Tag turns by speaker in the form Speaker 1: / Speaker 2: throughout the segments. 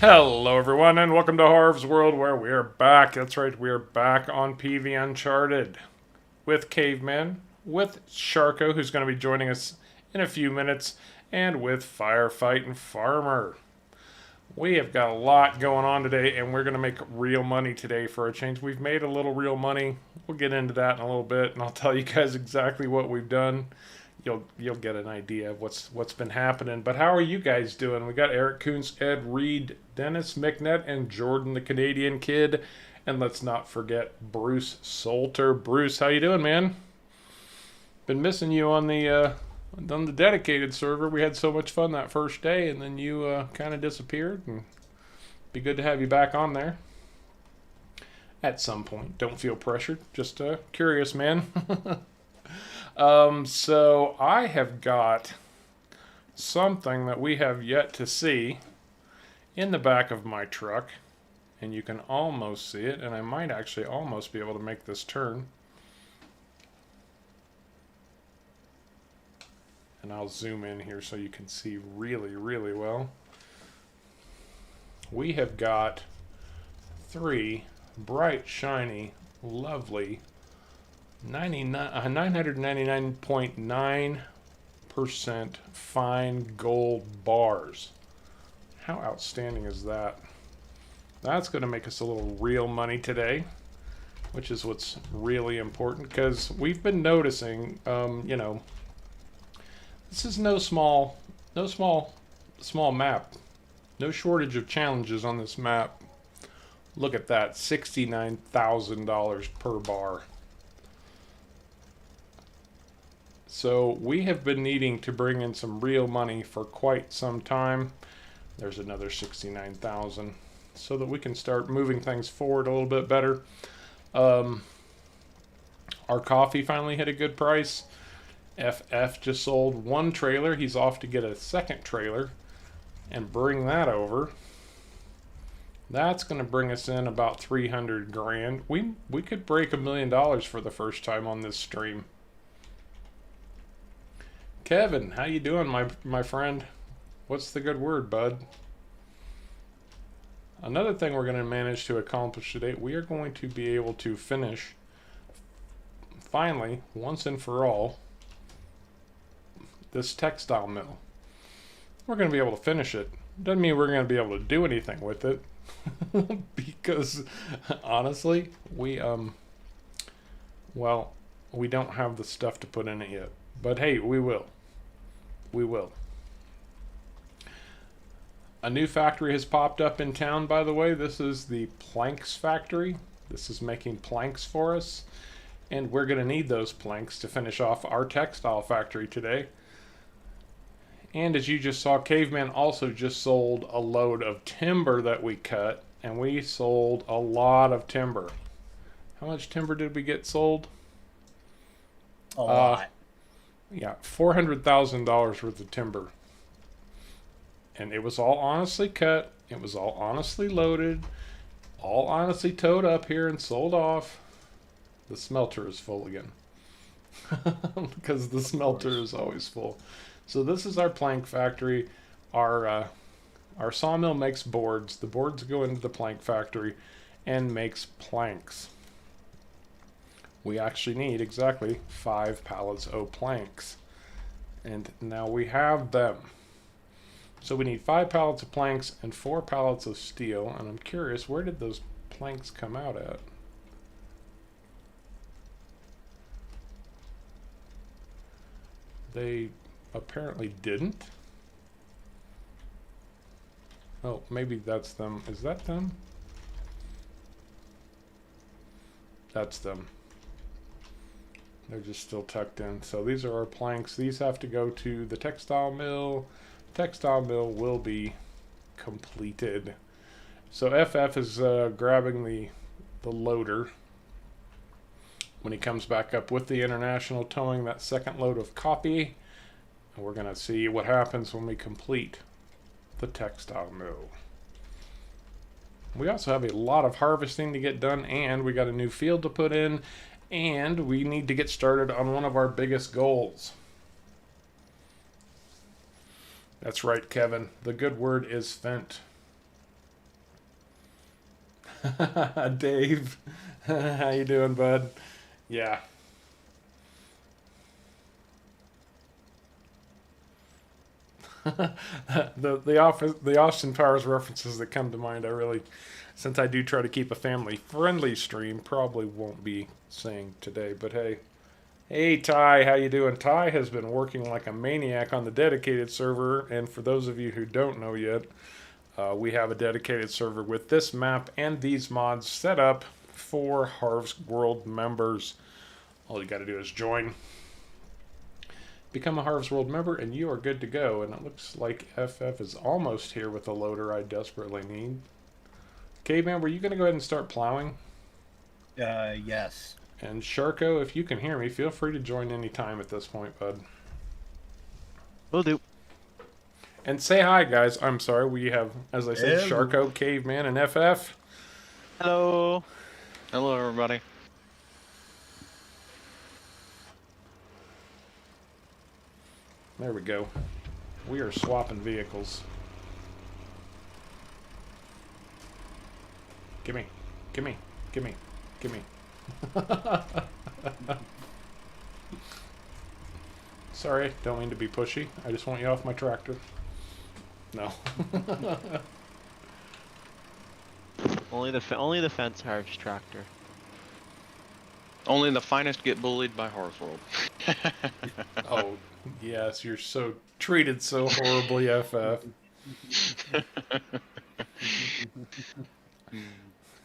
Speaker 1: Hello, everyone, and welcome to Harv's World, where we are back. That's right, we are back on PV Uncharted with Caveman, with Sharko, who's going to be joining us in a few minutes, and with Firefighting Farmer. We have got a lot going on today, and we're going to make real money today for a change. We've made a little real money. We'll get into that in a little bit, and I'll tell you guys exactly what we've done. You'll get an idea of what's been happening. But how are you guys doing? We got Eric Coons, Ed Reed, Dennis McNett, and Jordan the Canadian Kid, and let's not forget Bruce Salter. Bruce, how you doing, man? Been missing you on the dedicated server. We had so much fun that first day, and then you kind of disappeared. And be good to have you back on there at some point. Don't feel pressured. Just curious, man. So I have got something that we have yet to see in the back of my truck, and you can almost see it, and I might actually almost be able to make this turn. And I'll zoom in here so you can see really, really well. We have got three bright, shiny, lovely 999.9% fine gold bars. How outstanding is that? That's going to make us a little real money today, which is what's really important, because we've been noticing, this is no small map. No shortage of challenges on this map. Look at that, $69,000 per bar. So we have been needing to bring in some real money for quite some time. There's another 69,000, so that we can start moving things forward a little bit better. Our coffee finally hit a good price. FF just sold one trailer. He's off to get a second trailer and bring that over. That's going to bring us in about 300 grand. We could break $1 million for the first time on this stream. Kevin, how you doing, my friend? What's the good word, bud? Another thing we're going to manage to accomplish today, we are going to be able to finish, finally, once and for all, this textile mill. We're going to be able to finish it. Doesn't mean we're going to be able to do anything with it. Because, honestly, we don't have the stuff to put in it yet. But hey, we will. We will. A new factory has popped up in town, by the way. This is the planks factory. This is making planks for us. And we're going to need those planks to finish off our textile factory today. And as you just saw, Caveman also just sold a load of timber that we cut. And we sold a lot of timber. How much timber did we get sold?
Speaker 2: A lot.
Speaker 1: Yeah, $400,000 worth of timber. And it was all honestly cut. It was all honestly loaded. All honestly towed up here and sold off. The smelter is full again. Because the smelter is always full. So this is our plank factory. Our sawmill makes boards. The boards go into the plank factory and makes planks. We actually need exactly 5 pallets of planks. And now we have them. So we need 5 pallets of planks and 4 pallets of steel. And I'm curious, where did those planks come out at? They apparently didn't. Oh, maybe that's them. Is that them? That's them. They're just still tucked in. So these are our planks. These have to go to the textile mill. Textile mill will be completed. So FF is grabbing the loader when he comes back up with the International, towing that second load of copy. And we're going to see what happens when we complete the textile mill. We also have a lot of harvesting to get done, and we got a new field to put in. And we need to get started on one of our biggest goals. That's right, Kevin. The good word is Fent. Dave, how you doing, bud? Yeah. The Austin Powers references that come to mind, I really, since I do try to keep a family friendly stream, probably won't be saying today. But hey Ty, how you doing? Ty has been working like a maniac on the dedicated server, and for those of you who don't know yet, we have a dedicated server with this map and these mods set up for Harv's World members. All you got to do is join. Become a Harvest World member and you are good to go. And it looks like FF is almost here with the loader I desperately need. Caveman, were you going to go ahead and start plowing?
Speaker 2: Yes.
Speaker 1: And Sharko, if you can hear me, feel free to join any time at this point, bud.
Speaker 3: Will do.
Speaker 1: And say hi, guys. I'm sorry, we have, as I said,
Speaker 2: Hello.
Speaker 1: Sharko, Caveman, and FF.
Speaker 3: Hello.
Speaker 4: Hello, everybody.
Speaker 1: There we go. We are swapping vehicles. Gimme, gimme, gimme, gimme. Sorry, don't mean to be pushy. I just want you off my tractor. No.
Speaker 3: Only the fence Harv's tractor.
Speaker 4: Only the finest get bullied by Horse World.
Speaker 1: Oh, yes, you're so treated so horribly, FF.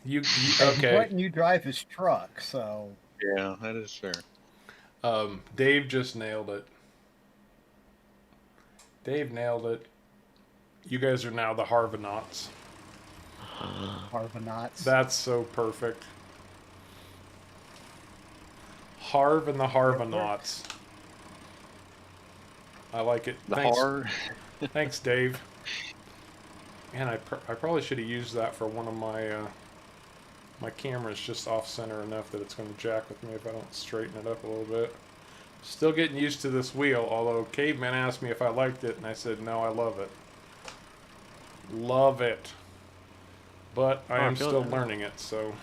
Speaker 1: You okay?
Speaker 2: Letting you drive his truck, so
Speaker 4: Yeah, that is fair.
Speaker 1: Dave just nailed it. Dave nailed it. You guys are now the Harvanauts.
Speaker 2: Harvanauts.
Speaker 1: That's so perfect. Harv and the Harvanauts. I like it.
Speaker 4: The
Speaker 1: Thanks,
Speaker 4: horror.
Speaker 1: thanks, Dave. And I probably should have used that for one of my my camera's just off center enough that it's going to jack with me if I don't straighten it up a little bit. Still getting used to this wheel, although Caveman asked me if I liked it, and I said no, I love it. Love it. But I am still learning it, so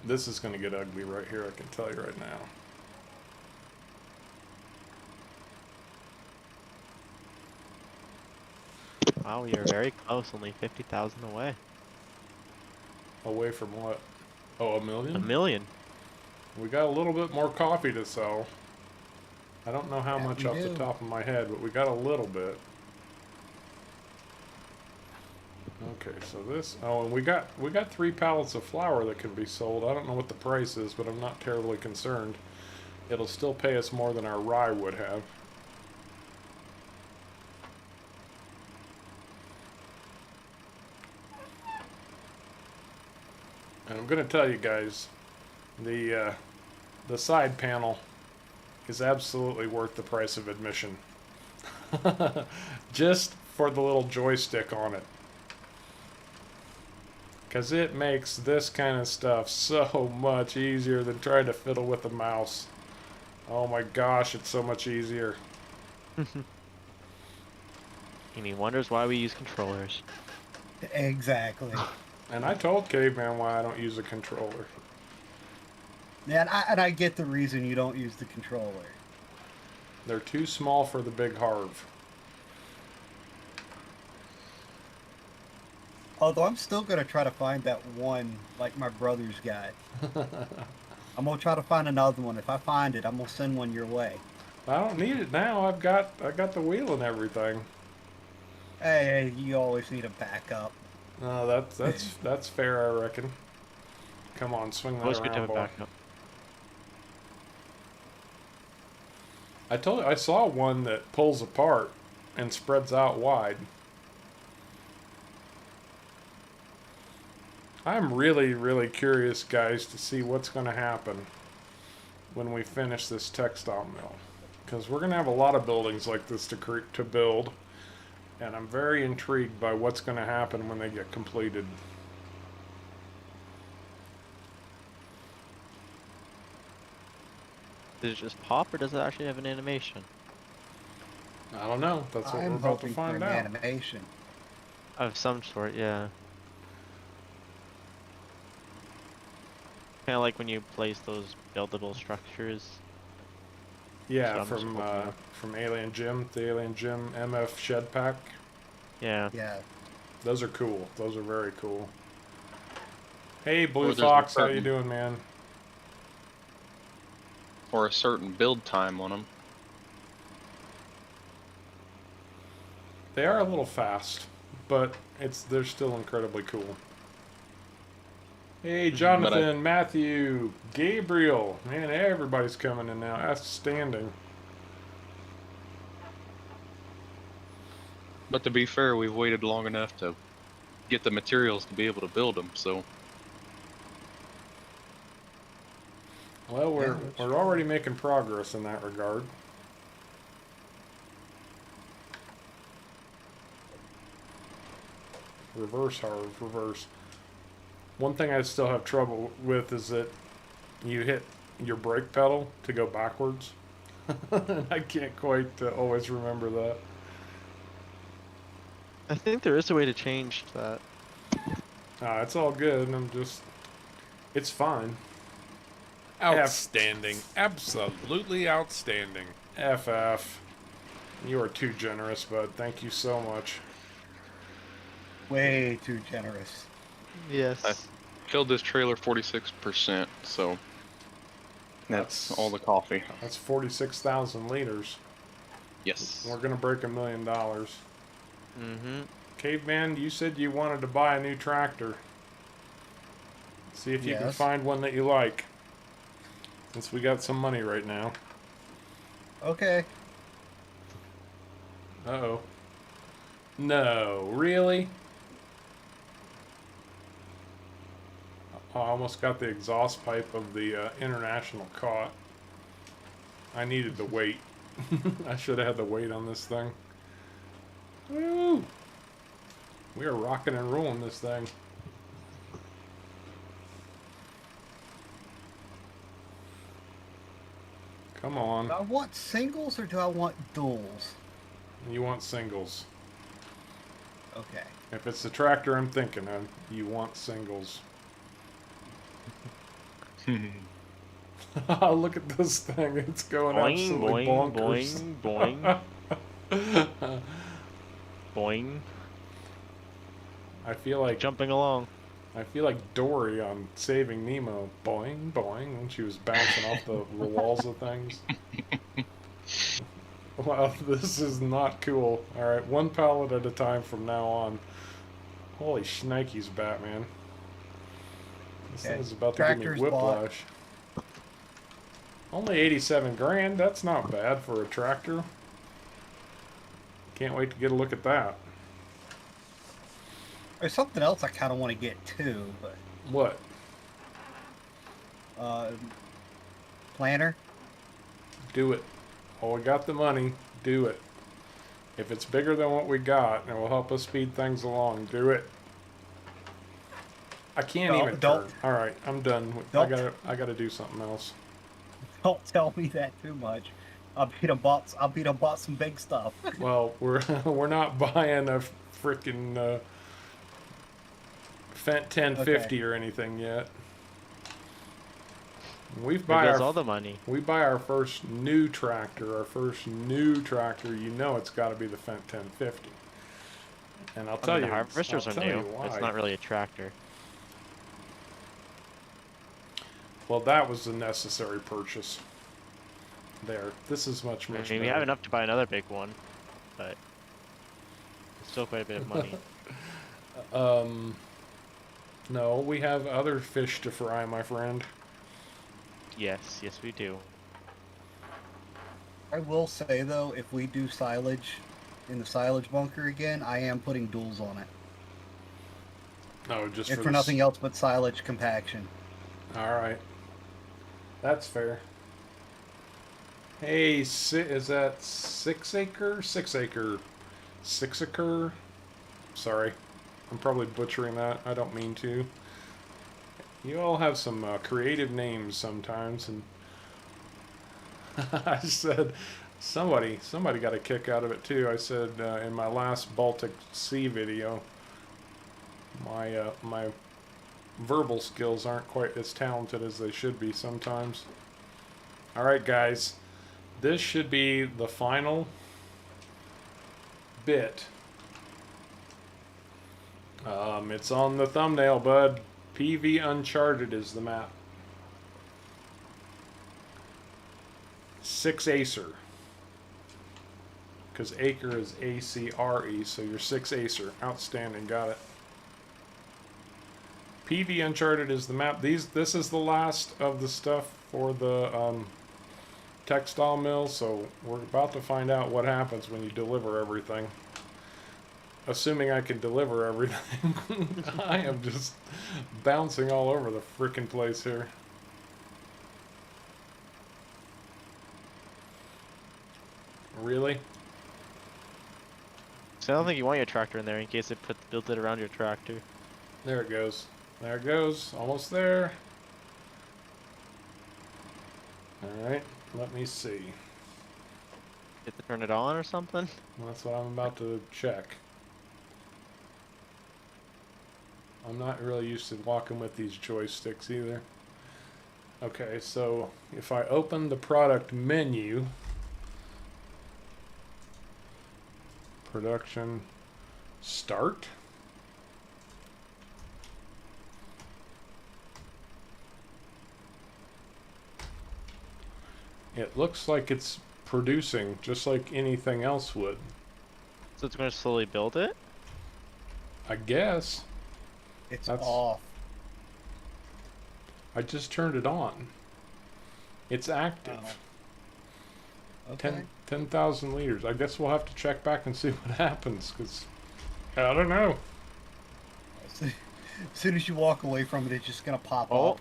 Speaker 1: this is going to get ugly right here, I can tell you right now.
Speaker 3: Wow, we are very close, only 50,000 away.
Speaker 1: Away from what? Oh, $1 million?
Speaker 3: $1 million.
Speaker 1: We got a little bit more coffee to sell. I don't know how
Speaker 2: Yeah,
Speaker 1: much
Speaker 2: we
Speaker 1: off the
Speaker 2: do.
Speaker 1: top of my head, but we got a little bit. Okay, so this. Oh, and we got 3 pallets of flour that can be sold. I don't know what the price is, but I'm not terribly concerned. It'll still pay us more than our rye would have. And I'm gonna tell you guys, the side panel is absolutely worth the price of admission. Just for the little joystick on it. Because it makes this kind of stuff so much easier than trying to fiddle with a mouse. Oh my gosh, it's so much easier.
Speaker 3: And he wonders why we use controllers.
Speaker 2: Exactly.
Speaker 1: And I told Caveman why I don't use a controller.
Speaker 2: Yeah, and I get the reason you don't use the controller.
Speaker 1: They're too small for the big Harv.
Speaker 2: Although I'm still gonna try to find that one like my brother's got. I'm gonna try to find another one. If I find it, I'm gonna send one your way.
Speaker 1: I don't need it now. I got the wheel and everything.
Speaker 2: Hey, you always need a backup.
Speaker 1: No, that's fair, I reckon. Come on, swing that
Speaker 3: Always good to
Speaker 1: around,
Speaker 3: have a
Speaker 1: boy.
Speaker 3: backup.
Speaker 1: I told you I saw one that pulls apart and spreads out wide. I'm really, really curious, guys, to see what's going to happen when we finish this textile mill. Because we're going to have a lot of buildings like this to build. And I'm very intrigued by what's going to happen when they get completed.
Speaker 3: Does it just pop or does it actually have an animation?
Speaker 1: I don't know. That's what we're
Speaker 2: I'm
Speaker 1: about to
Speaker 2: hoping for
Speaker 1: find
Speaker 2: an
Speaker 1: out.
Speaker 2: animation.
Speaker 3: Of some sort, yeah. Kind of like when you place those buildable structures.
Speaker 1: Yeah,
Speaker 3: So I'm just hoping
Speaker 1: from Alien Gym, the Alien Gym MF Shed Pack.
Speaker 3: yeah.
Speaker 2: Yeah.
Speaker 1: Those are cool. Those are very cool. Hey, Blue
Speaker 4: Or there's a
Speaker 1: Fox, how you
Speaker 4: certain
Speaker 1: doing, man?
Speaker 4: or a certain build time on them.
Speaker 1: They are a little fast, but they're still incredibly cool. Hey,
Speaker 4: But I
Speaker 1: Jonathan, Matthew, Gabriel. Man, everybody's coming in now. Outstanding.
Speaker 4: but to be fair, we've waited long enough to get the materials to be able to build them. So
Speaker 1: Well,
Speaker 2: Yeah,
Speaker 1: we're
Speaker 2: that's
Speaker 1: we're
Speaker 2: true.
Speaker 1: already making progress in that regard. Reverse, Harv, reverse. One thing I still have trouble with is that you hit your brake pedal to go backwards. I can't quite always remember that.
Speaker 3: I think there is a way to change that.
Speaker 1: It's all good. It's fine.
Speaker 5: Outstanding. Absolutely outstanding.
Speaker 1: FF. You are too generous, bud. Thank you so much.
Speaker 2: Way too generous.
Speaker 4: I
Speaker 3: Yes.
Speaker 4: filled this trailer 46%. So that's all the coffee.
Speaker 1: That's 46,000 liters.
Speaker 4: Yes.
Speaker 1: We're gonna break $1 million.
Speaker 3: Mm-hmm.
Speaker 1: Caveman, you said you wanted to buy a new tractor. See if you can
Speaker 2: Yes.
Speaker 1: find one that you like. Since we got some money right now.
Speaker 2: Okay.
Speaker 1: Uh-oh. No, really? I almost got the exhaust pipe of the International caught. I needed the weight. I should have had the weight on this thing. Woo! We are rocking and rolling this thing. Come on.
Speaker 2: Do I want singles or do I want duals?
Speaker 1: You want singles.
Speaker 2: Okay.
Speaker 1: If it's the tractor I'm thinking of, you want singles. Look at this thing. It's going
Speaker 3: Boing,
Speaker 1: absolutely
Speaker 3: boing,
Speaker 1: bonkers.
Speaker 3: boing, boing, boing.
Speaker 1: I feel like
Speaker 3: Jumping along.
Speaker 1: Dory on Saving Nemo. Boing, boing, when she was bouncing off the walls of things. Wow, this is not cool. Alright, one pallet at a time from now on. Holy shnikes, Batman. This
Speaker 2: Okay.
Speaker 1: thing is about to give me
Speaker 2: Tractor's bought.
Speaker 1: whiplash. Only 87 grand, that's not bad for a tractor. Can't wait to get a look at that.
Speaker 2: There's something else I kind of want to get too, but
Speaker 1: What?
Speaker 2: planner.
Speaker 1: Do it. Oh, we got the money. Do it. If it's bigger than what we got and it will help us speed things along, do it. I can't
Speaker 2: No,
Speaker 1: even
Speaker 2: don't.
Speaker 1: turn. All right, I'm done.
Speaker 2: Don't.
Speaker 1: I gotta do something else.
Speaker 2: Don't tell me that too much. I'll be done bought some big stuff.
Speaker 1: Well, we're not buying a freaking Fent 1050 or anything yet.
Speaker 3: There goes all the money.
Speaker 1: We buy our first new tractor. You know it's got to be the Fent 1050. And I'll tell
Speaker 3: I mean,
Speaker 1: you,
Speaker 3: the harvesters
Speaker 1: I'll
Speaker 3: are
Speaker 1: tell you
Speaker 3: new.
Speaker 1: why.
Speaker 3: It's not really a tractor.
Speaker 1: Well, that was a necessary purchase. There, this is much
Speaker 3: I
Speaker 1: much
Speaker 3: mean, we
Speaker 1: better.
Speaker 3: have enough to buy another big one, but it's still quite a bit of money.
Speaker 1: No, we have other fish to fry, my friend.
Speaker 3: Yes, yes, we do.
Speaker 2: I will say though, if we do silage in the silage bunker again, I am putting duals on it.
Speaker 1: No, just
Speaker 2: If
Speaker 1: for
Speaker 2: for nothing else but silage compaction.
Speaker 1: All right, that's fair. Hey, is that 6 acre? 6 acre. 6 acre? Sorry. I'm probably butchering that. I don't mean to. You all have some creative names sometimes, and I said somebody got a kick out of it too. I said in my last Baltic Sea video, my verbal skills aren't quite as talented as they should be sometimes. Alright, guys. This should be the final bit. It's on the thumbnail, bud. PV Uncharted is the map. 6 Acer. Because acre is A-C-R-E, so you're 6 Acer. Outstanding, got it. PV Uncharted is the map. This is the last of the stuff for the textile mill, so we're about to find out what happens when you deliver everything. Assuming I can deliver everything. I am just bouncing all over the frickin' place here. Really?
Speaker 3: So I don't think you want your tractor in there in case it built it around your tractor.
Speaker 1: There it goes. There it goes. Almost there. Alright, let me see.
Speaker 3: You have to turn it on or something?
Speaker 1: That's what I'm about to check. I'm not really used to walking with these joysticks either. Okay, so if I open the product menu, production start. It looks like it's producing just like anything else would.
Speaker 3: So it's going to slowly build it?
Speaker 1: I guess.
Speaker 2: It's
Speaker 1: That's-
Speaker 2: off.
Speaker 1: I just turned it on. It's active.
Speaker 2: Oh. Okay.
Speaker 1: 10,000 liters. I guess we'll have to check back and see what happens, because I don't know.
Speaker 2: As soon as you walk away from it, it's just gonna pop
Speaker 3: Oh.
Speaker 2: up.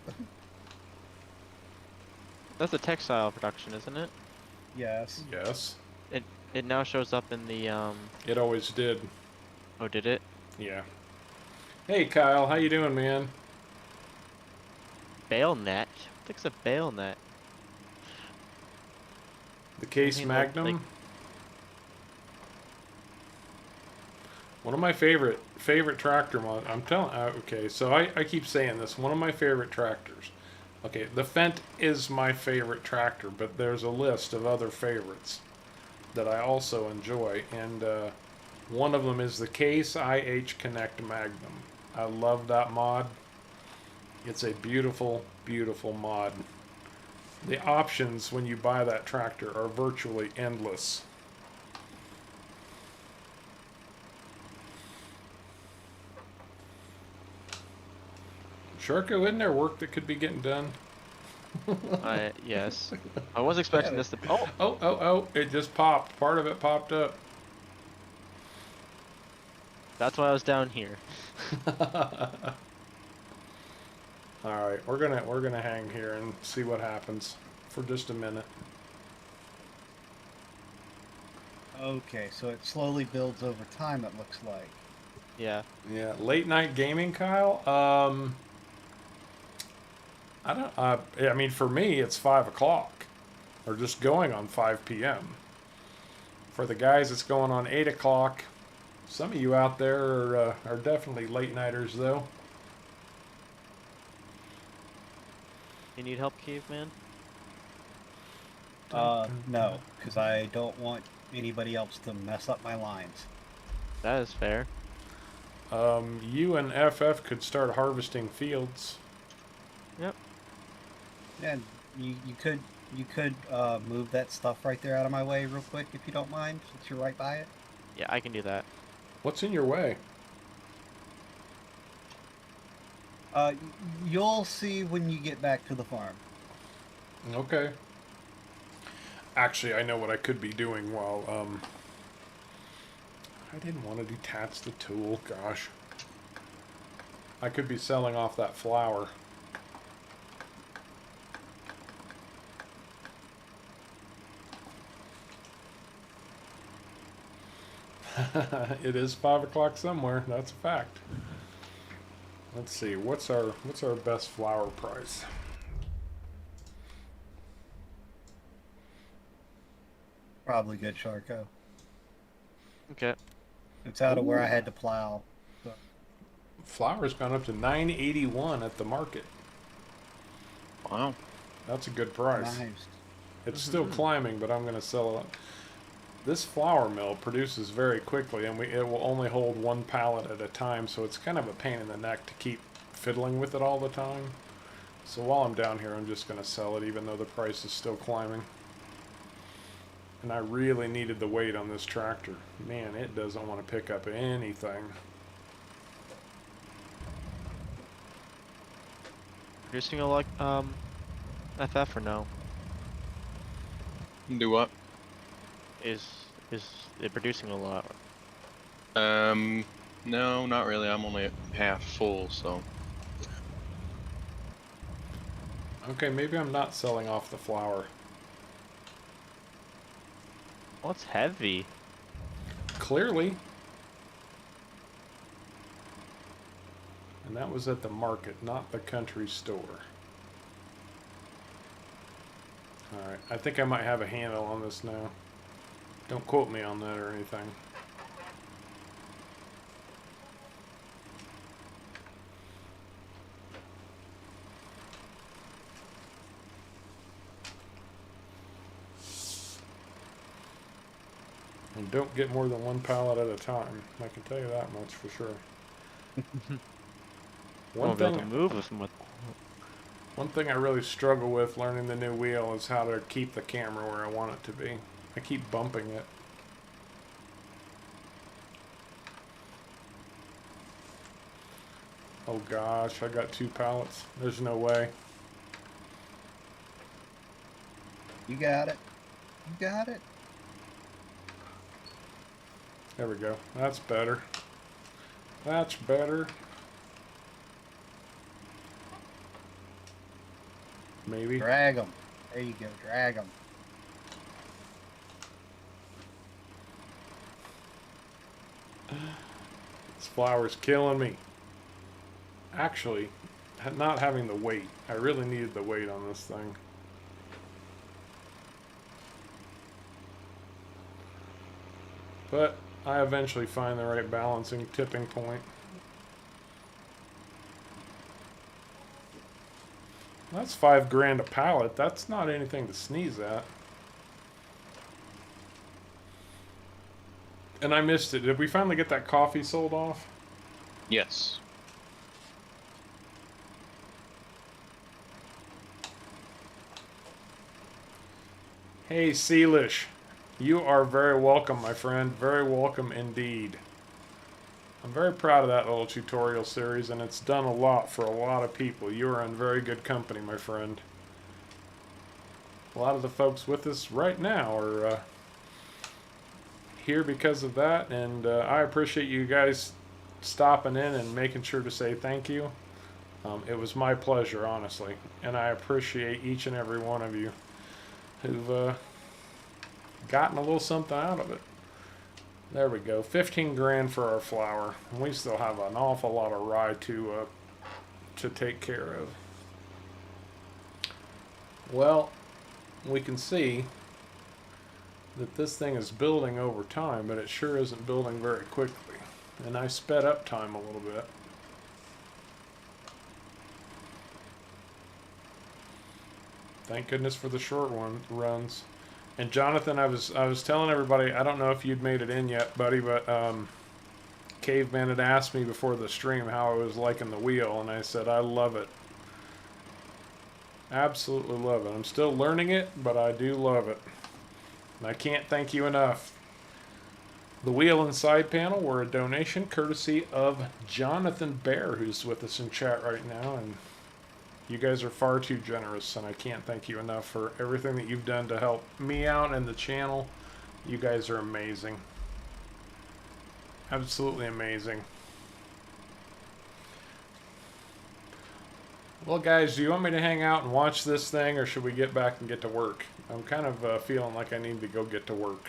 Speaker 3: That's a textile production, isn't it?
Speaker 2: Yes.
Speaker 1: Yes,
Speaker 3: It now shows up in the
Speaker 1: it always did.
Speaker 3: Oh, did it?
Speaker 1: Yeah. Hey, Kyle, how you doing, man?
Speaker 3: Bail net? What the heck's a bail net?
Speaker 1: The Case
Speaker 3: mean,
Speaker 1: Magnum.
Speaker 3: like-
Speaker 1: One of my favorite tractor mod. I'm telling. Okay, so I keep saying this. One of my favorite tractors. Okay, the Fendt is my favorite tractor, but there's a list of other favorites that I also enjoy, and one of them is the Case IH Connect Magnum. I love that mod. It's a beautiful, beautiful mod. The options when you buy that tractor are virtually endless. Sharko, isn't there work that could be getting done?
Speaker 3: Yes. I was expecting this to. Oh,
Speaker 1: Oh, it just popped. Part of it popped up.
Speaker 3: that's why I was down here.
Speaker 1: Alright, we're gonna hang here and see what happens for just a minute.
Speaker 2: Okay, so it slowly builds over time, it looks like.
Speaker 3: Yeah.
Speaker 1: Yeah, late night gaming, Kyle. I don't. I mean, for me, it's 5 o'clock, or just going on 5 p.m. For the guys, it's going on 8 o'clock. Some of you out there are definitely late nighters, though.
Speaker 3: You need help, caveman?
Speaker 2: No, because I don't want anybody else to mess up my lines.
Speaker 3: That is fair.
Speaker 1: You and FF could start harvesting fields.
Speaker 3: Yep.
Speaker 2: Yeah, you could move that stuff right there out of my way real quick if you don't mind, since you're right by it.
Speaker 3: Yeah, I can do that.
Speaker 1: What's in your way?
Speaker 2: You'll see when you get back to the farm.
Speaker 1: Okay. Actually, I know what I could be doing while, I didn't want to detach the tool, gosh. I could be selling off that flour. It is 5 o'clock somewhere, that's a fact. Let's see, what's our best flour price?
Speaker 2: Probably good, Sharko.
Speaker 3: Okay.
Speaker 2: It's out of where I had to plow. So.
Speaker 1: Flour's gone up to $9.81 at the market.
Speaker 4: Wow.
Speaker 1: That's a good price.
Speaker 2: Nice.
Speaker 1: It's still climbing, but I'm going to sell it. This flour mill produces very quickly, and it will only hold one pallet at a time, so it's kind of a pain in the neck to keep fiddling with it all the time. So while I'm down here, I'm just going to sell it, even though the price is still climbing. And I really needed the weight on this tractor. Man, it doesn't want to pick up anything.
Speaker 3: Producing a lot, FF or no?
Speaker 4: Do what?
Speaker 3: Is it producing a lot?
Speaker 4: No, not really. I'm only at half full, so.
Speaker 1: Okay, maybe I'm not selling off the flour.
Speaker 3: Well, it's heavy.
Speaker 1: Clearly. And that was at the market, not the country store. Alright, I think I might have a handle on this now. Don't quote me on that or anything. And don't get more than one pallet at a time. I can tell you that much for sure.
Speaker 3: Won't be able to move with them with.
Speaker 1: One thing I really struggle with learning the new wheel is how to keep the camera where I want it to be. I keep bumping it. Oh gosh, I got 2 pallets. There's no way.
Speaker 2: You got it. You got it.
Speaker 1: There we go. That's better. That's better. Maybe.
Speaker 2: Drag them. There you go. Drag them.
Speaker 1: This flour's killing me. Actually, not having the weight. I really needed the weight on this thing. But I eventually find the right balancing tipping point. That's $5 grand a pallet. That's not anything to sneeze at. And I missed it. Did we finally get that coffee sold off?
Speaker 4: Yes.
Speaker 1: Hey, Sealish. You are very welcome, my friend. Very welcome indeed. I'm very proud of that little tutorial series, and it's done a lot for a lot of people. You are in very good company, my friend. A lot of the folks with us right now are here because of that, and I appreciate you guys stopping in and making sure to say thank you. It was my pleasure, honestly, and I appreciate each and every one of you who've gotten a little something out of it. There we go. 15 grand for our flour. And we still have an awful lot of rye to take care of. Well, we can see that this thing is building over time, but it sure isn't building very quickly. And I sped up time a little bit. Thank goodness for the short runs. And Jonathan, I was telling everybody, I don't know if you'd made it in yet, buddy, but Caveman had asked me before the stream how I was liking the wheel, and I said I love it. Absolutely love it. I'm still learning it, but I do love it. And I can't thank you enough. The wheel and side panel were a donation courtesy of Jonathan Bear, who's with us in chat right now, and you guys are far too generous, and I can't thank you enough for everything that you've done to help me out and the channel. You guys are amazing. Absolutely amazing. Well, guys, do you want me to hang out and watch this thing, or should we get back and get to work? I'm kind of feeling like I need to go get to work.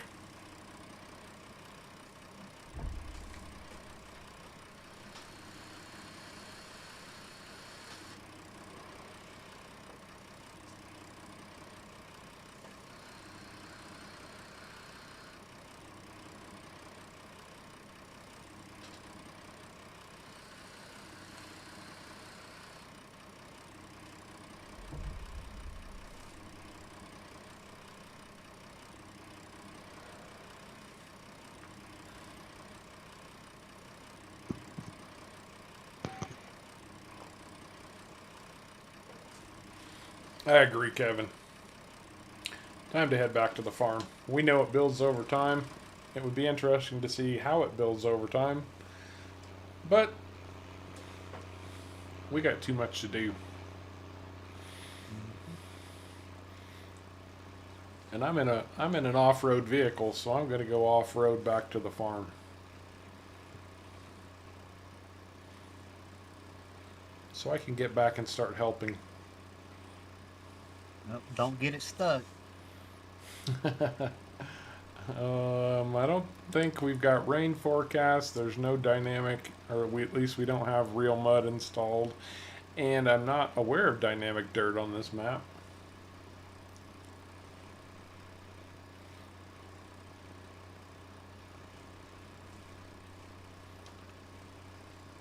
Speaker 1: I agree, Kevin. Time to head back to the farm. We know it builds over time. It would be interesting to see how it builds over time. But we got too much to do. And I'm in an off-road vehicle, so I'm going to go off-road back to the farm. So I can get back and start helping.
Speaker 2: Nope, don't get it stuck.
Speaker 1: I don't think we've got rain forecast. There's no dynamic, or at least we don't have real mud installed. And I'm not aware of dynamic dirt on this map.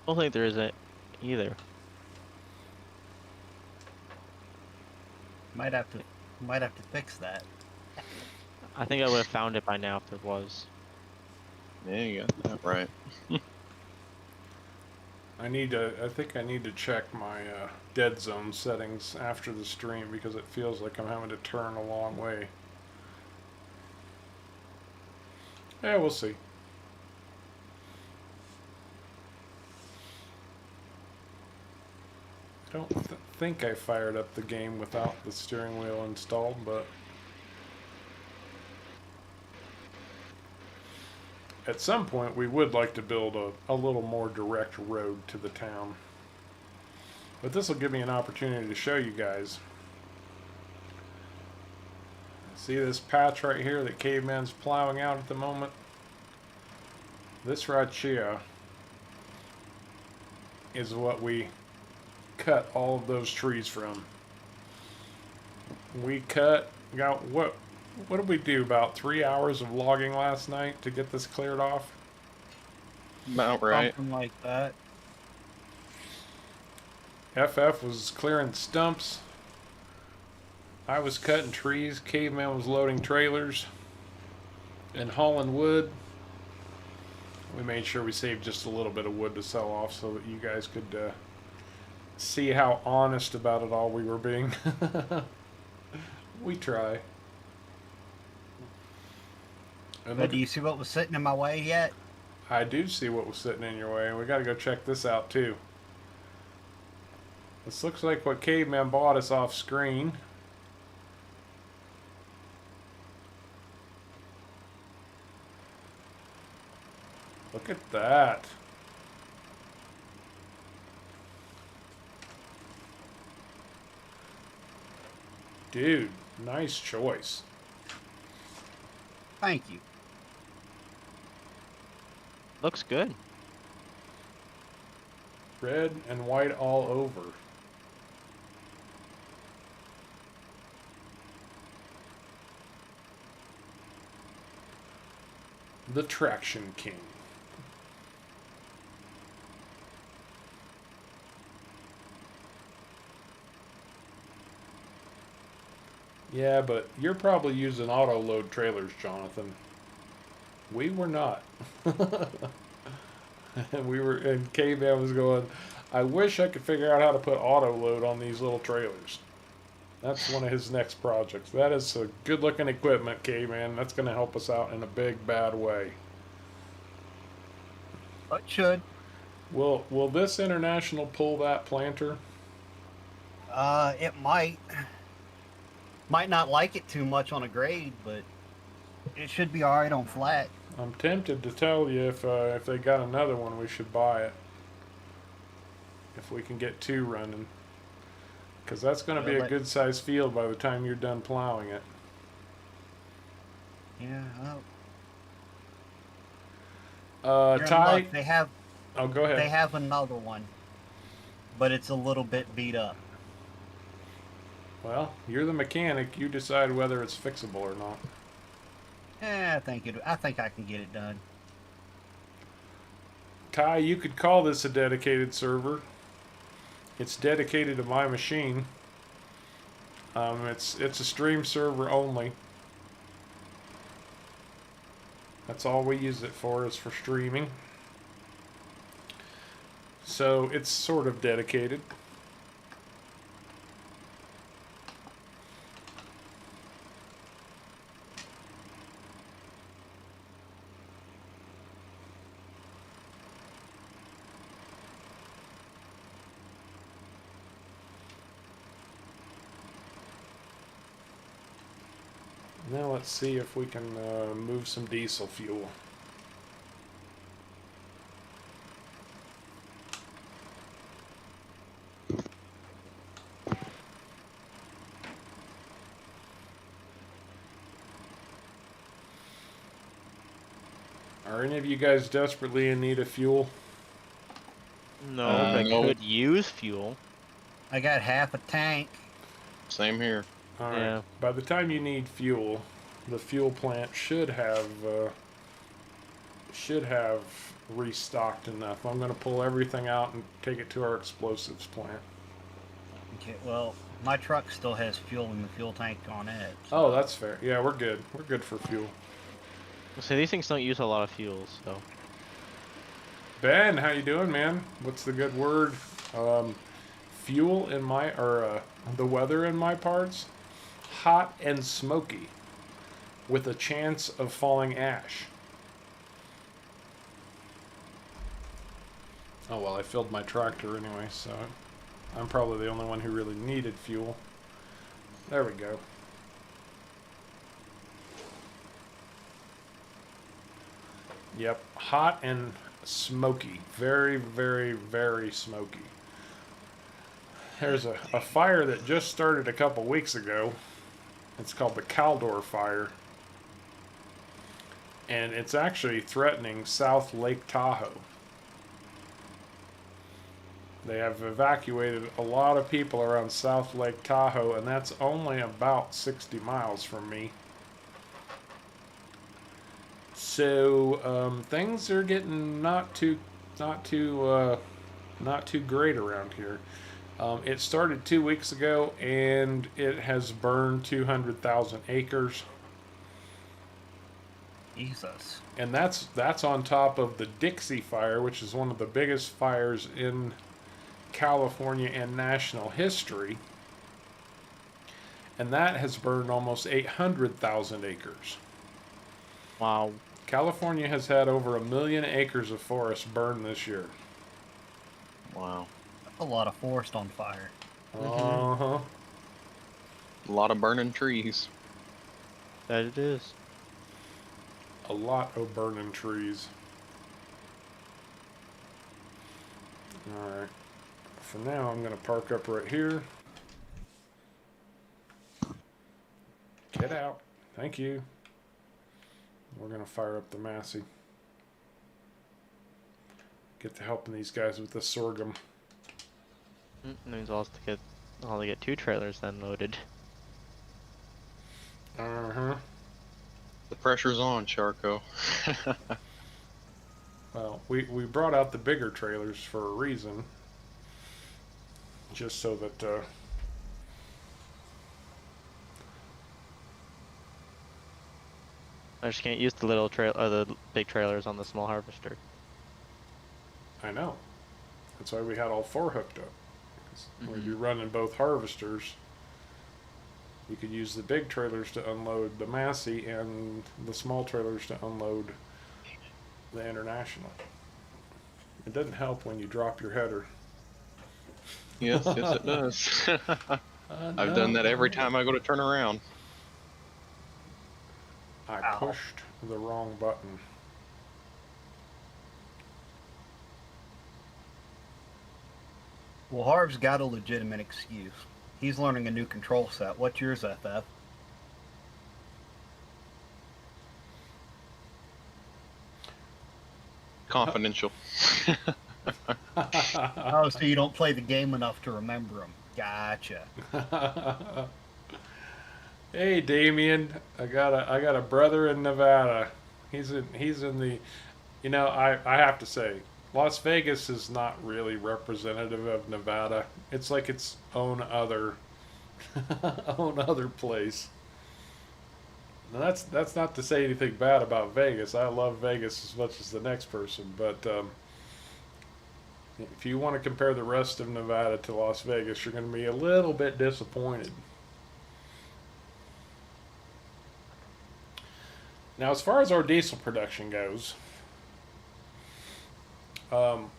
Speaker 3: I don't think there is it either.
Speaker 2: Might have to fix that.
Speaker 3: I think I would have found it by now if there was.
Speaker 4: Yeah, you got that right.
Speaker 1: I think I need to check my dead zone settings after the stream because it feels like I'm having to turn a long way. Yeah, we'll see. I don't think I fired up the game without the steering wheel installed, but at some point we would like to build a little more direct road to the town. But this will give me an opportunity to show you guys. See this patch right here that Caveman's plowing out at the moment? This right here is what we cut all of those trees from. We got what did we do? About 3 hours of logging last night to get this cleared off.
Speaker 4: About right.
Speaker 2: Something like that.
Speaker 1: FF was clearing stumps. I was cutting trees. Caveman was loading trailers and hauling wood. We made sure we saved just a little bit of wood to sell off so that you guys could see how honest about it all we were being. We try. And
Speaker 2: But do you see what was sitting in my way yet?
Speaker 1: I do see what was sitting in your way, and we got to go check this out too. This looks like what Caveman bought us off screen. Look at that. Dude, nice choice.
Speaker 2: Thank you.
Speaker 3: Looks good.
Speaker 1: Red and white all over. The Traction King. Yeah, but you're probably using auto load trailers, Jonathan. We were not. And Caveman was going, I wish I could figure out how to put auto load on these little trailers. That's one of his next projects. That is a good looking equipment, Caveman. That's going to help us out in a big, bad way.
Speaker 2: But should.
Speaker 1: Will this International pull that planter?
Speaker 2: It might. Might not like it too much on a grade, but it should be alright on flat.
Speaker 1: I'm tempted to tell you if they got another one, we should buy it. If we can get two running. Because that's going to be a good sized field by the time you're done plowing it.
Speaker 2: Yeah. Well,
Speaker 1: Ty.
Speaker 2: look, they have.
Speaker 1: Oh, go ahead.
Speaker 2: They have another one, but it's a little bit beat up.
Speaker 1: Well, you're the mechanic. You decide whether it's fixable or not.
Speaker 2: I think I can get it done.
Speaker 1: Ty, you could call this a dedicated server. It's dedicated to my machine. It's a stream server only. That's all we use it for, is for streaming. So it's sort of dedicated. Now let's see if we can move some diesel fuel. Are any of you guys desperately in need of fuel?
Speaker 3: No, but I
Speaker 4: no.
Speaker 3: could use fuel.
Speaker 2: I got half a tank.
Speaker 4: Same here.
Speaker 1: All right.
Speaker 3: Yeah.
Speaker 1: By the time you need fuel, the fuel plant should have restocked enough. I'm going to pull everything out and take it to our explosives plant.
Speaker 2: Okay, well, my truck still has fuel in the fuel tank on it.
Speaker 1: Oh, that's fair. Yeah, we're good. We're good for fuel.
Speaker 3: So these things don't use a lot of fuel, so.
Speaker 1: Ben, how you doing, man? What's the good word? Fuel in my, or the weather in my parts? Hot and smoky, with a chance of falling ash. Oh well, I filled my tractor anyway, so I'm probably the only one who really needed fuel. There we go. Yep, hot and smoky. Very, very, very smoky. There's a fire that just started a couple weeks ago. It's called the Caldor Fire. And it's actually threatening South Lake Tahoe. They have evacuated a lot of people around South Lake Tahoe, and that's only about 60 miles from me. So things are getting not too great around here. It started 2 weeks ago, and it has burned 200,000 acres.
Speaker 2: Jesus.
Speaker 1: And that's on top of the Dixie Fire, which is one of the biggest fires in California and national history. And that has burned almost 800,000 acres.
Speaker 3: Wow.
Speaker 1: California has had over 1 million acres of forest burned this year.
Speaker 4: Wow.
Speaker 2: A lot of forest on fire.
Speaker 1: Uh-huh.
Speaker 4: A lot of burning trees.
Speaker 3: That it is.
Speaker 1: A lot of burning trees. Alright. For now, I'm going to park up right here. Get out. Thank you. We're going to fire up the Massey. Get to helping these guys with the sorghum.
Speaker 3: Means I'll get 2 trailers then loaded.
Speaker 1: Uh-huh.
Speaker 4: The pressure's on, Charco.
Speaker 1: Well, we brought out the bigger trailers for a reason. Just so that,
Speaker 3: I just can't use the little trail or the big trailers on the small harvester.
Speaker 1: I know. That's why we had all 4 hooked up. 'Cause when you're running both harvesters, you could use the big trailers to unload the Massey and the small trailers to unload the International. It doesn't help when you drop your header.
Speaker 4: Yes, yes it does. I've done that every time I go to turn around.
Speaker 1: I
Speaker 2: Ow.
Speaker 1: pushed the wrong button.
Speaker 2: Well, Harv's got a legitimate excuse. He's learning a new control set. What's yours, FF?
Speaker 4: Confidential.
Speaker 2: Oh, so you don't play the game enough to remember them. Gotcha.
Speaker 1: Hey Damien, I got a brother in Nevada. He's in the, I have to say, Las Vegas is not really representative of Nevada. It's like its own other own other place. Now that's not to say anything bad about Vegas. I love Vegas as much as the next person, but if you want to compare the rest of Nevada to Las Vegas, you're going to be a little bit disappointed. Now, as far as our diesel production goes,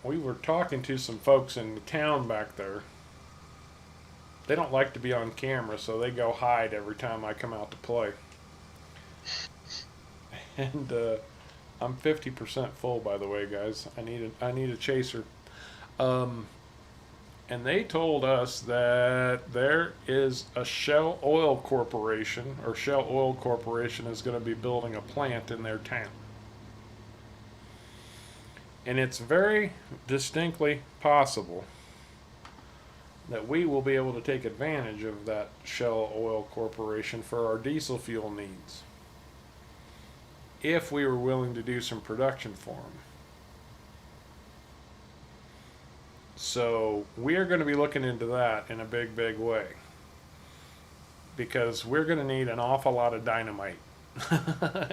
Speaker 1: we were talking to some folks in the town back there. They don't like to be on camera, so they go hide every time I come out to play. And I'm 50% full, by the way, guys. I need a chaser. Um, and they told us that there is a Shell Oil Corporation, or Shell Oil Corporation is going to be building a plant in their town. And it's very distinctly possible that we will be able to take advantage of that Shell Oil Corporation for our diesel fuel needs if we were willing to do some production for them. So we are going to be looking into that in a big, big way because we're going to need an awful lot of dynamite.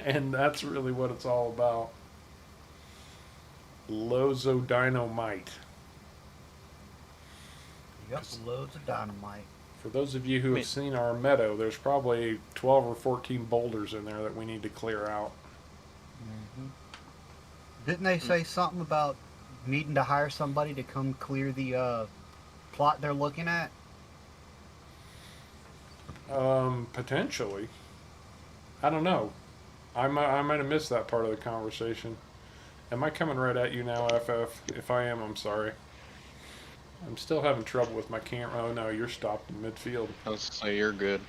Speaker 1: And that's really what it's all about. Lozo dynamite.
Speaker 2: Yep, loads of dynamite.
Speaker 1: For those of you who have seen our meadow, there's probably 12 or 14 boulders in there that we need to clear out.
Speaker 2: Hmm. Didn't they say something about needing to hire somebody to come clear the plot they're looking at?
Speaker 1: Potentially. I don't know. I might have missed that part of the conversation. Am I coming right at you now, FF? If I am, I'm sorry. I'm still having trouble with my camera. Oh no, you're stopped in midfield.
Speaker 4: I was say you're good.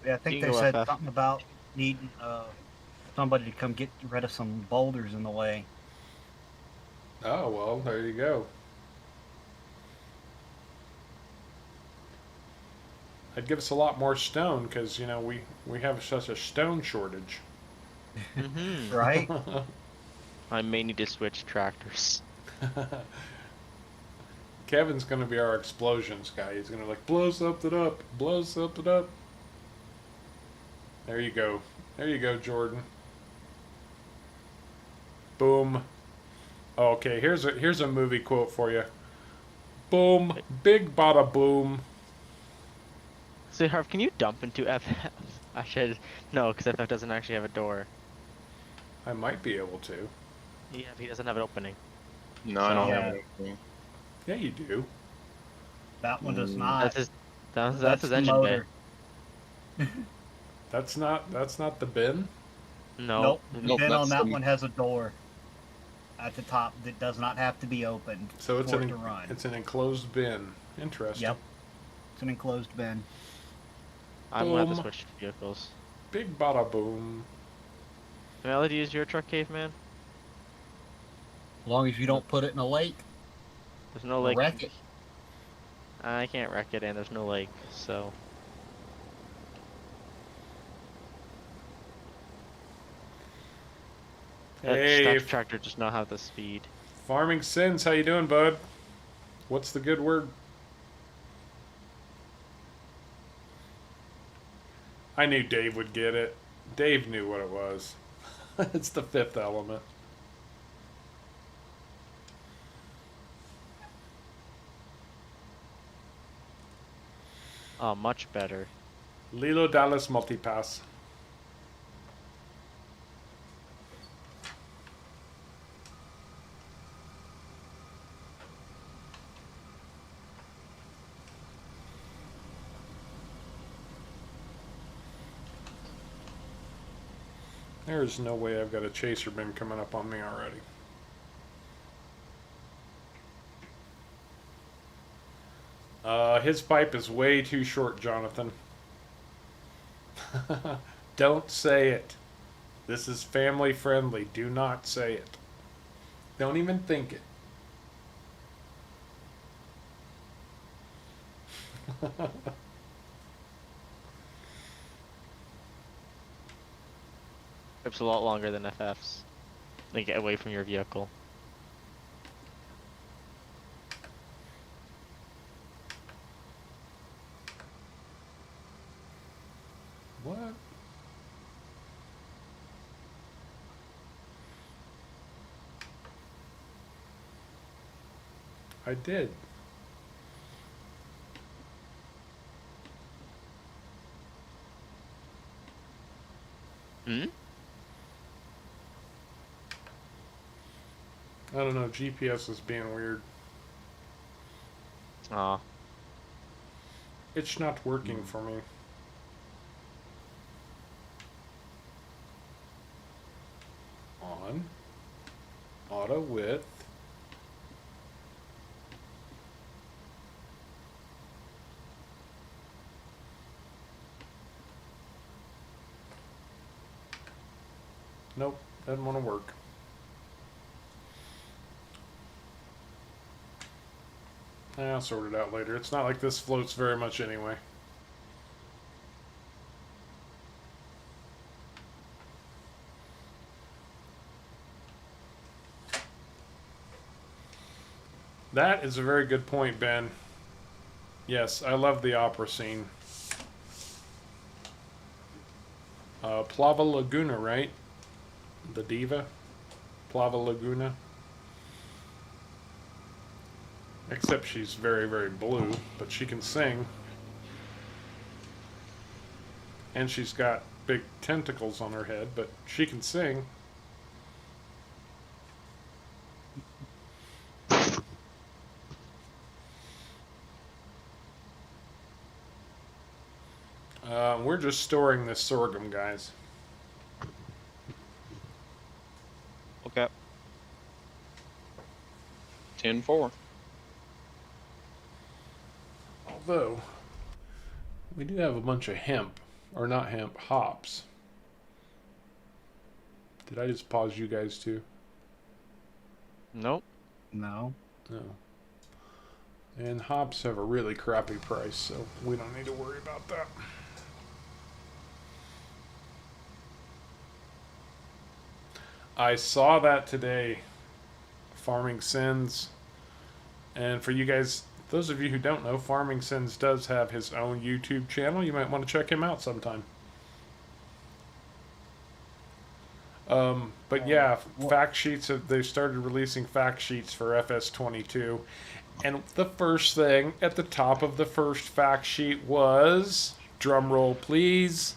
Speaker 2: Yeah, I think
Speaker 3: You
Speaker 2: they
Speaker 3: can go,
Speaker 2: said
Speaker 3: FF.
Speaker 2: something about needing somebody to come get rid of some boulders in the way.
Speaker 1: Oh well, there you go. That'd give us a lot more stone because you know we have such a stone shortage.
Speaker 3: Mm-hmm.
Speaker 2: Right?
Speaker 3: I may need to switch tractors.
Speaker 1: Kevin's gonna be our explosions guy. He's gonna like blow something up, blow something up. There you go. There you go, Jordan. Boom. Okay, here's a movie quote for you. Boom, big bada boom.
Speaker 3: So Harv, can you dump into FF? I should no, because FF doesn't actually have a door.
Speaker 1: I might be able to.
Speaker 3: Yeah, he doesn't have an opening.
Speaker 4: No, I don't
Speaker 2: Yeah.
Speaker 4: have anything.
Speaker 1: Yeah, you do.
Speaker 2: That one does
Speaker 4: Mm,
Speaker 2: not.
Speaker 3: That's his. That's his
Speaker 2: the
Speaker 3: engine bay.
Speaker 2: motor.
Speaker 1: That's not the bin.
Speaker 3: No.
Speaker 2: Nope. The
Speaker 4: Nope,
Speaker 2: bin on
Speaker 4: that's
Speaker 2: that
Speaker 4: the-
Speaker 2: one has a door at the top that does not have to be opened
Speaker 1: So it's
Speaker 2: for it to run.
Speaker 1: it's an enclosed bin. Interesting.
Speaker 2: Yep. It's an enclosed bin.
Speaker 3: I'm gonna have to
Speaker 1: Boom.
Speaker 3: switch vehicles.
Speaker 1: Big bada boom.
Speaker 3: Am I allowed to use your truck, caveman?
Speaker 2: As long as you don't put it in a lake
Speaker 3: There's no
Speaker 2: or
Speaker 3: lake.
Speaker 2: wreck it.
Speaker 3: I can't wreck it, and there's no lake, so.
Speaker 1: Hey,
Speaker 3: That tractor does not have the speed.
Speaker 1: Farming Sins, how you doing, bud? What's the good word? I knew Dave would get it. Dave knew what it was. It's the fifth element.
Speaker 3: Oh, much better.
Speaker 1: Lilo Dallas Multipass. There's no way I've got a chaser bin coming up on me already. His pipe is way too short, Jonathan. Don't say it. This is family friendly. Do not say it. Don't even think it.
Speaker 3: It's a lot longer than FF's. Like, get away from your vehicle.
Speaker 1: What? I did.
Speaker 3: Hmm?
Speaker 1: I don't know. GPS is being weird.
Speaker 3: Aw.
Speaker 1: It's not working for me. one. Auto width. Nope, doesn't want to work. I'll sort it out later. It's not like this floats very much anyway. That is a very good point, Ben. Yes, I love the opera scene. Plava Laguna, right? The diva? Plava Laguna. Except she's very, very blue, but she can sing. And she's got big tentacles on her head, but she can sing. We're just storing this sorghum, guys.
Speaker 3: Okay.
Speaker 4: 10-4.
Speaker 1: Although, we do have a bunch of hemp, or not hemp, hops. Did I just pause you guys too?
Speaker 3: Nope.
Speaker 2: No.
Speaker 1: No. And hops have a really crappy price, so we don't need to worry about that. I saw that today, Farming Sins. And for you guys, those of you who don't know, Farming Sins does have his own YouTube channel. You might want to check him out sometime. But yeah, fact sheets, they started releasing fact sheets for FS22. And the first thing at the top of the first fact sheet was, drum roll please,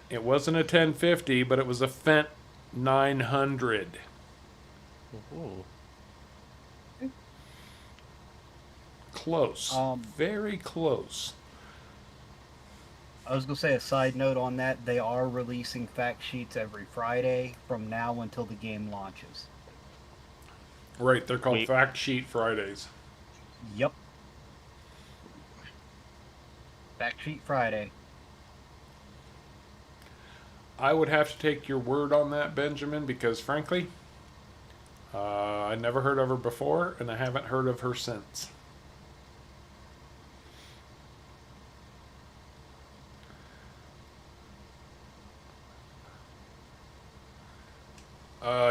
Speaker 1: it wasn't a 1050, but it was a Fent 900.
Speaker 3: Ooh.
Speaker 1: Close. Very close.
Speaker 2: I was going to say a side note on that. They are releasing fact sheets every Friday from now until the game launches.
Speaker 1: Right, they're called
Speaker 3: Wait.
Speaker 1: Fact Sheet Fridays.
Speaker 2: Yep. Fact sheet Friday.
Speaker 1: I would have to take your word on that, Benjamin, because frankly, I never heard of her before, and I haven't heard of her since.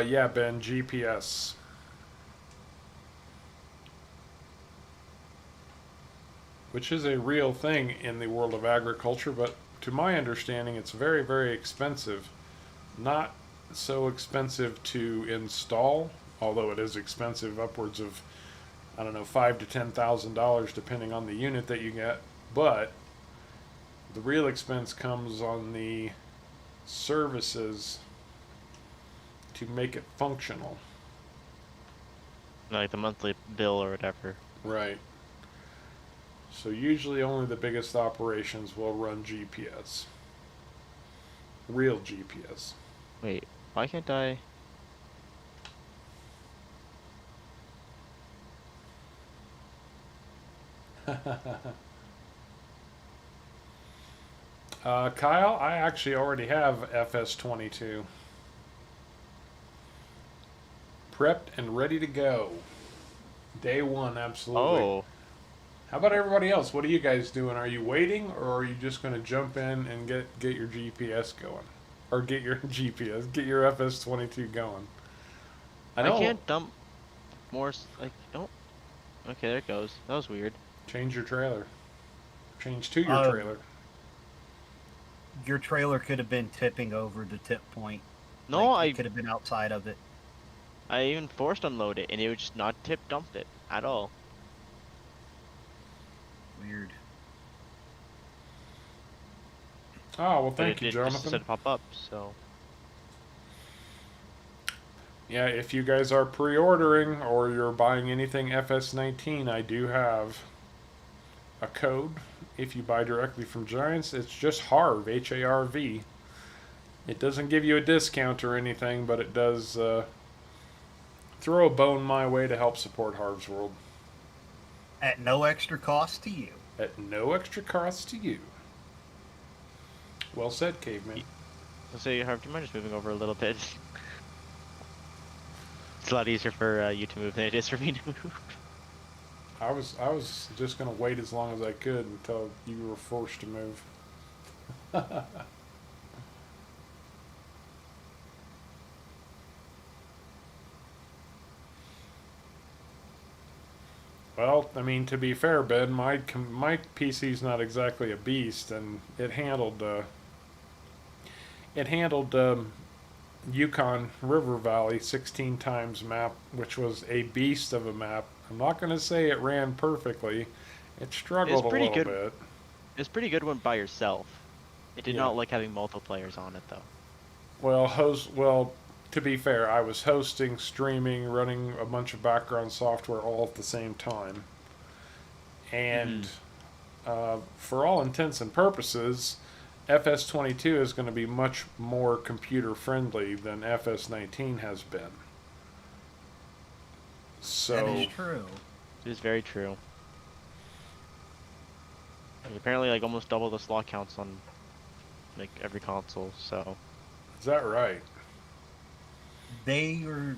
Speaker 1: Yeah, Ben, GPS. Which is a real thing in the world of agriculture, but to my understanding, it's very, very expensive. Not so expensive to install, although it is expensive, upwards of, I don't know, $5,000 to $10,000 depending on the unit that you get. But the real expense comes on the services to make it functional.
Speaker 3: Like the monthly bill or whatever.
Speaker 1: Right. So usually only the biggest operations will run GPS. Real GPS.
Speaker 3: Wait, why can't I?
Speaker 1: Kyle, I actually already have FS22. Prepped and ready to go. Day one, absolutely.
Speaker 3: Oh,
Speaker 1: How about everybody else? What are you guys doing? Are you waiting, or are you just going to jump in and get your GPS going? Or get your GPS, get your FS22 going?
Speaker 3: I can't dump more. Like, don't. Okay, there it goes. That was weird.
Speaker 1: Change your trailer. Change to your trailer.
Speaker 2: Your trailer could have been tipping over the tip point.
Speaker 3: No,
Speaker 2: Like, it could have been outside of it.
Speaker 3: I even forced unload it, and it would just not tip dumped it at all.
Speaker 2: Weird.
Speaker 1: Oh, well,
Speaker 3: But
Speaker 1: thank you,
Speaker 3: it just
Speaker 1: Jonathan.
Speaker 3: said pop up, so.
Speaker 1: Yeah, if you guys are pre-ordering or you're buying anything FS19, I do have a code. If you buy directly from Giants, it's just HARV, H-A-R-V. It doesn't give you a discount or anything, but it does throw a bone my way to help support Harv's World
Speaker 2: At no extra cost to you.
Speaker 1: at no extra cost to you. Well said, Caveman.
Speaker 3: So, Harv, do you mind just moving over a little bit? It's a lot easier for you to move than it is for me to move.
Speaker 1: I was just gonna wait as long as I could until you were forced to move. Well, I mean, to be fair, Ben, my PC's not exactly a beast, and it handled Yukon River Valley 16 times map, which was a beast of a map. I'm not going to say it ran perfectly. It struggled a
Speaker 3: pretty
Speaker 1: little
Speaker 3: good.
Speaker 1: bit.
Speaker 3: It's pretty good when by yourself. It did
Speaker 1: Yeah.
Speaker 3: not like having multiple players on it though.
Speaker 1: Well, to be fair, I was hosting, streaming, running a bunch of background software all at the same time. And for all intents and purposes, FS22 is going to be much more computer friendly than FS19 has been. So
Speaker 2: That is true.
Speaker 3: It is very true. Like, apparently, like almost double the slot counts on like every console. So
Speaker 1: is that right?
Speaker 2: They are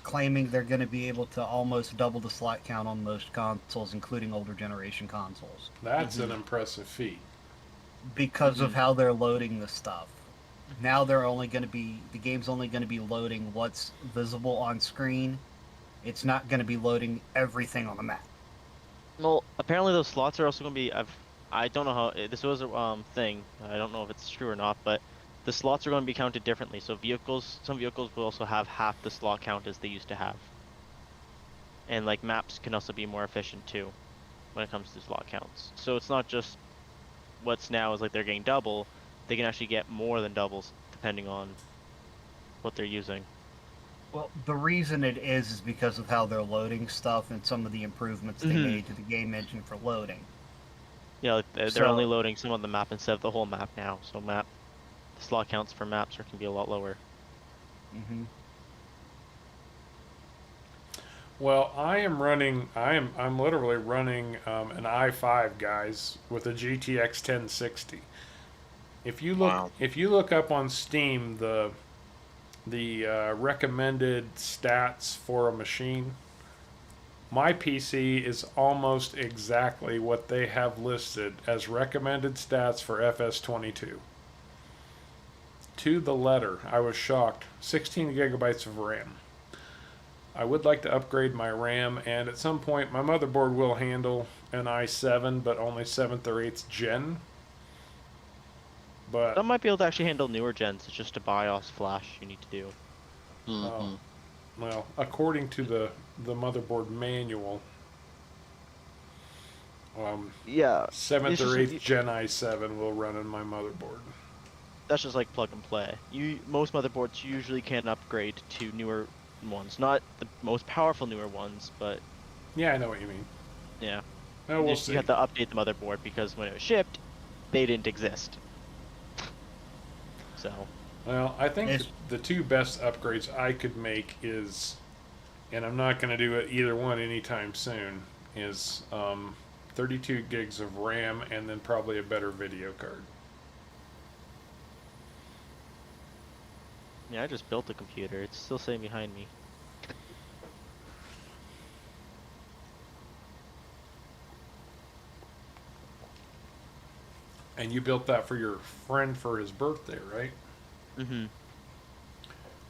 Speaker 2: claiming they're going to be able to almost double the slot count on most consoles, including older generation consoles,
Speaker 1: That's an impressive feat.
Speaker 2: because of how they're loading the stuff. Now the game's only going to be loading what's visible on screen. It's not going to be loading everything on the map.
Speaker 3: well, apparently those slots are also going to be. I don't know how this was a thing. I don't know if it's true or not, but the slots are going to be counted differently. So some vehicles will also have half the slot count as they used to have. And like maps can also be more efficient too, when it comes to slot counts. So it's not just what's now is like they're getting double. They can actually get more than doubles depending on what they're using.
Speaker 2: Well, the reason it is because of how they're loading stuff and some of the improvements they made to the game engine for loading.
Speaker 3: Yeah, like they're
Speaker 2: So-
Speaker 3: only loading some of the map instead of the whole map now. So the slot counts for maps can be a lot lower.
Speaker 2: Mm-hmm.
Speaker 1: Well, I'm literally running an i5, guys, with a GTX 1060. If you look up on Steam the recommended stats for a machine, my PC is almost exactly what they have listed as recommended stats for FS22. To the letter. I was shocked. 16 gigabytes of RAM. I would like to upgrade my RAM, and at some point my motherboard will handle an i7, but only 7th or 8th gen. But
Speaker 3: Some might be able to actually handle newer gens. It's just a BIOS flash you need to do.
Speaker 4: Mhm.
Speaker 1: well, according to the motherboard manual,
Speaker 3: Yeah,
Speaker 1: 7th
Speaker 3: it's
Speaker 1: or
Speaker 3: just-
Speaker 1: 8th gen i7 will run on my motherboard.
Speaker 3: that's just like plug and play. Most motherboards usually can upgrade to newer ones, not the most powerful newer ones, but
Speaker 1: Yeah, I know what you mean.
Speaker 3: yeah.
Speaker 1: Oh, we'll
Speaker 3: You
Speaker 1: see.
Speaker 3: have to update the motherboard because when it was shipped, they didn't exist. So
Speaker 1: Well, I think
Speaker 2: It's-
Speaker 1: the two best upgrades I could make is, and I'm not going to do it either one anytime soon, is 32 gigs of RAM and then probably a better video card.
Speaker 3: yeah, I just built a computer. It's still sitting behind me.
Speaker 1: And you built that for your friend for his birthday, right?
Speaker 3: Mm-hmm.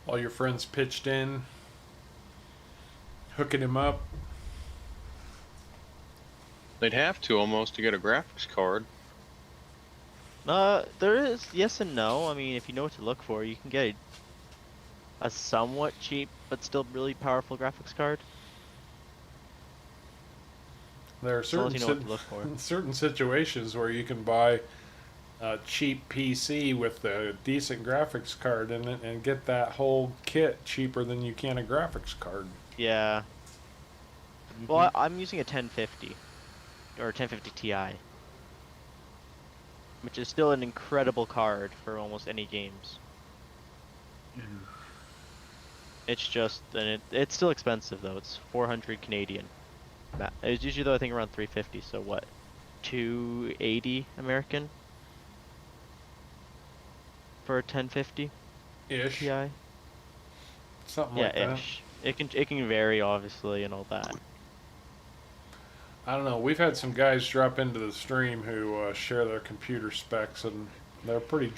Speaker 1: All your friends pitched in, hooking him up.
Speaker 4: They'd have to almost to get a graphics card.
Speaker 3: There is yes and no. I mean, if you know what to look for, you can get a somewhat cheap but still really powerful graphics card.
Speaker 1: There are
Speaker 3: As long
Speaker 1: certain
Speaker 3: as you know what to look for.
Speaker 1: certain situations where you can buy a cheap PC with a decent graphics card in it and get that whole kit cheaper than you can a graphics card.
Speaker 3: Yeah. Well, I'm using a 1050 or 1050 Ti, which is still an incredible card for almost any games. It's just, and it's still expensive though. It's 400 Canadian. It's usually though I think around 350. So what? 280 American for a 1050
Speaker 1: Ish.
Speaker 3: Ti.
Speaker 1: Something
Speaker 3: Yeah,
Speaker 1: like that.
Speaker 3: ish. It can vary obviously and all that.
Speaker 1: I don't know. We've had some guys drop into the stream who share their computer specs, and they're pretty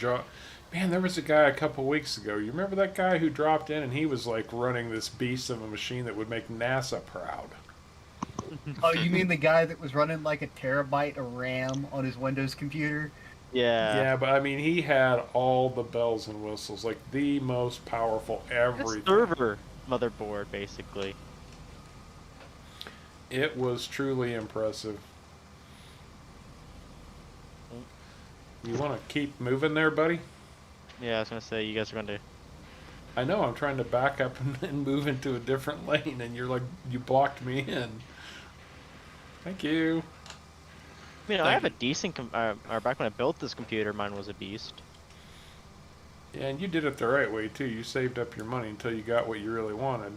Speaker 1: Man, there was a guy a couple weeks ago. You remember that guy who dropped in, and he was like running this beast of a machine that would make NASA proud.
Speaker 2: Oh, you mean the guy that was running like a terabyte of RAM on his Windows computer?
Speaker 3: Yeah.
Speaker 1: Yeah, but I mean, he had all the bells and whistles, like the most powerful
Speaker 3: A
Speaker 1: everything.
Speaker 3: server motherboard basically.
Speaker 1: It was truly impressive. You want to keep moving there, buddy?
Speaker 3: Yeah, I was gonna say you guys are going to.
Speaker 1: I know, I'm trying to back up and move into a different lane, and you're like, you blocked me in. Thank you.
Speaker 3: I have a decent. Or back when I built this computer, mine was a beast.
Speaker 1: Yeah, and you did it the right way, too. You saved up your money until you got what you really wanted.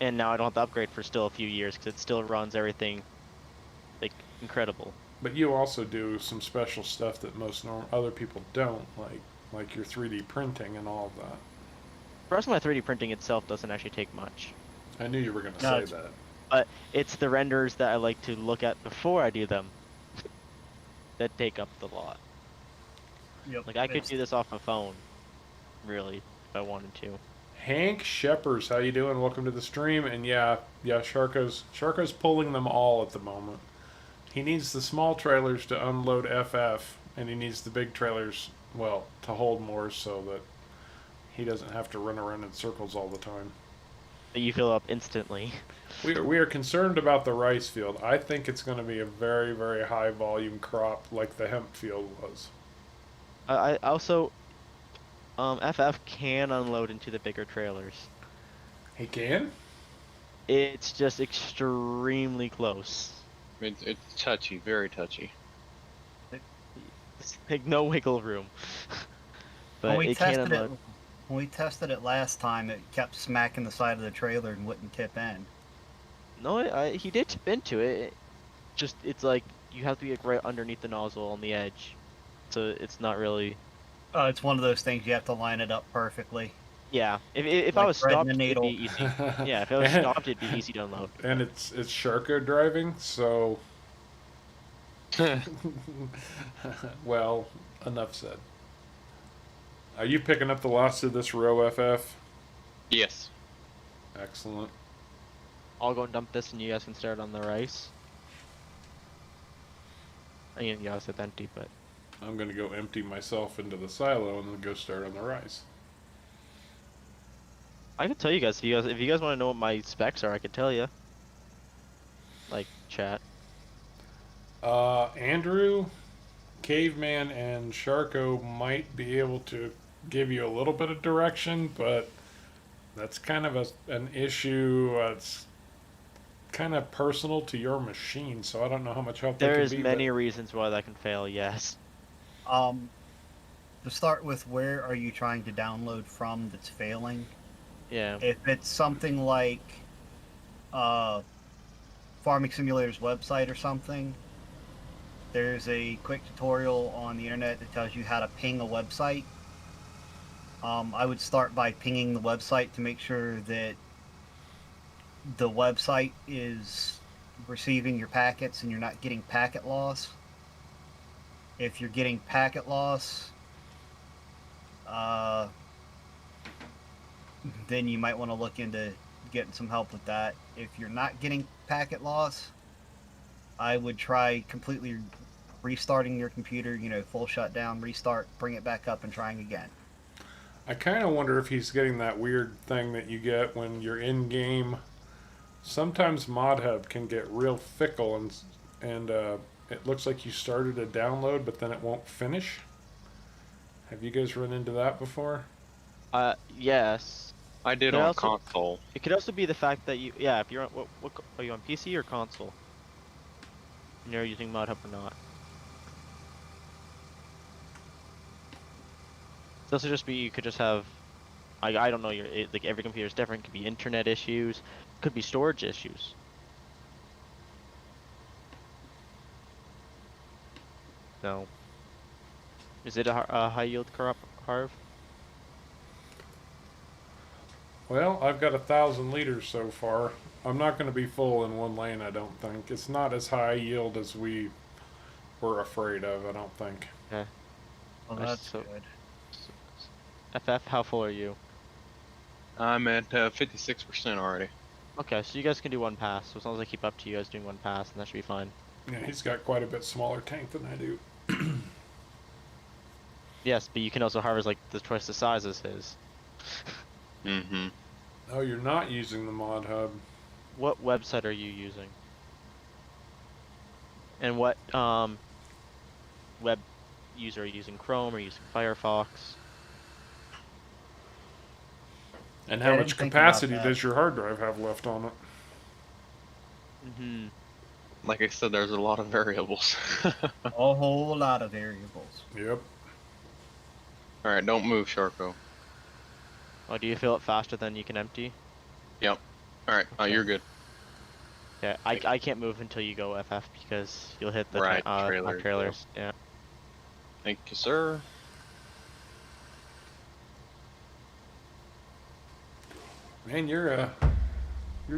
Speaker 3: And now I don't have to upgrade for still a few years because it still runs everything like incredible.
Speaker 1: But you also do some special stuff that most other people don't, like your 3D printing and all of that.
Speaker 3: The rest of my 3D printing itself doesn't actually take much.
Speaker 1: I knew you were going to
Speaker 2: No,
Speaker 1: say that.
Speaker 3: But it's the renders that I like to look at before I do them that take up the lot.
Speaker 2: Yep.
Speaker 3: Like I could do this off my phone, really, if I wanted to.
Speaker 1: Hank Sheppers, how you doing? Welcome to the stream. And yeah, Sharko's pulling them all at the moment. He needs the small trailers to unload FF, and he needs the big trailers, well, to hold more so that he doesn't have to run around in circles all the time.
Speaker 3: But you fill up instantly.
Speaker 1: We are concerned about the rice field. I think it's going to be a very, very high volume crop like the hemp field was.
Speaker 3: I also, FF can unload into the bigger trailers.
Speaker 1: He can?
Speaker 3: It's just extremely close.
Speaker 4: It's touchy, very touchy.
Speaker 3: It's like no wiggle room. But
Speaker 2: when we
Speaker 3: it can
Speaker 2: tested it,
Speaker 3: unload.
Speaker 2: when we tested it last time, it kept smacking the side of the trailer and wouldn't tip in.
Speaker 3: No, he did tip into it. It's like you have to be like right underneath the nozzle on the edge, so it's not really.
Speaker 2: It's one of those things you have to line it up perfectly.
Speaker 3: Yeah, if
Speaker 2: Like
Speaker 3: I was
Speaker 2: threading
Speaker 3: stopped,
Speaker 2: a
Speaker 3: it'd
Speaker 2: needle.
Speaker 3: be easy. Yeah, if I was stopped, it'd be easy to unload.
Speaker 1: And it's Sharko driving, so well, enough said. Are you picking up the loss of this row FF?
Speaker 4: Yes.
Speaker 1: Excellent.
Speaker 3: I'll go and dump this, and you guys can start on the rice. I mean, yeah, it's empty, but
Speaker 1: I'm going to go empty myself into the silo and then go start on the rice.
Speaker 3: I can tell you guys if you guys want to know what my specs are, I could tell you. Like chat.
Speaker 1: Andrew, Caveman, and Sharko might be able to give you a little bit of direction, but that's kind of an issue. It's kind of personal to your machine, so I don't know how much help they
Speaker 3: There's
Speaker 1: can be.
Speaker 3: many reasons why that can fail. Yes.
Speaker 2: To start with, where are you trying to download from that's failing?
Speaker 3: Yeah.
Speaker 2: If it's something like Farming Simulator's website or something, there's a quick tutorial on the internet that tells you how to ping a website. I would start by pinging the website to make sure that the website is receiving your packets and you're not getting packet loss. If you're getting packet loss, then you might want to look into getting some help with that. If you're not getting packet loss, I would try completely restarting your computer, full shutdown, restart, bring it back up and trying again.
Speaker 1: I kind of wonder if he's getting that weird thing that you get when you're in game. Sometimes ModHub can get real fickle and it looks like you started a download but then it won't finish. Have you guys run into that before?
Speaker 3: Yes.
Speaker 4: I did
Speaker 3: Could
Speaker 4: on
Speaker 3: also-
Speaker 4: console.
Speaker 3: It could also be the fact that if you're on what are you on PC or console? And you're using ModHub or not. It also just be you could just have I don't know. Like every computer is different. Could be internet issues. Could be storage issues. So, is it a high yield corrupt Harv?
Speaker 1: Well, I've got 1,000 liters so far. I'm not going to be full in one lane, I don't think. It's not as high yield as we were afraid of, I don't think.
Speaker 3: Yeah.
Speaker 2: Well,
Speaker 3: Nice,
Speaker 2: that's
Speaker 3: so-
Speaker 2: good.
Speaker 3: FF, how full are you?
Speaker 4: I'm at 56% already.
Speaker 3: Okay, so you guys can do one pass. So as long as I keep up to you guys doing one pass, then that should be fine.
Speaker 1: Yeah, he's got quite a bit smaller tank than I do.
Speaker 3: Yes, but you can also harvest like the twice the size as his.
Speaker 4: Mm-hmm.
Speaker 1: Oh, you're not using the mod hub.
Speaker 3: What website are you using? And what web user are you using? Chrome or using Firefox?
Speaker 1: And
Speaker 2: Yeah,
Speaker 1: how
Speaker 2: I
Speaker 1: much
Speaker 2: didn't think about
Speaker 1: capacity
Speaker 2: that.
Speaker 1: does your hard drive have left on it?
Speaker 3: Mm-hmm.
Speaker 4: Like I said, there's a lot of variables.
Speaker 2: A whole lot of variables.
Speaker 1: Yep.
Speaker 4: Alright, don't move, Sharko.
Speaker 3: Oh, do you fill it faster than you can empty?
Speaker 4: Yep. Alright,
Speaker 3: Okay.
Speaker 4: you're good.
Speaker 3: Yeah, I can't move until you go FF because you'll hit the
Speaker 4: Right,
Speaker 3: trailers.
Speaker 4: trailers,
Speaker 3: Yeah.
Speaker 4: Thank you, sir.
Speaker 1: Man, you're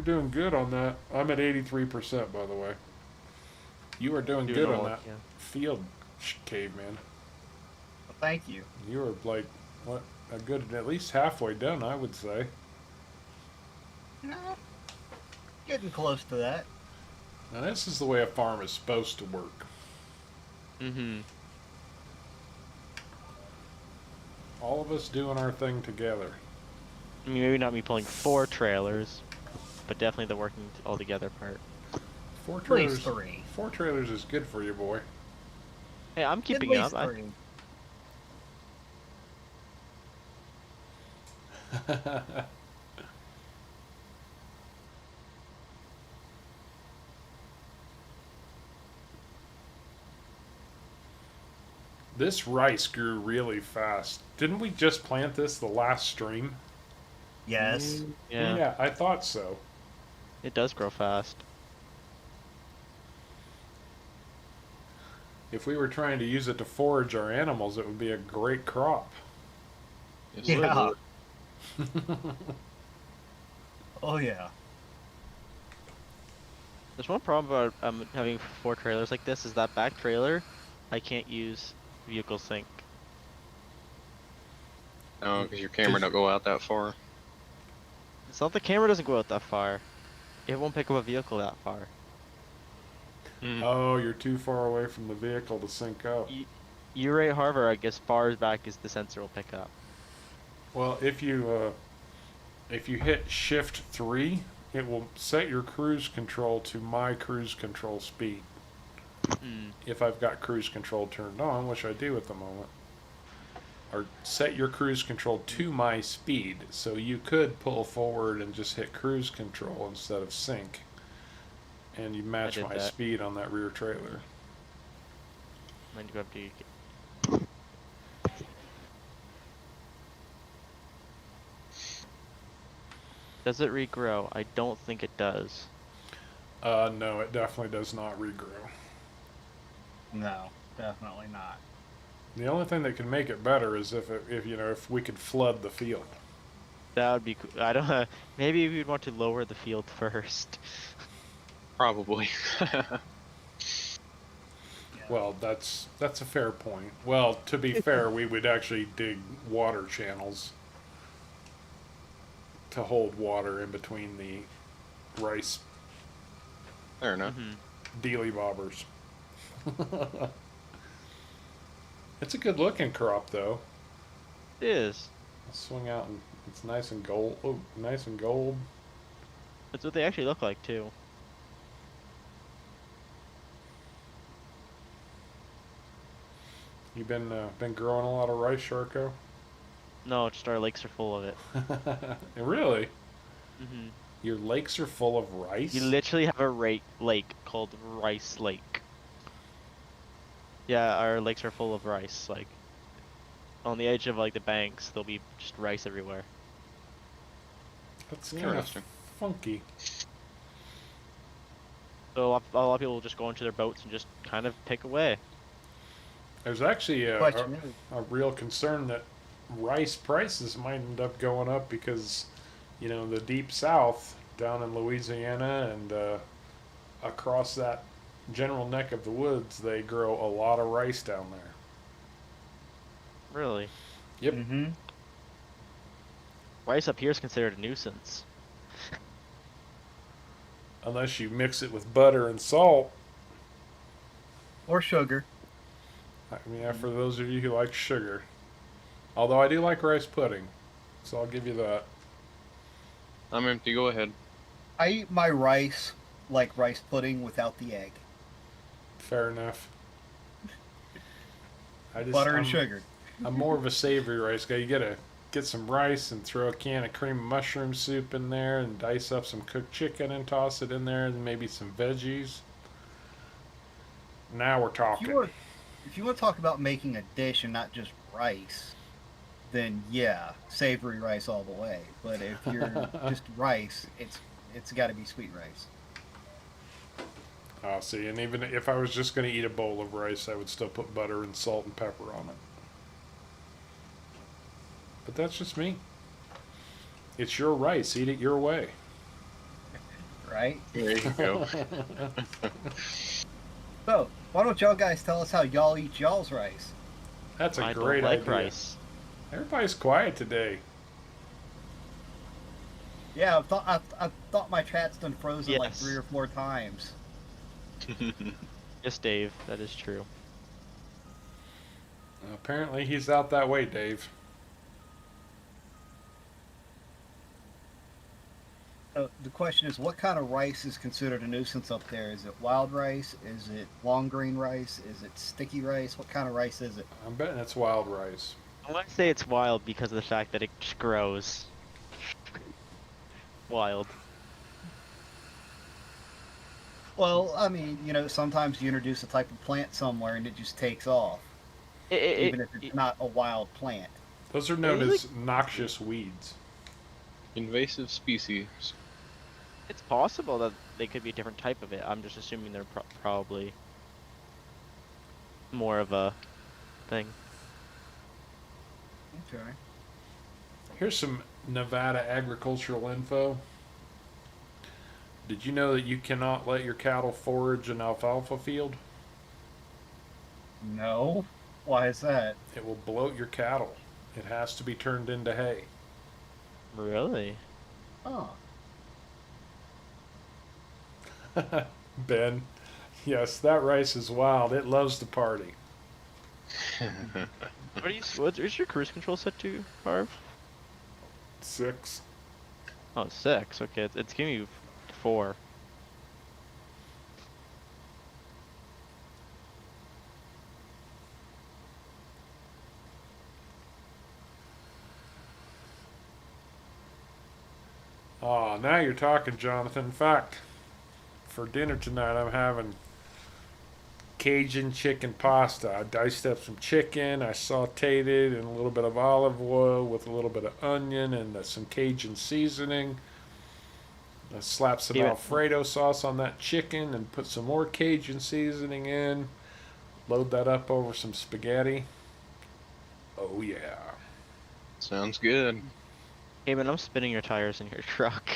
Speaker 1: doing good on that. I'm at 83%, by the way. You are doing good on
Speaker 3: all-
Speaker 1: that
Speaker 3: yeah.
Speaker 1: field, caveman.
Speaker 2: Well, thank you.
Speaker 1: You are like what a good at least halfway done, I would say.
Speaker 2: No, getting close to that.
Speaker 1: Now this is the way a farm is supposed to work.
Speaker 3: Mm-hmm.
Speaker 1: All of us doing our thing together.
Speaker 3: I mean, maybe not me pulling 4 trailers, but definitely the working all together part.
Speaker 1: Four
Speaker 2: At least
Speaker 1: trailers.
Speaker 2: 3.
Speaker 1: 4 trailers is good for you, boy.
Speaker 3: Hey, I'm
Speaker 2: At
Speaker 3: keeping
Speaker 2: least
Speaker 3: up.
Speaker 2: 3.
Speaker 1: This rice grew really fast. Didn't we just plant this the last stream?
Speaker 2: Yes.
Speaker 3: Yeah,
Speaker 1: I thought so.
Speaker 3: it does grow fast.
Speaker 1: If we were trying to use it to forage our animals, it would be a great crop.
Speaker 4: Yes, sir,
Speaker 2: Yeah.
Speaker 4: boy.
Speaker 2: Oh yeah.
Speaker 3: There's one problem about having 4 trailers like this is that back trailer, I can't use vehicle sync.
Speaker 4: No, because your camera don't go out that far.
Speaker 3: It's not the camera doesn't go out that far. It won't pick up a vehicle that far.
Speaker 1: Oh, you're too far away from the vehicle to sync up.
Speaker 3: You're right, Harvard. I guess far as back as the sensor will pick up.
Speaker 1: Well, if you hit Shift 3, it will set your cruise control to my cruise control speed. If I've got cruise control turned on, which I do at the moment. Or set your cruise control to my speed, so you could pull forward and just hit cruise control instead of sync. And you match
Speaker 3: did
Speaker 1: my
Speaker 3: that.
Speaker 1: speed on that rear trailer.
Speaker 3: Mind you, go up to you. Does it regrow? I don't think it does.
Speaker 1: No, it definitely does not regrow.
Speaker 2: No, definitely not.
Speaker 1: The only thing that can make it better is if we could flood the field.
Speaker 3: That would be cool. I don't. Maybe we'd want to lower the field first.
Speaker 4: Probably.
Speaker 1: Well, that's a fair point. Well, to be fair, we would actually dig water channels to hold water in between the rice
Speaker 4: Fair enough.
Speaker 1: dealy bobbers. It's a good looking crop, though.
Speaker 3: It is.
Speaker 1: I'll swing out and it's nice and gold. Oh, nice and gold.
Speaker 3: That's what they actually look like too.
Speaker 1: You been growing a lot of rice, Sharko?
Speaker 3: No, just our lakes are full of it.
Speaker 1: Really?
Speaker 3: hmm
Speaker 1: Your lakes are full of rice?
Speaker 3: You literally have a lake called Rice Lake. Yeah, our lakes are full of rice. Like on the edge of like the banks, there'll be just rice everywhere.
Speaker 1: That's kind of
Speaker 4: Interesting.
Speaker 1: funky.
Speaker 3: So a lot of people will just go into their boats and just kind of pick away.
Speaker 1: There's actually
Speaker 2: Question is,
Speaker 1: a real concern that rice prices might end up going up because, the deep south down in Louisiana and across that general neck of the woods, they grow a lot of rice down there.
Speaker 3: Really,
Speaker 1: Yep.
Speaker 2: mm-hmm.
Speaker 3: rice up here is considered a nuisance.
Speaker 1: Unless you mix it with butter and salt.
Speaker 2: Or sugar.
Speaker 1: I mean, yeah, for those of you who like sugar. Although I do like rice pudding, so I'll give you that.
Speaker 4: I'm empty. Go ahead.
Speaker 2: I eat my rice like rice pudding without the egg.
Speaker 1: Fair enough.
Speaker 2: Butter and sugar.
Speaker 1: I'm more of a savory rice guy. You gotta get some rice and throw a can of cream of mushroom soup in there and dice up some cooked chicken and toss it in there and maybe some veggies. Now we're
Speaker 2: If
Speaker 1: talking.
Speaker 2: you want to talk about making a dish and not just rice, then yeah, savory rice all the way. But if you're just rice, it's got to be sweet rice.
Speaker 1: Oh, see, and even if I was just going to eat a bowl of rice, I would still put butter and salt and pepper on it. But that's just me. It's your rice. Eat it your way.
Speaker 2: Right?
Speaker 4: There you go.
Speaker 2: So, why don't y'all guys tell us how y'all eat y'all's rice?
Speaker 1: That's a
Speaker 3: I
Speaker 1: great
Speaker 3: don't like
Speaker 1: idea.
Speaker 3: rice.
Speaker 1: Everybody's quiet today.
Speaker 2: Yeah, I've thought my chat's done frozen like
Speaker 3: Yes.
Speaker 2: 3 or 4 times.
Speaker 3: Yes, Dave, that is true.
Speaker 1: Apparently, he's out that way, Dave.
Speaker 2: The question is, what kind of rice is considered a nuisance up there? Is it wild rice? Is it long grain rice? Is it sticky rice? What kind of rice is it?
Speaker 1: I'm betting it's wild rice.
Speaker 3: I want to say it's wild because of the fact that it just grows. Wild.
Speaker 2: Well, I mean, sometimes you introduce a type of plant somewhere and it just takes off, even if it's not a wild plant.
Speaker 1: Those are known
Speaker 3: Really?
Speaker 1: as noxious weeds.
Speaker 4: Invasive species.
Speaker 3: It's possible that they could be a different type of it. I'm just assuming they're probably more of a thing.
Speaker 2: Okay.
Speaker 1: Here's some Nevada agricultural info. Did you know that you cannot let your cattle forage an alfalfa field?
Speaker 2: No. Why is that?
Speaker 1: It will bloat your cattle. It has to be turned into hay.
Speaker 3: Really?
Speaker 2: Oh.
Speaker 1: Ben, yes, that rice is wild. It loves to party.
Speaker 3: What is your cruise control set to, Harv?
Speaker 1: 6.
Speaker 3: Oh, 6. Okay, it's giving you 4.
Speaker 1: Oh, now you're talking, Jonathan. In fact, for dinner tonight, I'm having Cajun chicken pasta. I diced up some chicken, I sauteed it in a little bit of olive oil with a little bit of onion and some Cajun seasoning. I slapped some
Speaker 3: Yeah.
Speaker 1: Alfredo sauce on that chicken and put some more Cajun seasoning in. Load that up over some spaghetti. Oh, yeah.
Speaker 4: Sounds good.
Speaker 3: Hey, man, I'm spinning your tires in your truck.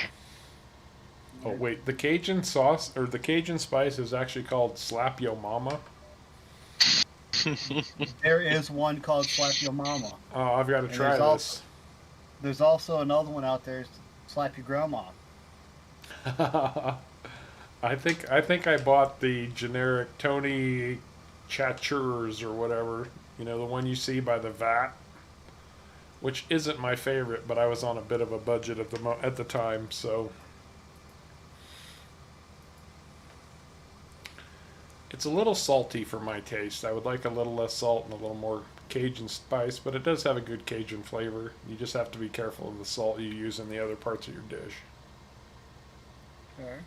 Speaker 1: Oh, wait. The Cajun sauce, or the Cajun spice is actually called Slap Yo Mama.
Speaker 2: There is one called Slap Your Mama.
Speaker 1: Oh, I've got to
Speaker 2: And
Speaker 1: try
Speaker 2: there's
Speaker 1: this.
Speaker 2: also- There's also another one out there, Slap Your Grandma.
Speaker 1: I think I bought the generic Tony Chatures or whatever, the one you see by the vat, which isn't my favorite, but I was on a bit of a budget at the time, so it's a little salty for my taste. I would like a little less salt and a little more Cajun spice, but it does have a good Cajun flavor. You just have to be careful of the salt you use in the other parts of your dish.
Speaker 2: Okay.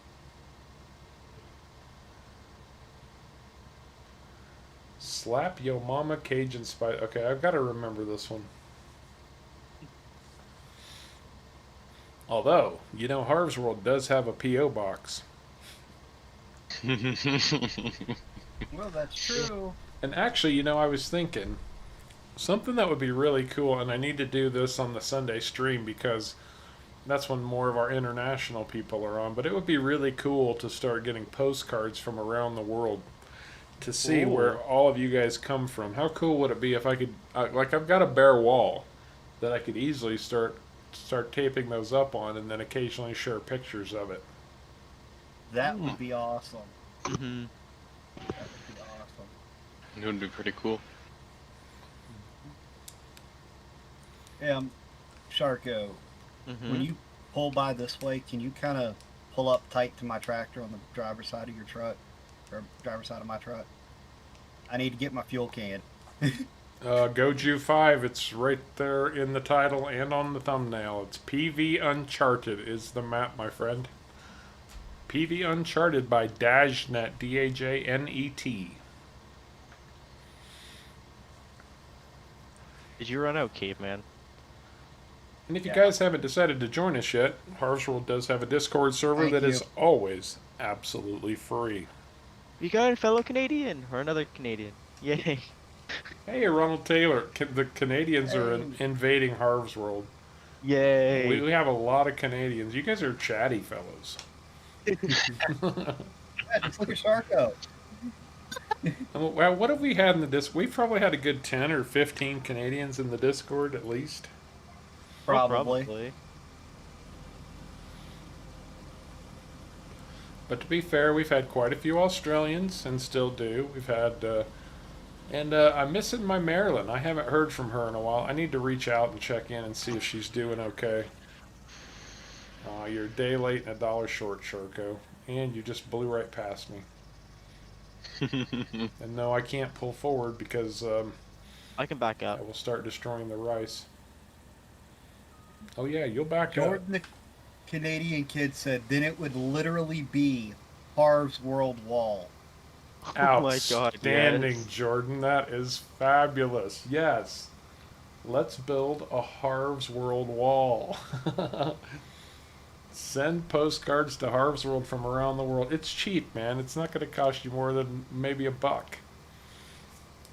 Speaker 1: Slap Yo Mama Cajun Spice. Okay, I've got to remember this one. Although, Harv's World does have a P.O. box.
Speaker 2: Well, that's true.
Speaker 1: And actually, I was thinking something that would be really cool, and I need to do this on the Sunday stream because that's when more of our international people are on. But it would be really cool to start getting postcards from around the world to see
Speaker 3: Ooh.
Speaker 1: where all of you guys come from. How cool would it be if I could, like, I've got a bare wall that I could easily start taping those up on, and then occasionally share pictures of it.
Speaker 2: That would be awesome.
Speaker 3: Mm-hmm.
Speaker 2: That would be awesome.
Speaker 4: It would be pretty cool.
Speaker 2: Sharko,
Speaker 3: Mm-hmm.
Speaker 2: when you pull by this way, can you kind of pull up tight to my tractor on the driver's side of your truck? Or driver's side of my truck? I need to get my fuel can.
Speaker 1: Goju 5, it's right there in the title and on the thumbnail. It's PV Uncharted is the map, my friend. PV Uncharted by Dajnet, D-A-J-N-E-T.
Speaker 3: Did you run out, Caveman?
Speaker 1: And if you
Speaker 2: Yeah.
Speaker 1: guys haven't decided to join us yet, Harv's World does have a Discord server
Speaker 2: Thank
Speaker 1: that is
Speaker 2: you.
Speaker 1: always absolutely free.
Speaker 3: You got a fellow Canadian or another Canadian. Yay.
Speaker 1: Hey, Ronald Taylor, the Canadians are
Speaker 2: Hey.
Speaker 1: invading Harv's World.
Speaker 3: Yay.
Speaker 1: We have a lot of Canadians. You guys are chatty fellows.
Speaker 2: Yeah, just look at Sharko.
Speaker 1: Well, what have we had in the Discord? We've probably had a good 10 or 15 Canadians in the Discord at least.
Speaker 2: Probably.
Speaker 1: But to be fair, we've had quite a few Australians and still do. We've had, I'm missing my Marilyn. I haven't heard from her in a while. I need to reach out and check in and see if she's doing okay. You're a day late and $1 short, Sharko. And you just blew right past me. And no, I can't pull forward because
Speaker 3: I can back
Speaker 1: I
Speaker 3: up.
Speaker 1: will start destroying the rice. Oh yeah, you'll back up.
Speaker 2: Jordan, the Canadian kid, said then it would literally be Harv's World Wall.
Speaker 3: Oh my god,
Speaker 1: Outstanding,
Speaker 3: yes.
Speaker 1: Jordan. That is fabulous. Yes. Let's build a Harv's World wall. Send postcards to Harv's World from around the world. It's cheap, man. It's not going to cost you more than maybe $1.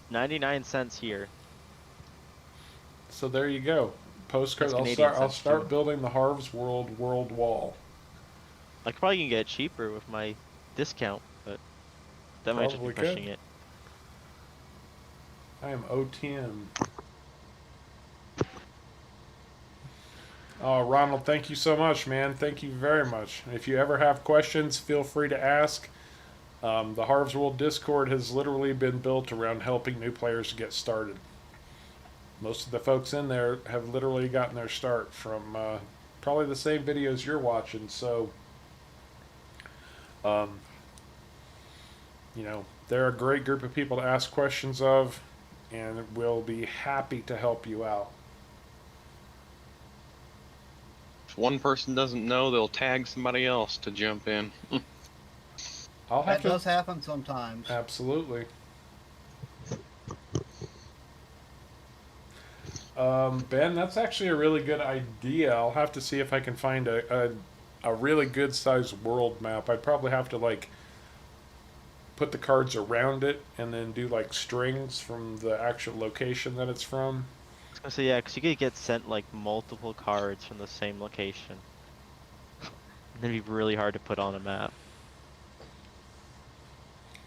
Speaker 3: 99 cents here.
Speaker 1: So there you go. Postcards.
Speaker 3: That's
Speaker 1: I'll
Speaker 3: Canadian
Speaker 1: start
Speaker 3: cents, too.
Speaker 1: building the Harv's World wall.
Speaker 3: I could probably can get it cheaper with my discount, but that might just be
Speaker 1: Probably could.
Speaker 3: pushing it.
Speaker 1: I am OTM. Oh, Ronald, thank you so much, man. Thank you very much. If you ever have questions, feel free to ask. The Harv's World Discord has literally been built around helping new players get started. Most of the folks in there have literally gotten their start from probably the same videos you're watching. So, they're a great group of people to ask questions of, and we'll be happy to help you out.
Speaker 4: If one person doesn't know, they'll tag somebody else to jump in.
Speaker 1: I'll have
Speaker 2: That
Speaker 1: to.
Speaker 2: does happen sometimes.
Speaker 1: Absolutely. Ben, that's actually a really good idea. I'll have to see if I can find a really good sized world map. I'd probably have to put the cards around it and then do strings from the actual location that it's from.
Speaker 3: I was gonna say, yeah, because you could get sent multiple cards from the same location. And it'd be really hard to put on a map.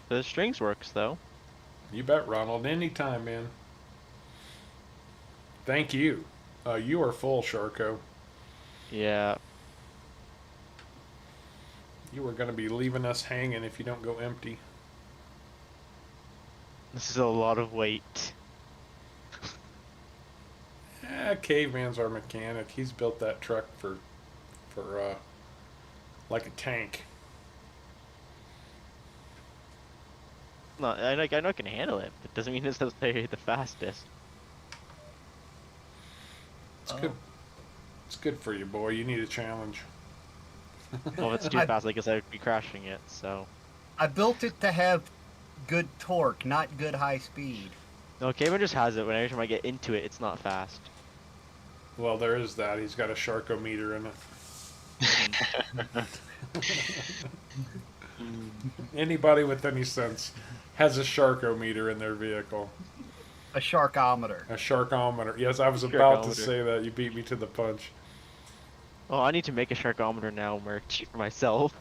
Speaker 3: The strings works though.
Speaker 1: You bet, Ronald. Anytime, man. Thank you. You are full, Sharko.
Speaker 3: Yeah.
Speaker 1: You are going to be leaving us hanging if you don't go empty.
Speaker 3: This is a lot of weight.
Speaker 1: Caveman's our mechanic. He's built that truck for like a tank.
Speaker 3: No, I know I can handle it, but doesn't mean it's necessarily the fastest.
Speaker 1: It's good. It's good for you, boy. You need a challenge.
Speaker 3: Well, if it's too fast, I guess I'd be crashing it, so.
Speaker 2: I built it to have good torque, not good high speed.
Speaker 3: No, Caveman just has it. When every time I get into it, it's not fast.
Speaker 1: Well, there is that. He's got a Sharko meter in it. Anybody with any sense has a sharkometer in their vehicle.
Speaker 2: A sharkometer.
Speaker 1: A sharkometer. Yes, I was about to
Speaker 3: Sharkometer.
Speaker 1: say that. You beat me to the punch.
Speaker 3: Oh, I need to make a sharkometer now merch for myself.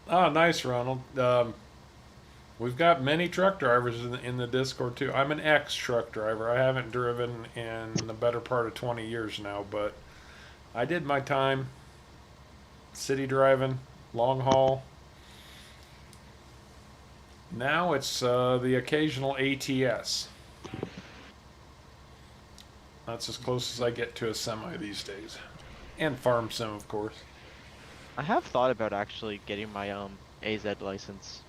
Speaker 1: Oh, nice, Ronald. We've got many truck drivers in the Discord too. I'm an ex-truck driver. I haven't driven in the better part of 20 years now, but I did my time city driving, long haul. Now it's the occasional ATS. That's as close as I get to a semi these days, and farm sim, of course.
Speaker 3: I have thought about actually getting my AZ license.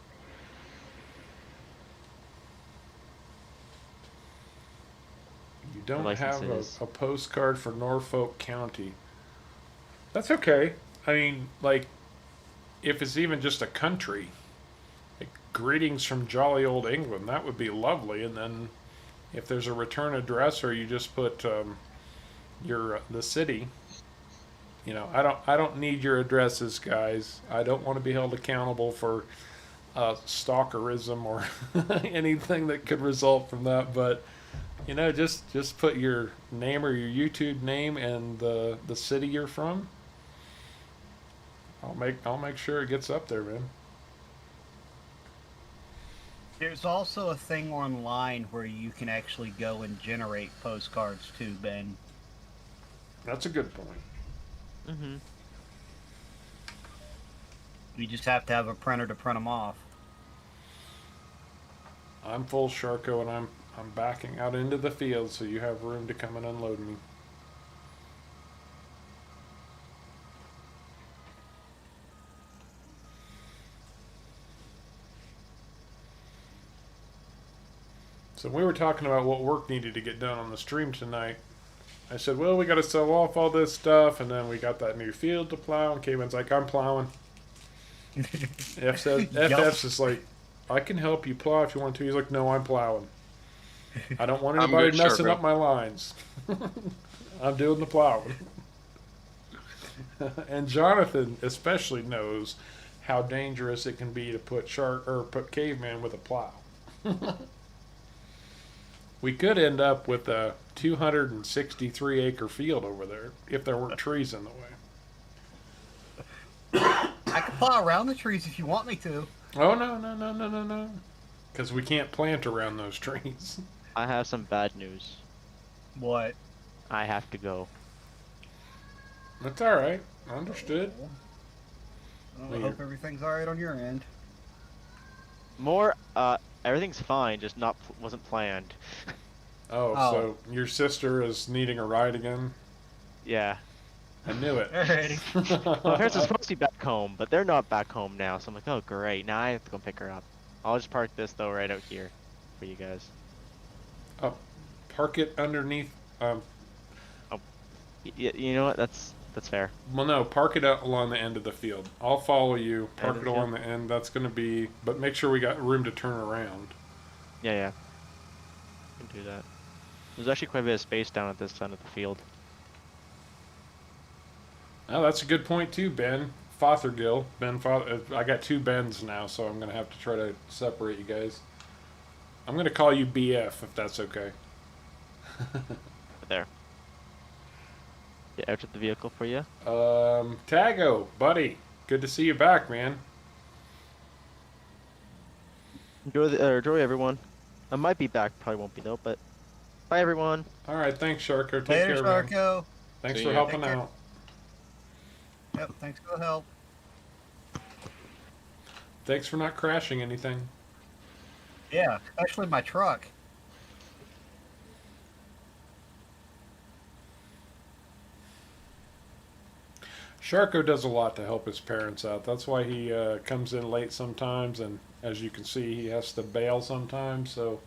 Speaker 1: You don't have
Speaker 3: licenses.
Speaker 1: a postcard for Norfolk County. That's okay. I mean, like, if it's even just a country, like, greetings from jolly old England, that would be lovely. And then, if there's a return address, or you just put your the city. You know, I don't need your addresses, guys. I don't want to be held accountable for stalkerism or anything that could result from that. But you know, just put your name or your YouTube name and the city you're from. I'll make sure it gets up there, man.
Speaker 2: There's also a thing online where you can actually go and generate postcards too, Ben.
Speaker 1: That's a good point.
Speaker 3: Mm-hmm.
Speaker 2: You just have to have a printer to print them off.
Speaker 1: I'm full Sharko, and I'm backing out into the field, so you have room to come and unload me. So we were talking about what work needed to get done on the stream tonight. I said, well, we got to sell off all this stuff, and then we got that new field to plow. And Caitlin's like, I'm plowing. FF's just like, I can help you plow if you want to. He's like, no, I'm plowing. I don't want
Speaker 4: I'm
Speaker 1: anybody
Speaker 4: good,
Speaker 1: messing
Speaker 4: Sharko.
Speaker 1: up my lines. I'm doing the plowing. And Jonathan especially knows how dangerous it can be to put put caveman with a plow. We could end up with a 263 acre field over there if there weren't trees in the way.
Speaker 2: I can plow around the trees if you want me to.
Speaker 1: Oh no. Because we can't plant around those trees.
Speaker 3: I have some bad news.
Speaker 2: What?
Speaker 3: I have to go.
Speaker 1: That's all right. Understood.
Speaker 2: Well, I
Speaker 1: Well,
Speaker 2: hope everything's alright on your end.
Speaker 3: Everything's fine, just wasn't planned.
Speaker 1: Oh,
Speaker 2: Oh.
Speaker 1: so your sister is needing a ride again?
Speaker 3: Yeah.
Speaker 1: I knew it.
Speaker 2: Alrighty.
Speaker 3: My parents are supposed to be back home, but they're not back home now, so I'm like, oh great, now I have to go pick her up. I'll just park this though right out here for you guys.
Speaker 1: Oh, park it underneath.
Speaker 3: You know what? That's fair.
Speaker 1: Well, no, park it out along the end of the field. I'll follow you. Park
Speaker 3: of
Speaker 1: it
Speaker 3: the
Speaker 1: along the end. That's going to be, but make sure we got room to turn around.
Speaker 3: Yeah. Can do that. There's actually quite a bit of space down at this side of the field.
Speaker 1: Oh, that's a good point too, Ben. Fothergill. I got two Bens now, so I'm going to have to try to separate you guys. I'm going to call you BF if that's okay.
Speaker 3: There. Get out of the vehicle for you.
Speaker 1: Tago, buddy. Good to see you back, man.
Speaker 3: Enjoy everyone. I might be back, probably won't be though, but bye everyone.
Speaker 1: All right, thanks, Sharko. Take
Speaker 2: Later,
Speaker 1: care, man.
Speaker 2: Sharko.
Speaker 1: Thanks
Speaker 4: See
Speaker 1: for
Speaker 4: ya.
Speaker 1: helping
Speaker 2: Take care.
Speaker 1: out.
Speaker 2: Yep, thanks for the help.
Speaker 1: Thanks for not crashing anything.
Speaker 2: Yeah, especially my truck.
Speaker 1: Sharko does a lot to help his parents out. That's why he comes in late sometimes, and as you can see, he has to bail sometimes. So,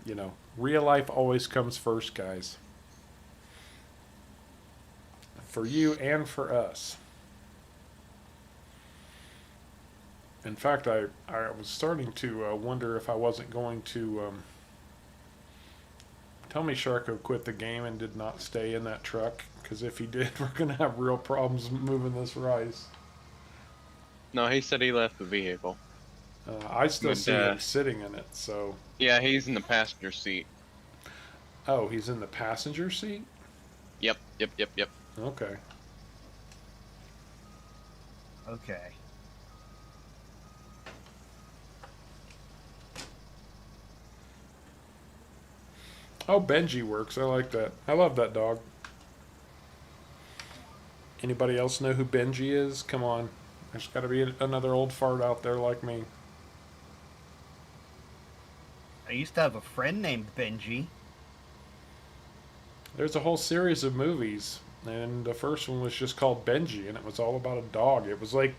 Speaker 1: you know, real life always comes first, guys. For you and for us. In fact, I was starting to wonder if I wasn't going to Tell me Sharko quit the game and did not stay in that truck, because if he did, we're going to have real problems moving this rice.
Speaker 4: No, he said he left the vehicle.
Speaker 1: I still
Speaker 4: But,
Speaker 1: see him sitting in it, so...
Speaker 4: Yeah, he's in the passenger seat.
Speaker 1: Oh, he's in the passenger seat?
Speaker 4: Yep.
Speaker 1: Okay.
Speaker 2: Okay.
Speaker 1: Oh, Benji works. I like that. I love that dog. Anybody else know who Benji is? Come on. There's got to be another old fart out there like me.
Speaker 2: I used to have a friend named Benji.
Speaker 1: There's a whole series of movies, and the first one was just called Benji, and it was all about a dog. It was like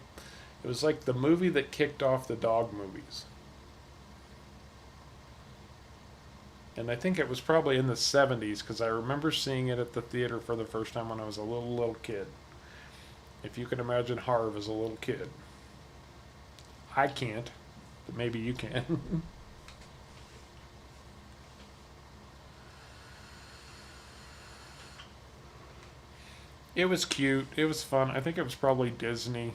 Speaker 1: the movie that kicked off the dog movies. And I think it was probably in the 70s, because I remember seeing it at the theater for the first time when I was a little kid. If you can imagine Harv as a little kid. I can't, but maybe you can. It was cute. It was fun. I think it was probably Disney.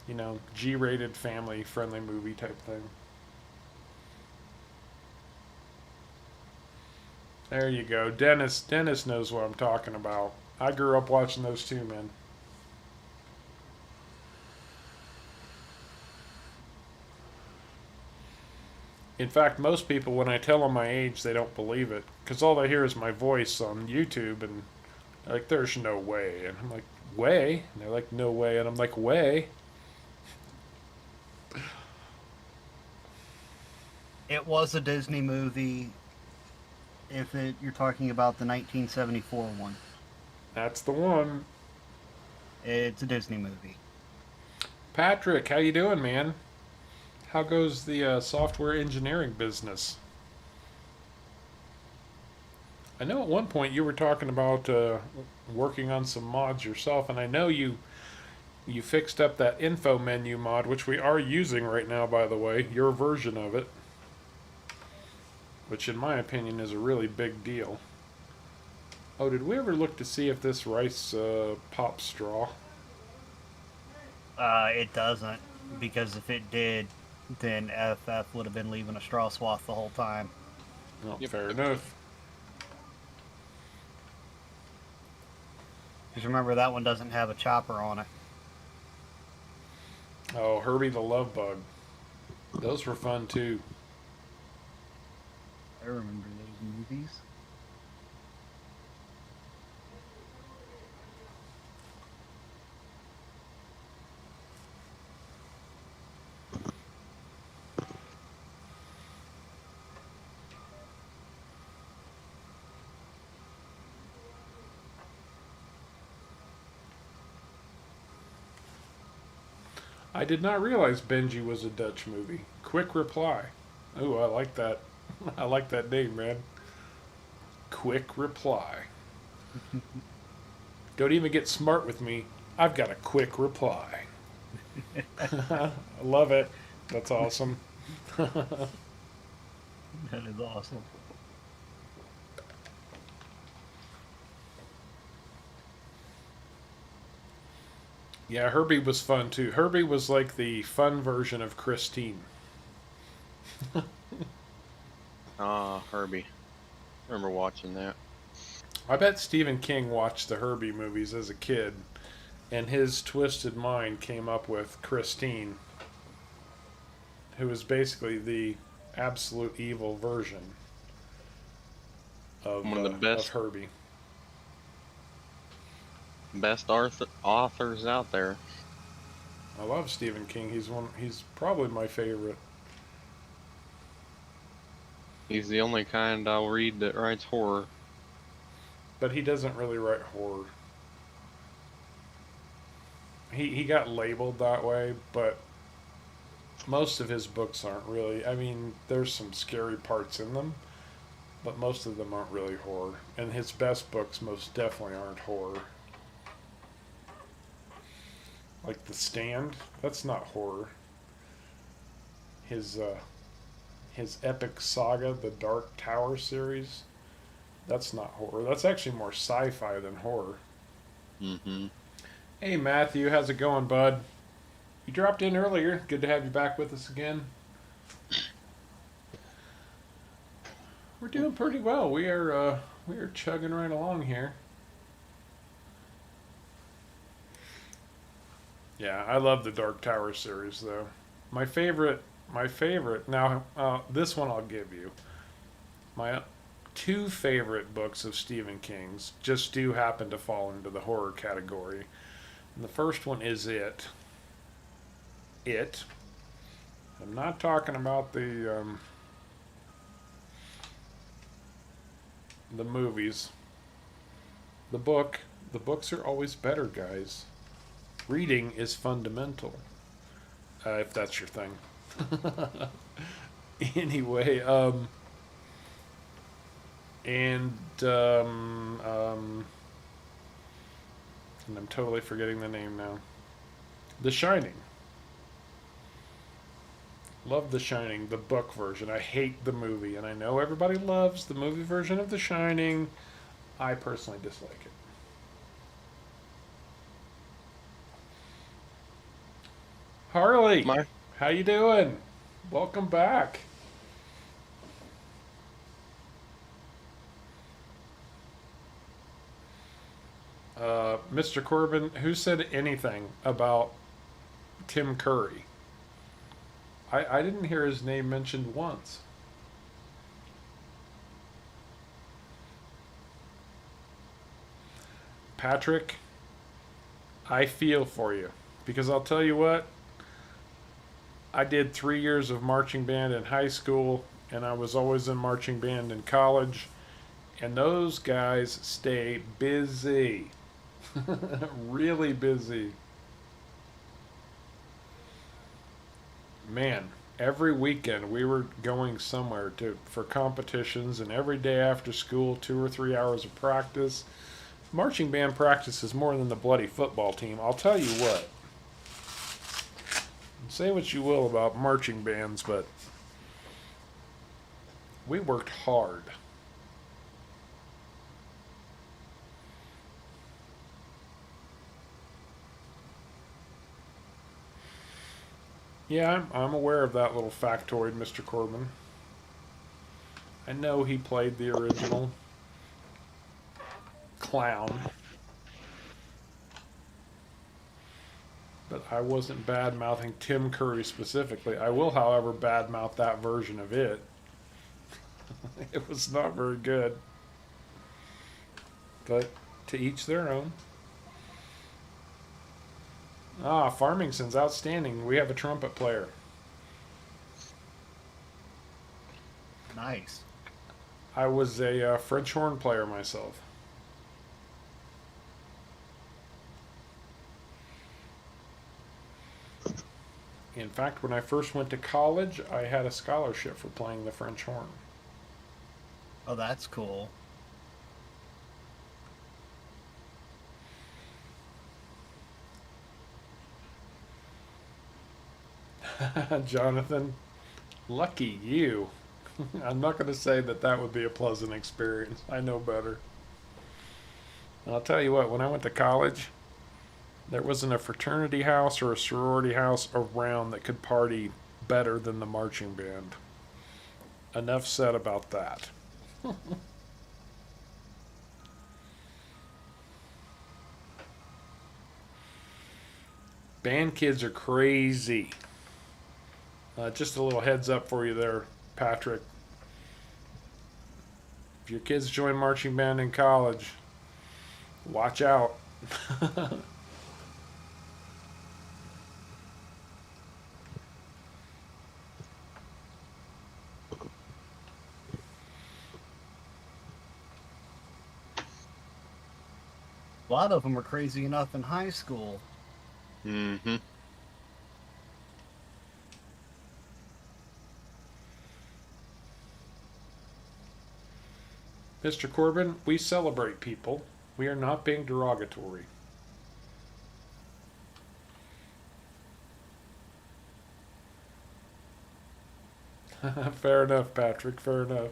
Speaker 1: You know, G-rated, family-friendly movie type thing. There you go. Dennis knows what I'm talking about. I grew up watching those too, man. In fact, most people, when I tell them my age, they don't believe it. Because all they hear is my voice on YouTube, and they're like, there's no way. And I'm like, way? And they're like, no way. And I'm like, way?
Speaker 2: It was a Disney movie. You're talking about the 1974 one.
Speaker 1: That's the one.
Speaker 2: It's a Disney movie.
Speaker 1: Patrick, how you doing, man? How goes the software engineering business? I know at one point you were talking about working on some mods yourself, and I know you fixed up that info menu mod, which we are using right now, by the way, your version of it, which in my opinion is a really big deal. Oh, did we ever look to see if this rice pops straw?
Speaker 2: It doesn't, because if it did, then FF would have been leaving a straw swath the whole time.
Speaker 1: Oh,
Speaker 4: Yep.
Speaker 1: fair enough.
Speaker 2: Because remember, that one doesn't have a chopper on it.
Speaker 1: Oh, Herbie the Love Bug. Those were fun too.
Speaker 2: I remember those movies.
Speaker 1: I did not realize Benji was a Dutch movie. Quick Reply. Ooh, I like that. I like that name, man. Quick Reply. Don't even get smart with me. I've got a quick reply. I love it. That's awesome.
Speaker 2: That is awesome.
Speaker 1: Yeah, Herbie was fun too. Herbie was like the fun version of Christine.
Speaker 4: Herbie. I remember watching that.
Speaker 1: I bet Stephen King watched the Herbie movies as a kid, and his twisted mind came up with Christine, who was basically the absolute evil version of,
Speaker 4: One of the best
Speaker 1: of Herbie.
Speaker 4: Best authors out there.
Speaker 1: I love Stephen King. He's probably my favorite.
Speaker 4: He's the only kind I'll read that writes horror.
Speaker 1: But he doesn't really write horror. He got labeled that way, but most of his books aren't really. I mean, there's some scary parts in them, but most of them aren't really horror. And his best books most definitely aren't horror. Like The Stand, that's not horror. His epic saga, the Dark Tower series, That's not horror. That's actually more sci-fi than horror.
Speaker 4: Mm-hmm.
Speaker 1: Hey Matthew, how's it going, bud? You dropped in earlier. Good to have you back with us again. We're doing pretty well. We are chugging right along here. Yeah, I love the Dark Tower series though. My favorite. Now, this one I'll give you. My two favorite books of Stephen King's just do happen to fall into the horror category. And the first one is It. It. I'm not talking about the movies. The book. The books are always better, guys. Reading is fundamental, if that's your thing. Anyway, and and I'm totally forgetting the name now. The Shining. Love The Shining, the book version. I hate the movie, and I know everybody loves the movie version of The Shining. I personally dislike it. Harley,
Speaker 4: My
Speaker 1: how you doing? Welcome back. Mr. Corbin, who said anything about Tim Curry? I didn't hear his name mentioned once. Patrick, I feel for you. Because I'll tell you what, I did 3 years of marching band in high school, and I was always in marching band in college. And those guys stay busy. Really busy. Man, every weekend we were going somewhere for competitions, and every day after school, 2 or 3 hours of practice. Marching band practice is more than the bloody football team. I'll tell you what. Say what you will about marching bands, but we worked hard. Yeah, I'm aware of that little factoid, Mr. Corbin. I know he played the original clown, but I wasn't bad mouthing Tim Curry specifically. I will, however, badmouth that version of it. It was not very good. But to each their own. Ah, Farmingson's outstanding. We have a trumpet player.
Speaker 2: Nice.
Speaker 1: I was a French horn player myself. In fact, when I first went to college, I had a scholarship for playing the French horn.
Speaker 2: Oh, that's cool.
Speaker 1: Jonathan, lucky you. I'm not going to say that that would be a pleasant experience. I know better. And I'll tell you what, when I went to college, there wasn't a fraternity house or a sorority house around that could party better than the marching band. Enough said about that. Band kids are crazy. Just a little heads up for you there, Patrick. If your kids join marching band in college, watch out.
Speaker 2: A lot of them were crazy enough in high school.
Speaker 4: Mm-hmm.
Speaker 1: Mr. Corbin, we celebrate people. We are not being derogatory. Fair enough, Patrick. Fair enough.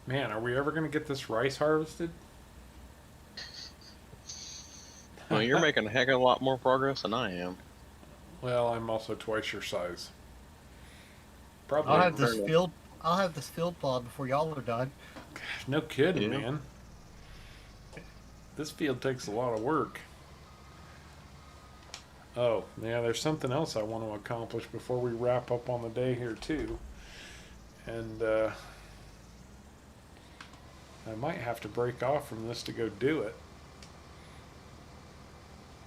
Speaker 1: Man, are we ever going to get this rice harvested?
Speaker 4: Well, you're making a heck of a lot more progress than I am.
Speaker 1: Well, I'm also twice your size. Probably.
Speaker 2: I'll
Speaker 4: Yeah,
Speaker 2: have
Speaker 4: fair
Speaker 2: this
Speaker 4: enough.
Speaker 2: field. I'll have this field plowed before y'all are done.
Speaker 1: No kidding,
Speaker 4: Yeah.
Speaker 1: man. This field takes a lot of work. Oh, yeah, there's something else I want to accomplish before we wrap up on the day here, too. And I might have to break off from this to go do it.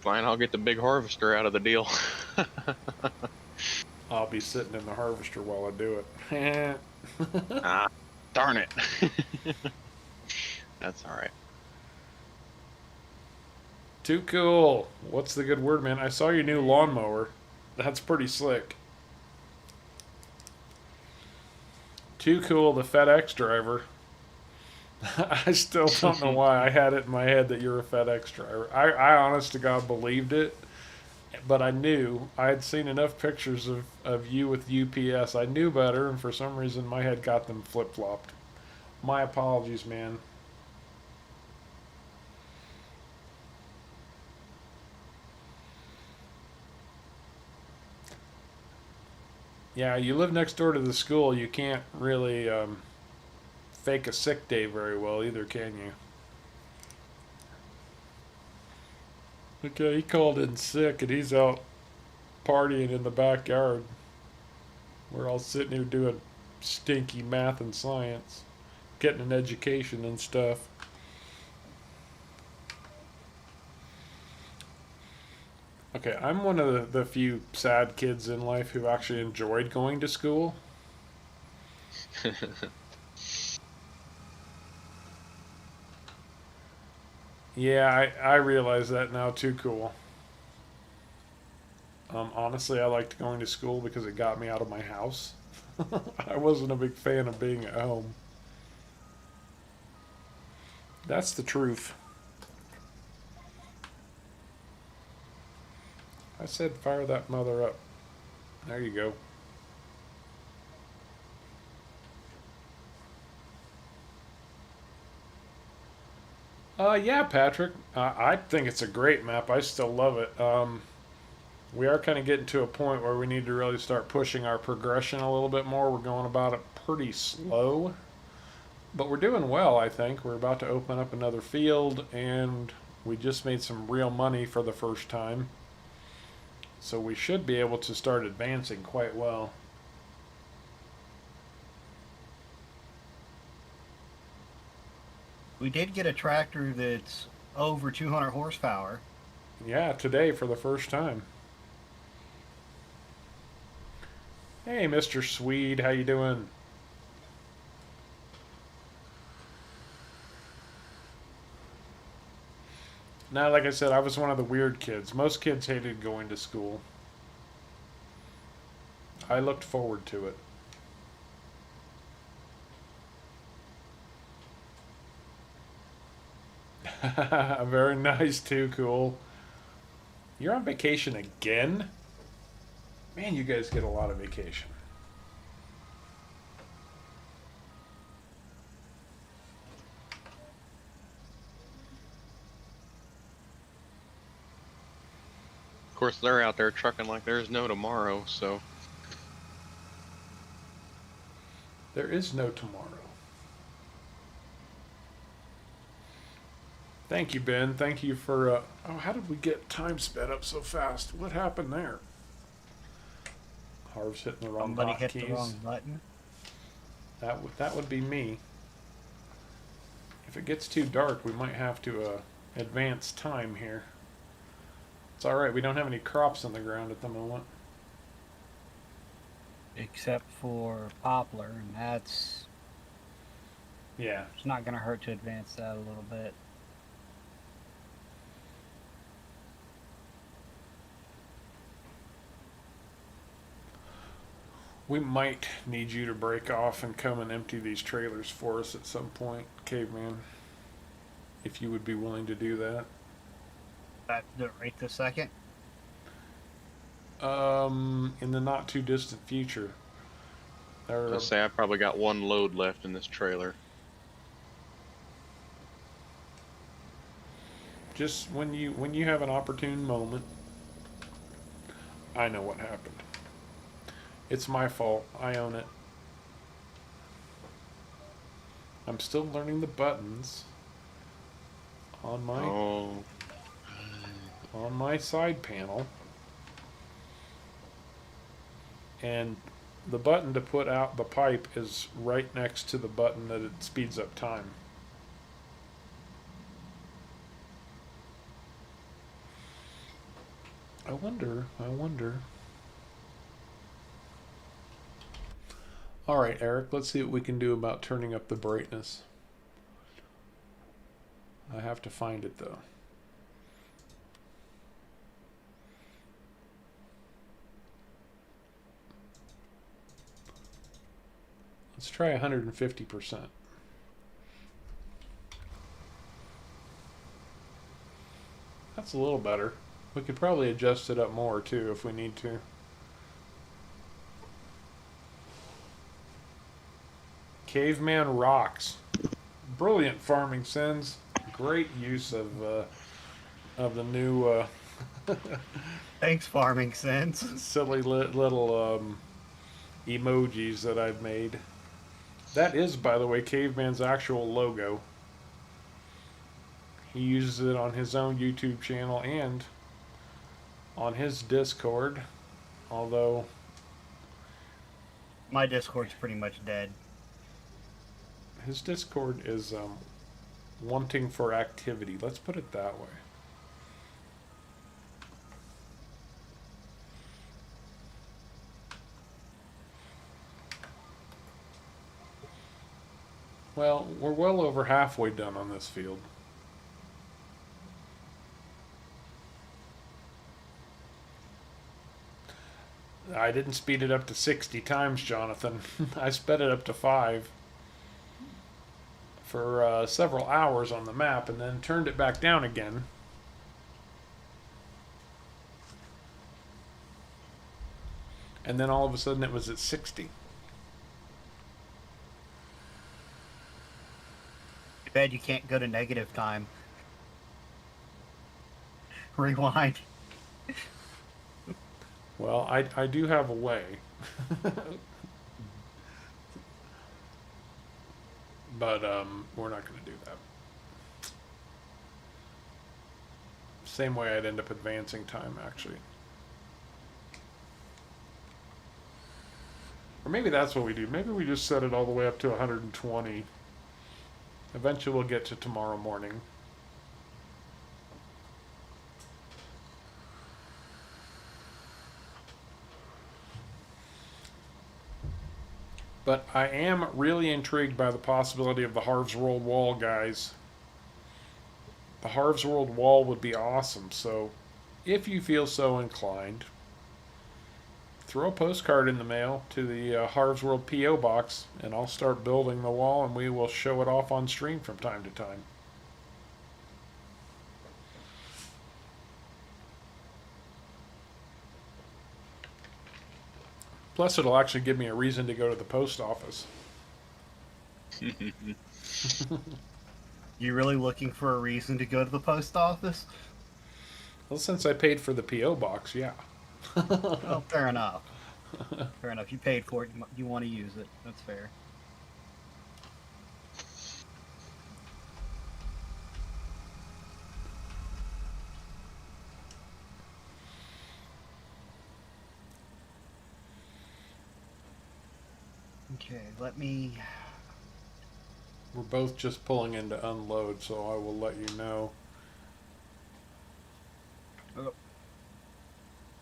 Speaker 4: Fine, I'll get the big harvester out of the deal.
Speaker 1: I'll be sitting in the harvester while I do it.
Speaker 4: Ah, darn it. That's alright.
Speaker 1: Too cool. What's the good word, man? I saw your new lawnmower. That's pretty slick. Too cool, the FedEx driver. I still don't know why I had it in my head that you're a FedEx driver. I honest to God believed it, but I knew. I had seen enough pictures of you with UPS. I knew better, and for some reason my head got them flip flopped. My apologies, man. Yeah, you live next door to the school. You can't really fake a sick day very well either, can you? Okay, he called in sick and he's out partying in the backyard. We're all sitting here doing stinky math and science, getting an education and stuff. Okay, I'm one of the few sad kids in life who actually enjoyed going to school. Yeah, I realize that now too, cool. Honestly, I liked going to school because it got me out of my house. I wasn't a big fan of being at home. That's the truth. I said fire that mother up. There you go. Yeah, Patrick. I think it's a great map. I still love it. We are kind of getting to a point where we need to really start pushing our progression a little bit more. We're going about it pretty slow, but we're doing well, I think. We're about to open up another field, and we just made some real money for the first time. So we should be able to start advancing quite well.
Speaker 2: We did get a tractor that's over 200 horsepower.
Speaker 1: Yeah, today for the first time. Hey, Mr. Swede, how you doing? Now, like I said, I was one of the weird kids. Most kids hated going to school. I looked forward to it. Very nice, too cool. You're on vacation again? Man, you guys get a lot of vacation.
Speaker 4: Of course, they're out there trucking like there's no tomorrow, so.
Speaker 1: There is no tomorrow. Thank you, Ben. Thank you for. Oh, how did we get time sped up so fast? What happened there? Harv's hitting the wrong
Speaker 2: Somebody hit
Speaker 1: hotkeys.
Speaker 2: the wrong button.
Speaker 1: That would be me. If it gets too dark, we might have to advance time here. It's all right. We don't have any crops on the ground at the moment.
Speaker 2: Except for poplar, and that's
Speaker 1: Yeah.
Speaker 2: it's not going to hurt to advance that a little bit.
Speaker 1: We might need you to break off and come and empty these trailers for us at some point, Caveman. If you would be willing to do that.
Speaker 2: That do it right this second.
Speaker 1: In the not too distant future. There,
Speaker 4: Let's say I probably got one load left in this trailer.
Speaker 1: Just when you have an opportune moment. I know what happened. It's my fault. I own it. I'm still learning the buttons on my
Speaker 4: Oh,
Speaker 1: side panel. And the button to put out the pipe is right next to the button that it speeds up time. I wonder. Alright, Eric, let's see what we can do about turning up the brightness. I have to find it though. Let's try 150%. That's a little better. We could probably adjust it up more too if we need to. Caveman rocks. Brilliant farming sins. Great use of the new
Speaker 2: Thanks, Farming Sense.
Speaker 1: silly little emojis that I've made. That is, by the way, Caveman's actual logo. He uses it on his own YouTube channel and on his Discord. Although
Speaker 2: My Discord's pretty much dead.
Speaker 1: his Discord is wanting for activity. Let's put it that way. Well, we're well over halfway done on this field. I didn't speed it up to 60 times, Jonathan. I sped it up to 5 for several hours on the map and then turned it back down again. And then all of a sudden it was at 60.
Speaker 2: Too bad you can't go to negative time. Rewind.
Speaker 1: Well, I do have a way. But we're not going to do that. Same way I'd end up advancing time, actually. Or maybe that's what we do. Maybe we just set it all the way up to 120. Eventually we'll get to tomorrow morning. But I am really intrigued by the possibility of the Harv's World Wall, guys. The Harv's World Wall would be awesome, so if you feel so inclined, throw a postcard in the mail to the Harv's World P.O. box, and I'll start building the wall, and we will show it off on stream from time to time. Plus, it'll actually give me a reason to go to the post office.
Speaker 2: You really looking for a reason to go to the post office?
Speaker 1: Well, since I paid for the P.O. box, yeah.
Speaker 2: Oh, fair enough. Fair enough. You paid for it. You want to use it. That's fair. Okay, let me...
Speaker 1: We're both just pulling in to unload, so I will let you know.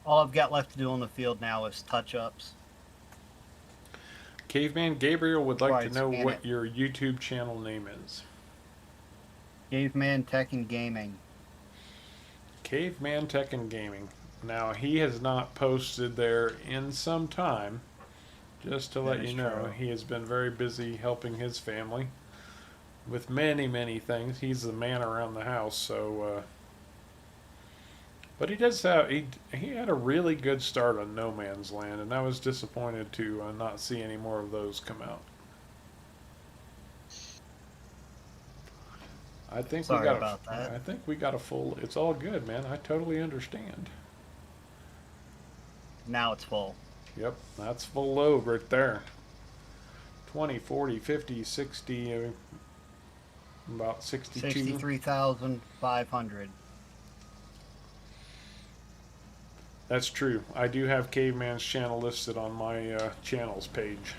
Speaker 2: All I've got left to do on the field now is touch-ups.
Speaker 1: Caveman Gabriel would like
Speaker 2: Right,
Speaker 1: to know
Speaker 2: scan
Speaker 1: what
Speaker 2: it.
Speaker 1: your YouTube channel name is.
Speaker 2: Caveman Tech and Gaming.
Speaker 1: Caveman Tech and Gaming. Now, he has not posted there in some time. Just to let
Speaker 2: That
Speaker 1: you
Speaker 2: is
Speaker 1: know,
Speaker 2: true.
Speaker 1: he has been very busy helping his family with many, many things. He's the man around the house, so... But he does have... He had a really good start on No Man's Land, and I was disappointed to not see any more of those come out. I think we
Speaker 2: Sorry
Speaker 1: got
Speaker 2: about that.
Speaker 1: I think we got a full. It's all good, man. I totally understand.
Speaker 2: Now it's full.
Speaker 1: Yep, that's full load right there. 20, 40, 50, 60, about 62.
Speaker 2: 63,500.
Speaker 1: That's true. I do have Caveman's channel listed on my channels page,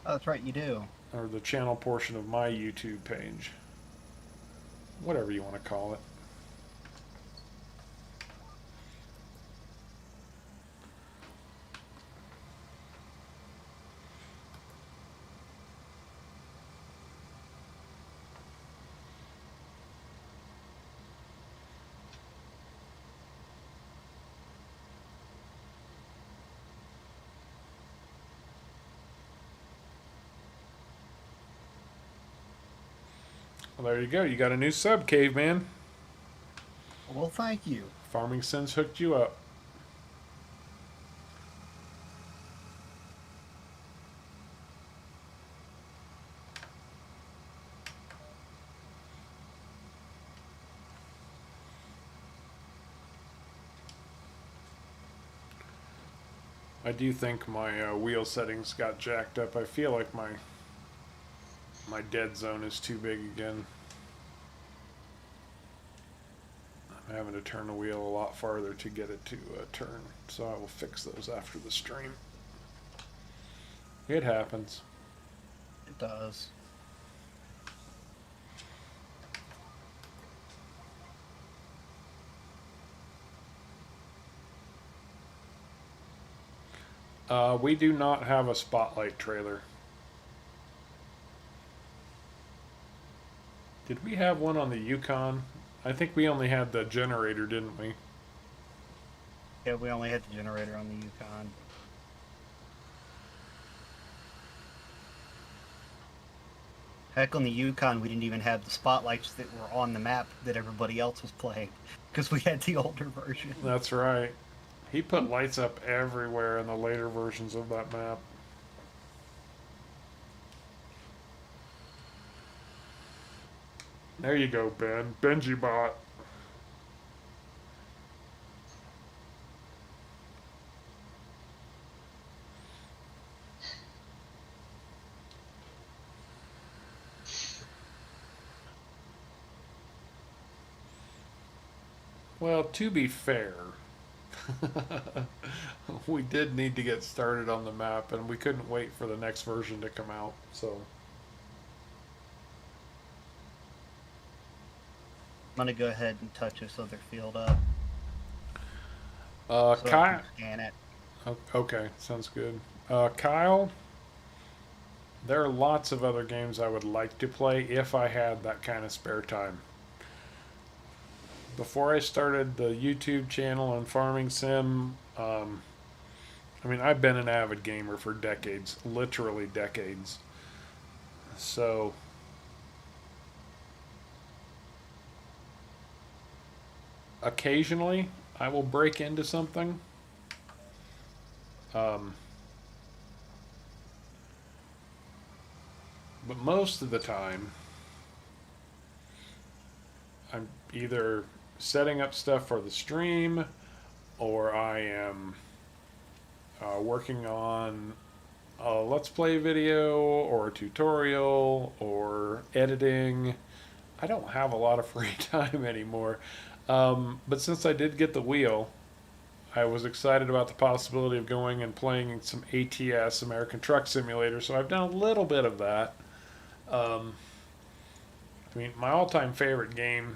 Speaker 2: Oh, that's right, you do.
Speaker 1: or the channel portion of my YouTube page. Whatever you want to call it. Well, there you go. You got a new sub, Caveman.
Speaker 2: Well, thank you.
Speaker 1: Farming Sense hooked you up. I do think my wheel settings got jacked up. I feel like my dead zone is too big again. I'm having to turn the wheel a lot farther to get it to turn, so I will fix those after the stream. It happens.
Speaker 2: It does.
Speaker 1: We do not have a spotlight trailer. Did we have one on the Yukon? I think we only had the generator, didn't we?
Speaker 2: Yeah, we only had the generator on the Yukon. Heck, on the Yukon, we didn't even have the spotlights that were on the map that everybody else was playing, because we had the older version.
Speaker 1: That's right. He put lights up everywhere in the later versions of that map. There you go, Ben. Benji bot. Well, to be fair, we did need to get started on the map, and we couldn't wait for the next version to come out, so.
Speaker 2: I'm gonna go ahead and touch this other field up. So I
Speaker 1: Kyle.
Speaker 2: can scan it.
Speaker 1: Okay, sounds good. Kyle, there are lots of other games I would like to play if I had that kind of spare time. Before I started the YouTube channel and Farming Sim, I mean, I've been an avid gamer for decades, literally decades. So, occasionally, I will break into something. But most of the time, I'm either setting up stuff for the stream, or I am working on a Let's Play video, or a tutorial, or editing. I don't have a lot of free time anymore. But since I did get the wheel, I was excited about the possibility of going and playing some ATS, American Truck Simulator, so I've done a little bit of that. I mean, my all-time favorite game,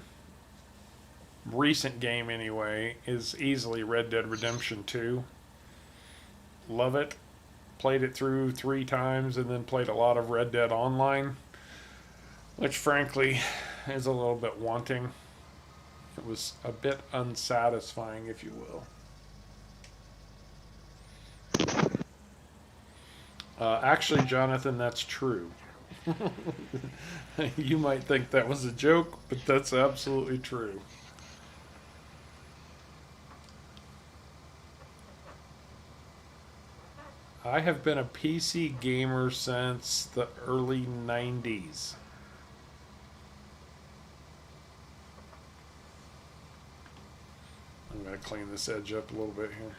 Speaker 1: recent game anyway, is easily Red Dead Redemption 2. Love it. Played it through 3 times and then played a lot of Red Dead Online, which frankly is a little bit wanting. It was a bit unsatisfying, if you will. Actually, Jonathan, that's true. You might think that was a joke, but that's absolutely true. I have been a PC gamer since the early 90s. going to clean this edge up a little bit here.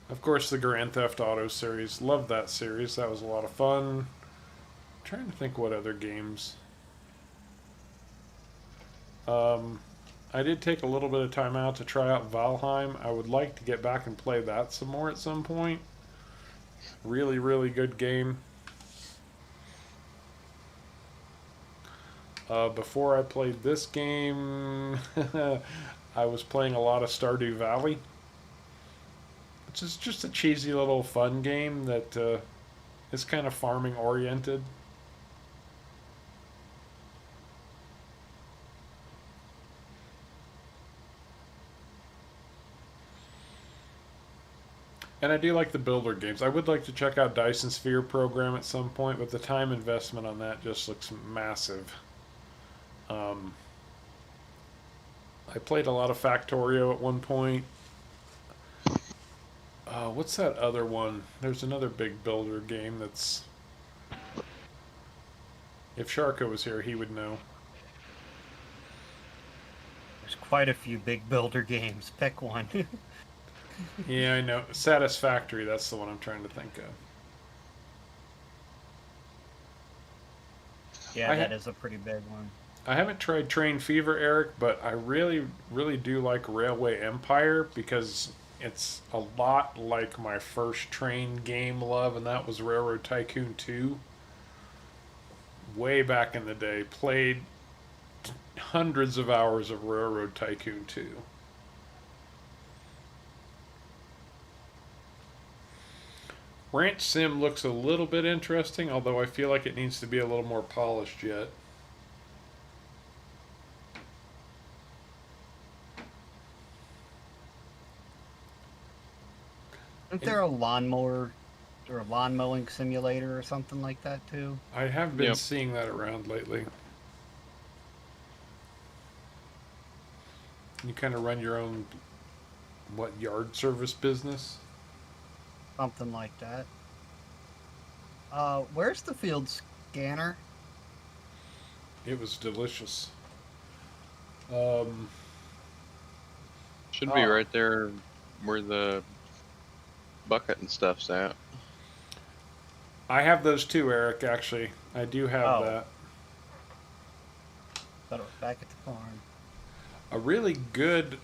Speaker 1: Of course, the Grand Theft Auto series. Loved that series. That was a lot of fun. I'm trying to think what other games. I did take a little bit of time out to try out Valheim. I would like to get back and play that some more at some point. Really, really good game. Before I played this game, I was playing a lot of Stardew Valley. Which is just a cheesy little fun game that is kind of farming oriented. And I do like the builder games. I would like to check out Dyson Sphere program at some point, but the time investment on that just looks massive. I played a lot of Factorio at one point. What's that other one? There's another big builder game that's... If Sharko was here, he would know.
Speaker 2: There's quite a few big builder games. Pick one.
Speaker 1: Yeah, I know. Satisfactory, that's the one I'm trying to think of.
Speaker 2: Yeah, that is a pretty big one.
Speaker 1: I haven't tried Train Fever, Eric, but I really, really do like Railway Empire because it's a lot like my first train game love, and that was Railroad Tycoon 2. Way back in the day. Played hundreds of hours of Railroad Tycoon 2. Ranch Sim looks a little bit interesting, although I feel like it needs to be a little more polished yet.
Speaker 2: Isn't there a lawnmower or a lawn mowing simulator or something like that too?
Speaker 1: I have been
Speaker 4: Yep.
Speaker 1: seeing that around lately. You kind of run your own, what, yard service business?
Speaker 2: Something like that. Where's the field scanner?
Speaker 1: It was delicious.
Speaker 4: Should be right there where the bucket and stuff's at.
Speaker 1: I have those too, Eric, actually. I do have that.
Speaker 2: Thought it was back at the farm.
Speaker 1: A really good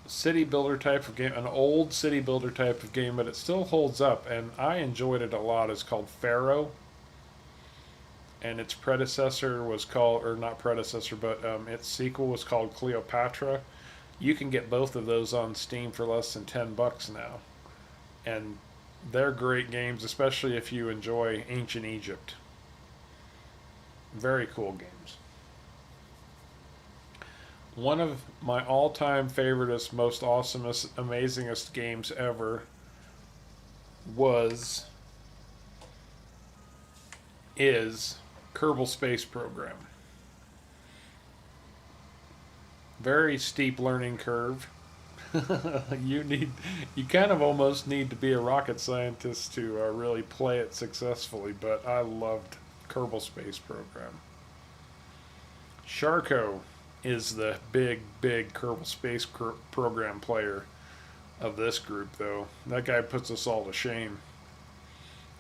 Speaker 1: city builder type of game, an old city builder type of game, but it still holds up, and I enjoyed it a lot. It's called Pharaoh, and its predecessor was called, or not predecessor, but its sequel was called Cleopatra. You can get both of those on Steam for less than $10 now, and they're great games, especially if you enjoy ancient Egypt. Very cool games. One of my all-time favoriteest, most awesomest, amazingest games ever is Kerbal Space Program. Very steep learning curve. You kind of almost need to be a rocket scientist to really play it successfully, but I loved Kerbal Space Program. Sharko is the big Kerbal Space Program player of this group, though. That guy puts us all to shame.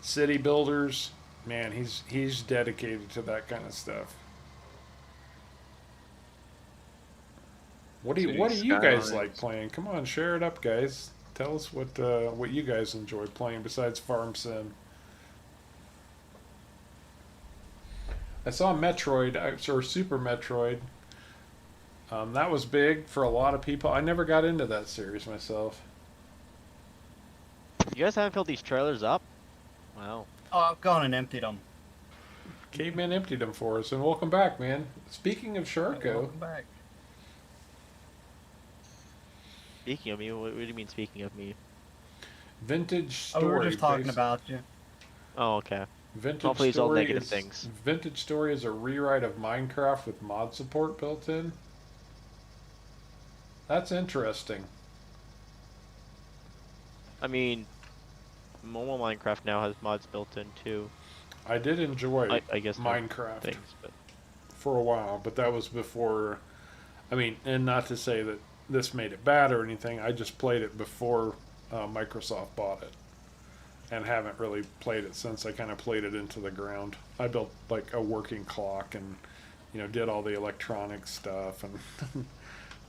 Speaker 1: City builders, man, he's dedicated to that kind of stuff. What do you guys like playing? Come on, share it up, guys. Tell us what you guys enjoy playing besides Farm Sim. I saw Metroid, or Super Metroid. That was big for a lot of people. I never got into that series myself.
Speaker 3: You guys haven't filled these trailers up? Wow.
Speaker 2: Oh, I've gone and emptied them.
Speaker 1: Caveman emptied them for us, and welcome back, man. Speaking of Sharko,
Speaker 2: Welcome back.
Speaker 3: Speaking of me, what do you mean speaking of me?
Speaker 1: Vintage Story.
Speaker 2: Oh, we were just talking about you.
Speaker 3: Oh, okay.
Speaker 1: Vintage
Speaker 3: Don't please all
Speaker 1: Story
Speaker 3: negative
Speaker 1: is,
Speaker 3: things.
Speaker 1: Vintage Story is a rewrite of Minecraft with mod support built in. That's interesting.
Speaker 3: I mean, mobile Minecraft now has mods built in too.
Speaker 1: I did enjoy
Speaker 3: I guess they're
Speaker 1: Minecraft
Speaker 3: things, but
Speaker 1: for a while, but that was before. I mean, and not to say that this made it bad or anything. I just played it before Microsoft bought it, and haven't really played it since. I kind of played it into the ground. I built like a working clock and did all the electronic stuff and.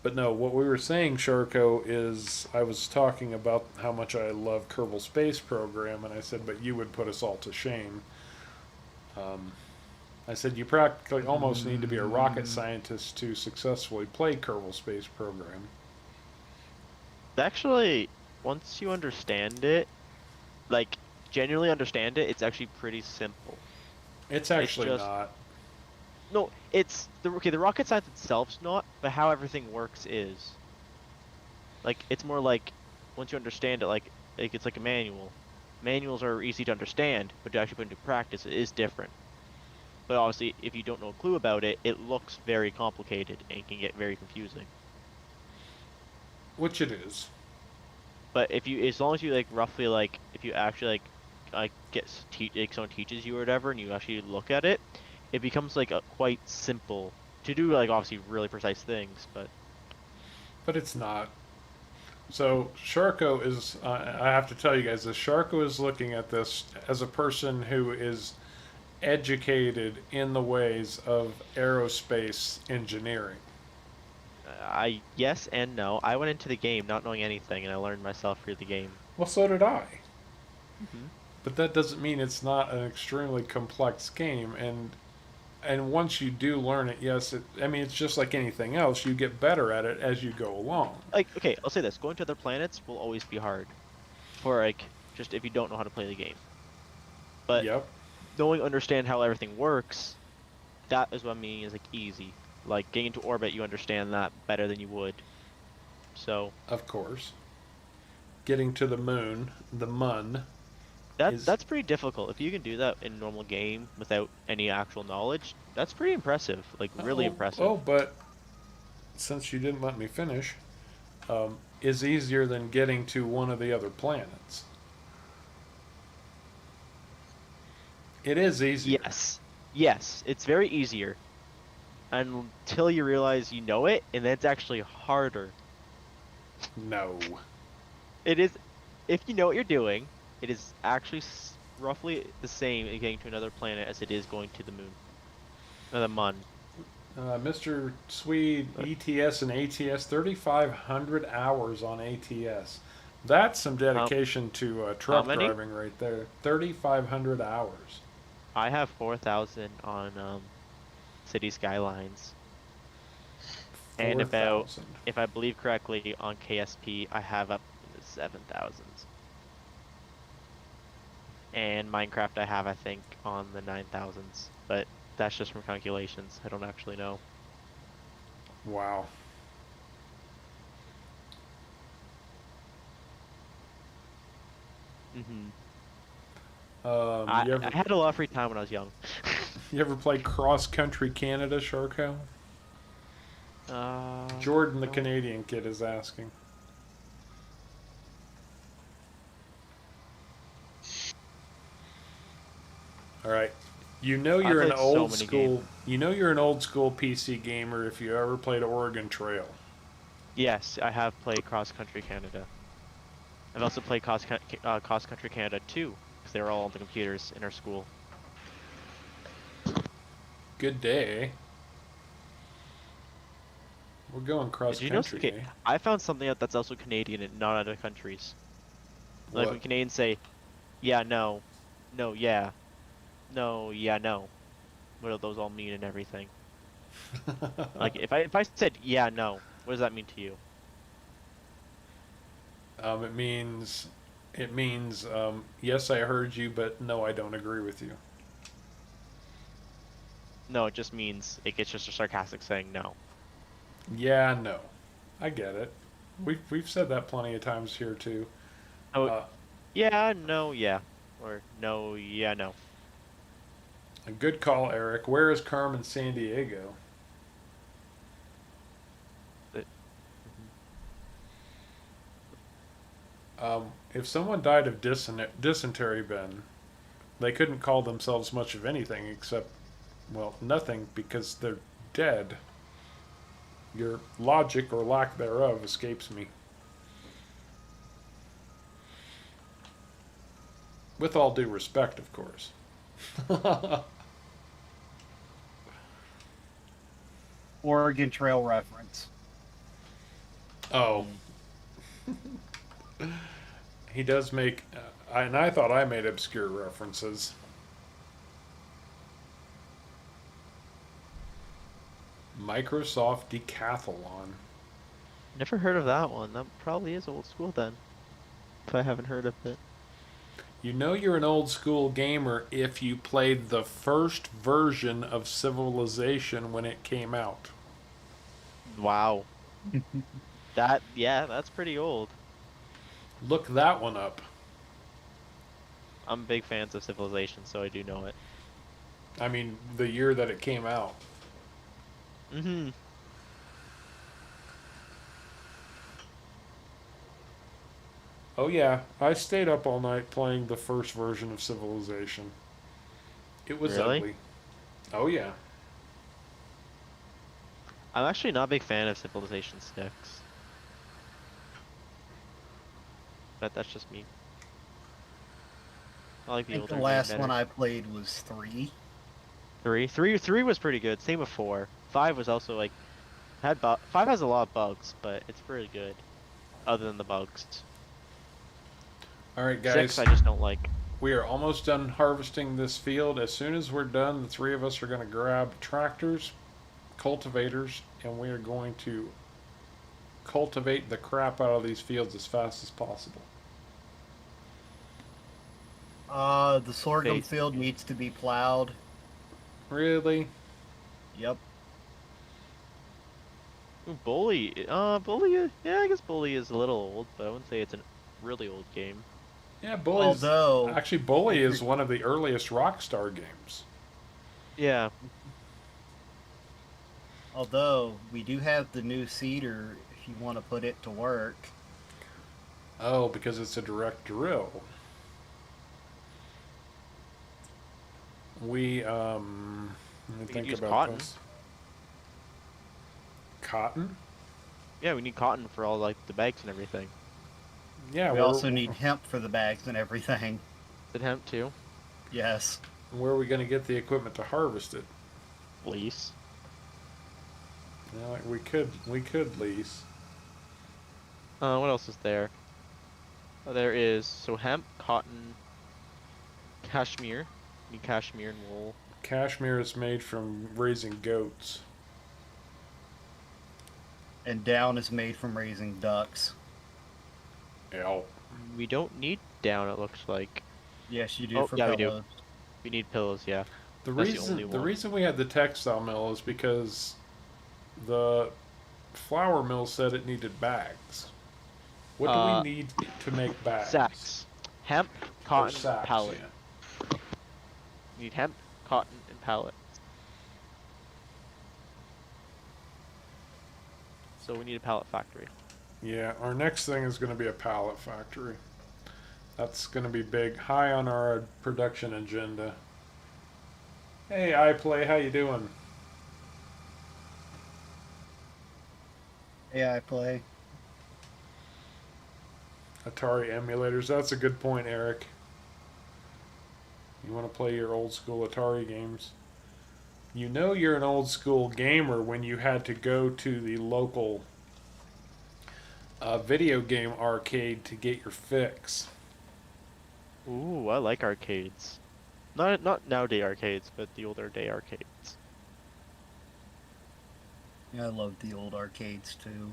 Speaker 1: But no, what we were saying, Sharko, is I was talking about how much I love Kerbal Space Program, and I said, but you would put us all to shame. Um, I said, you practically almost need to be a rocket scientist to successfully play Kerbal Space Program.
Speaker 3: actually, once you understand it, like genuinely understand it, it's actually pretty simple.
Speaker 1: It's
Speaker 3: It's
Speaker 1: actually
Speaker 3: just
Speaker 1: not.
Speaker 3: no, it's the okay. The rocket science itself's not, but how everything works is. Like it's more like once you understand it, like it's like a manual. Manuals are easy to understand, but to actually put into practice, it is different. But obviously, if you don't know a clue about it, it looks very complicated and can get very confusing.
Speaker 1: Which it is.
Speaker 3: But if you, as long as you like roughly like, if you actually like someone teaches you or whatever, and you actually look at it, it becomes like quite simple to do like obviously really precise things. But
Speaker 1: But it's not. So Sharko is. I have to tell you guys this. Sharko is looking at this as a person who is educated in the ways of aerospace engineering.
Speaker 3: I yes and no. I went into the game not knowing anything, and I learned myself through the game.
Speaker 1: Well, so did I.
Speaker 3: Hmm.
Speaker 1: But that doesn't mean it's not an extremely complex game. And once you do learn it, yes, I mean it's just like anything else. You get better at it as you go along.
Speaker 3: Like okay, I'll say this: going to other planets will always be hard for like just if you don't know how to play the game. But
Speaker 1: Yep,
Speaker 3: knowing understand how everything works, that is what I mean is like easy. Like getting into orbit, you understand that better than you would. So
Speaker 1: of course. Getting to the moon, the mun, is
Speaker 3: that's pretty difficult. If you can do that in a normal game without any actual knowledge, that's pretty impressive. Like really impressive.
Speaker 1: but since you didn't let me finish, is easier than getting to one of the other planets. It is easier.
Speaker 3: Yes. Yes, it's very easier until you realize you know it, and then it's actually harder.
Speaker 1: No.
Speaker 3: It is, if you know what you're doing, it is actually roughly the same in getting to another planet as it is going to the moon. Or the mun.
Speaker 1: Mr. Swede,
Speaker 3: But
Speaker 1: ETS and ATS, 3,500 hours on ATS. That's some dedication to
Speaker 3: how
Speaker 1: truck
Speaker 3: many?
Speaker 1: driving right there. 3,500 hours.
Speaker 3: I have 4,000 on City Skylines. And about,
Speaker 1: 4,000.
Speaker 3: if I believe correctly, on KSP, I have up in the 7,000s. And Minecraft, I have, I think, on the 9,000s. But that's just from calculations. I don't actually know.
Speaker 1: Wow.
Speaker 3: Hmm.
Speaker 1: You ever
Speaker 3: I had a lot of free time when I was young.
Speaker 1: you ever play Cross Country Canada, Sharko? Jordan, the
Speaker 3: No.
Speaker 1: Canadian kid, is asking. All right. You know
Speaker 3: I
Speaker 1: you're an
Speaker 3: played so
Speaker 1: old
Speaker 3: many
Speaker 1: school.
Speaker 3: games.
Speaker 1: You know you're an old school PC gamer if you ever played Oregon Trail.
Speaker 3: Yes, I have played Cross Country Canada. I've also played Cross Country Canada too, because they were all on the computers in our school.
Speaker 1: Good day. We're going cross
Speaker 3: Did you know?
Speaker 1: country,
Speaker 3: Okay,
Speaker 1: eh?
Speaker 3: I found something out that's also Canadian and not other countries. Like when
Speaker 1: What?
Speaker 3: Canadians say, "Yeah, no, no, yeah, no, yeah, no," what do those all mean and everything? Like if I said, "Yeah, no," what does that mean to you?
Speaker 1: It means yes, I heard you, but no, I don't agree with you.
Speaker 3: No, it just means it's just a sarcastic saying no.
Speaker 1: Yeah, no, I get it. We've said that plenty of times here too.
Speaker 3: Oh,
Speaker 1: Uh,
Speaker 3: yeah, no, yeah, or no, yeah, no.
Speaker 1: a good call, Eric. Where is Carmen San Diego?
Speaker 3: Mhm.
Speaker 1: Um, If someone died of dysentery, Ben, they couldn't call themselves much of anything except, well, nothing because they're dead. Your logic or lack thereof escapes me. With all due respect, of course.
Speaker 2: Oregon Trail reference.
Speaker 1: Oh. He does make. And I thought I made obscure references. Microsoft Decathlon.
Speaker 3: Never heard of that one. That probably is old school then. If I haven't heard of it.
Speaker 1: You know you're an old school gamer if you played the first version of Civilization when it came out.
Speaker 3: Wow. That's pretty old.
Speaker 1: Look that one up.
Speaker 3: I'm big fans of Civilization, so I do know it.
Speaker 1: I mean, the year that it came out.
Speaker 3: Mm-hmm.
Speaker 1: Oh yeah, I stayed up all night playing the first version of Civilization. It was
Speaker 3: Really?
Speaker 1: ugly. Oh yeah.
Speaker 3: I'm actually not a big fan of Civilization 6. But that's just me. I like
Speaker 2: I
Speaker 3: the
Speaker 2: think
Speaker 3: older
Speaker 2: the
Speaker 3: game
Speaker 2: last
Speaker 3: better.
Speaker 2: one I played was 3.
Speaker 3: Three was pretty good. Same with 4. 5 was also like 5 has a lot of bugs, but it's pretty good. Other than the bugs.
Speaker 1: All right,
Speaker 3: 6
Speaker 1: guys.
Speaker 3: I just don't like.
Speaker 1: We are almost done harvesting this field. As soon as we're done, the three of us are going to grab tractors, cultivators, and we are going to cultivate the crap out of these fields as fast as possible.
Speaker 2: The sorghum
Speaker 3: Okay.
Speaker 2: field needs to be plowed.
Speaker 1: Really?
Speaker 2: Yep.
Speaker 3: Ooh, Bully. Yeah, I guess Bully is a little old, but I wouldn't say it's a really old game.
Speaker 1: Yeah, Bully's...
Speaker 2: Although,
Speaker 1: Actually, Bully is one of the earliest Rockstar games.
Speaker 3: Yeah.
Speaker 2: although we do have the new seeder if you want to put it to work.
Speaker 1: Oh, because it's a direct drill. Let me
Speaker 3: could
Speaker 1: think
Speaker 3: use
Speaker 1: about
Speaker 3: cotton.
Speaker 1: this. Cotton?
Speaker 3: Yeah, we need cotton for all like the bags and everything.
Speaker 1: Yeah,
Speaker 2: We also need hemp for the bags and everything.
Speaker 3: Is it hemp too?
Speaker 2: Yes.
Speaker 1: Where are we going to get the equipment to harvest it?
Speaker 3: Lease.
Speaker 1: Yeah, we could lease.
Speaker 3: What else is there? There is hemp, cotton, cashmere. We need cashmere and wool.
Speaker 1: Cashmere is made from raising goats.
Speaker 2: And down is made from raising ducks.
Speaker 1: Ow.
Speaker 3: We don't need down. It looks like
Speaker 2: Yes, you do
Speaker 3: Oh,
Speaker 2: for
Speaker 3: yeah, we do.
Speaker 2: pillows.
Speaker 3: we need pillows. Yeah.
Speaker 1: The
Speaker 3: That's the
Speaker 1: reason
Speaker 3: only
Speaker 1: the
Speaker 3: one.
Speaker 1: reason we had the textile mill is because the flour mill said it needed bags. What do we need to make bags?
Speaker 3: Sacks. Hemp,
Speaker 1: Or
Speaker 3: cotton,
Speaker 1: sacks,
Speaker 3: pallet.
Speaker 1: yeah.
Speaker 3: We need hemp, cotton, and pallet. So we need a pallet factory.
Speaker 1: Yeah, our next thing is going to be a pallet factory. That's going to be big, high on our production agenda. Hey, iPlay, how you doing?
Speaker 2: Yeah, I play.
Speaker 1: Atari emulators. That's a good point, Eric. You want to play your old school Atari games. You know you're an old school gamer when you had to go to the local video game arcade to get your fix.
Speaker 3: Ooh, I like arcades. Not nowadays arcades, but the older day arcades.
Speaker 2: Yeah, I love the old arcades too.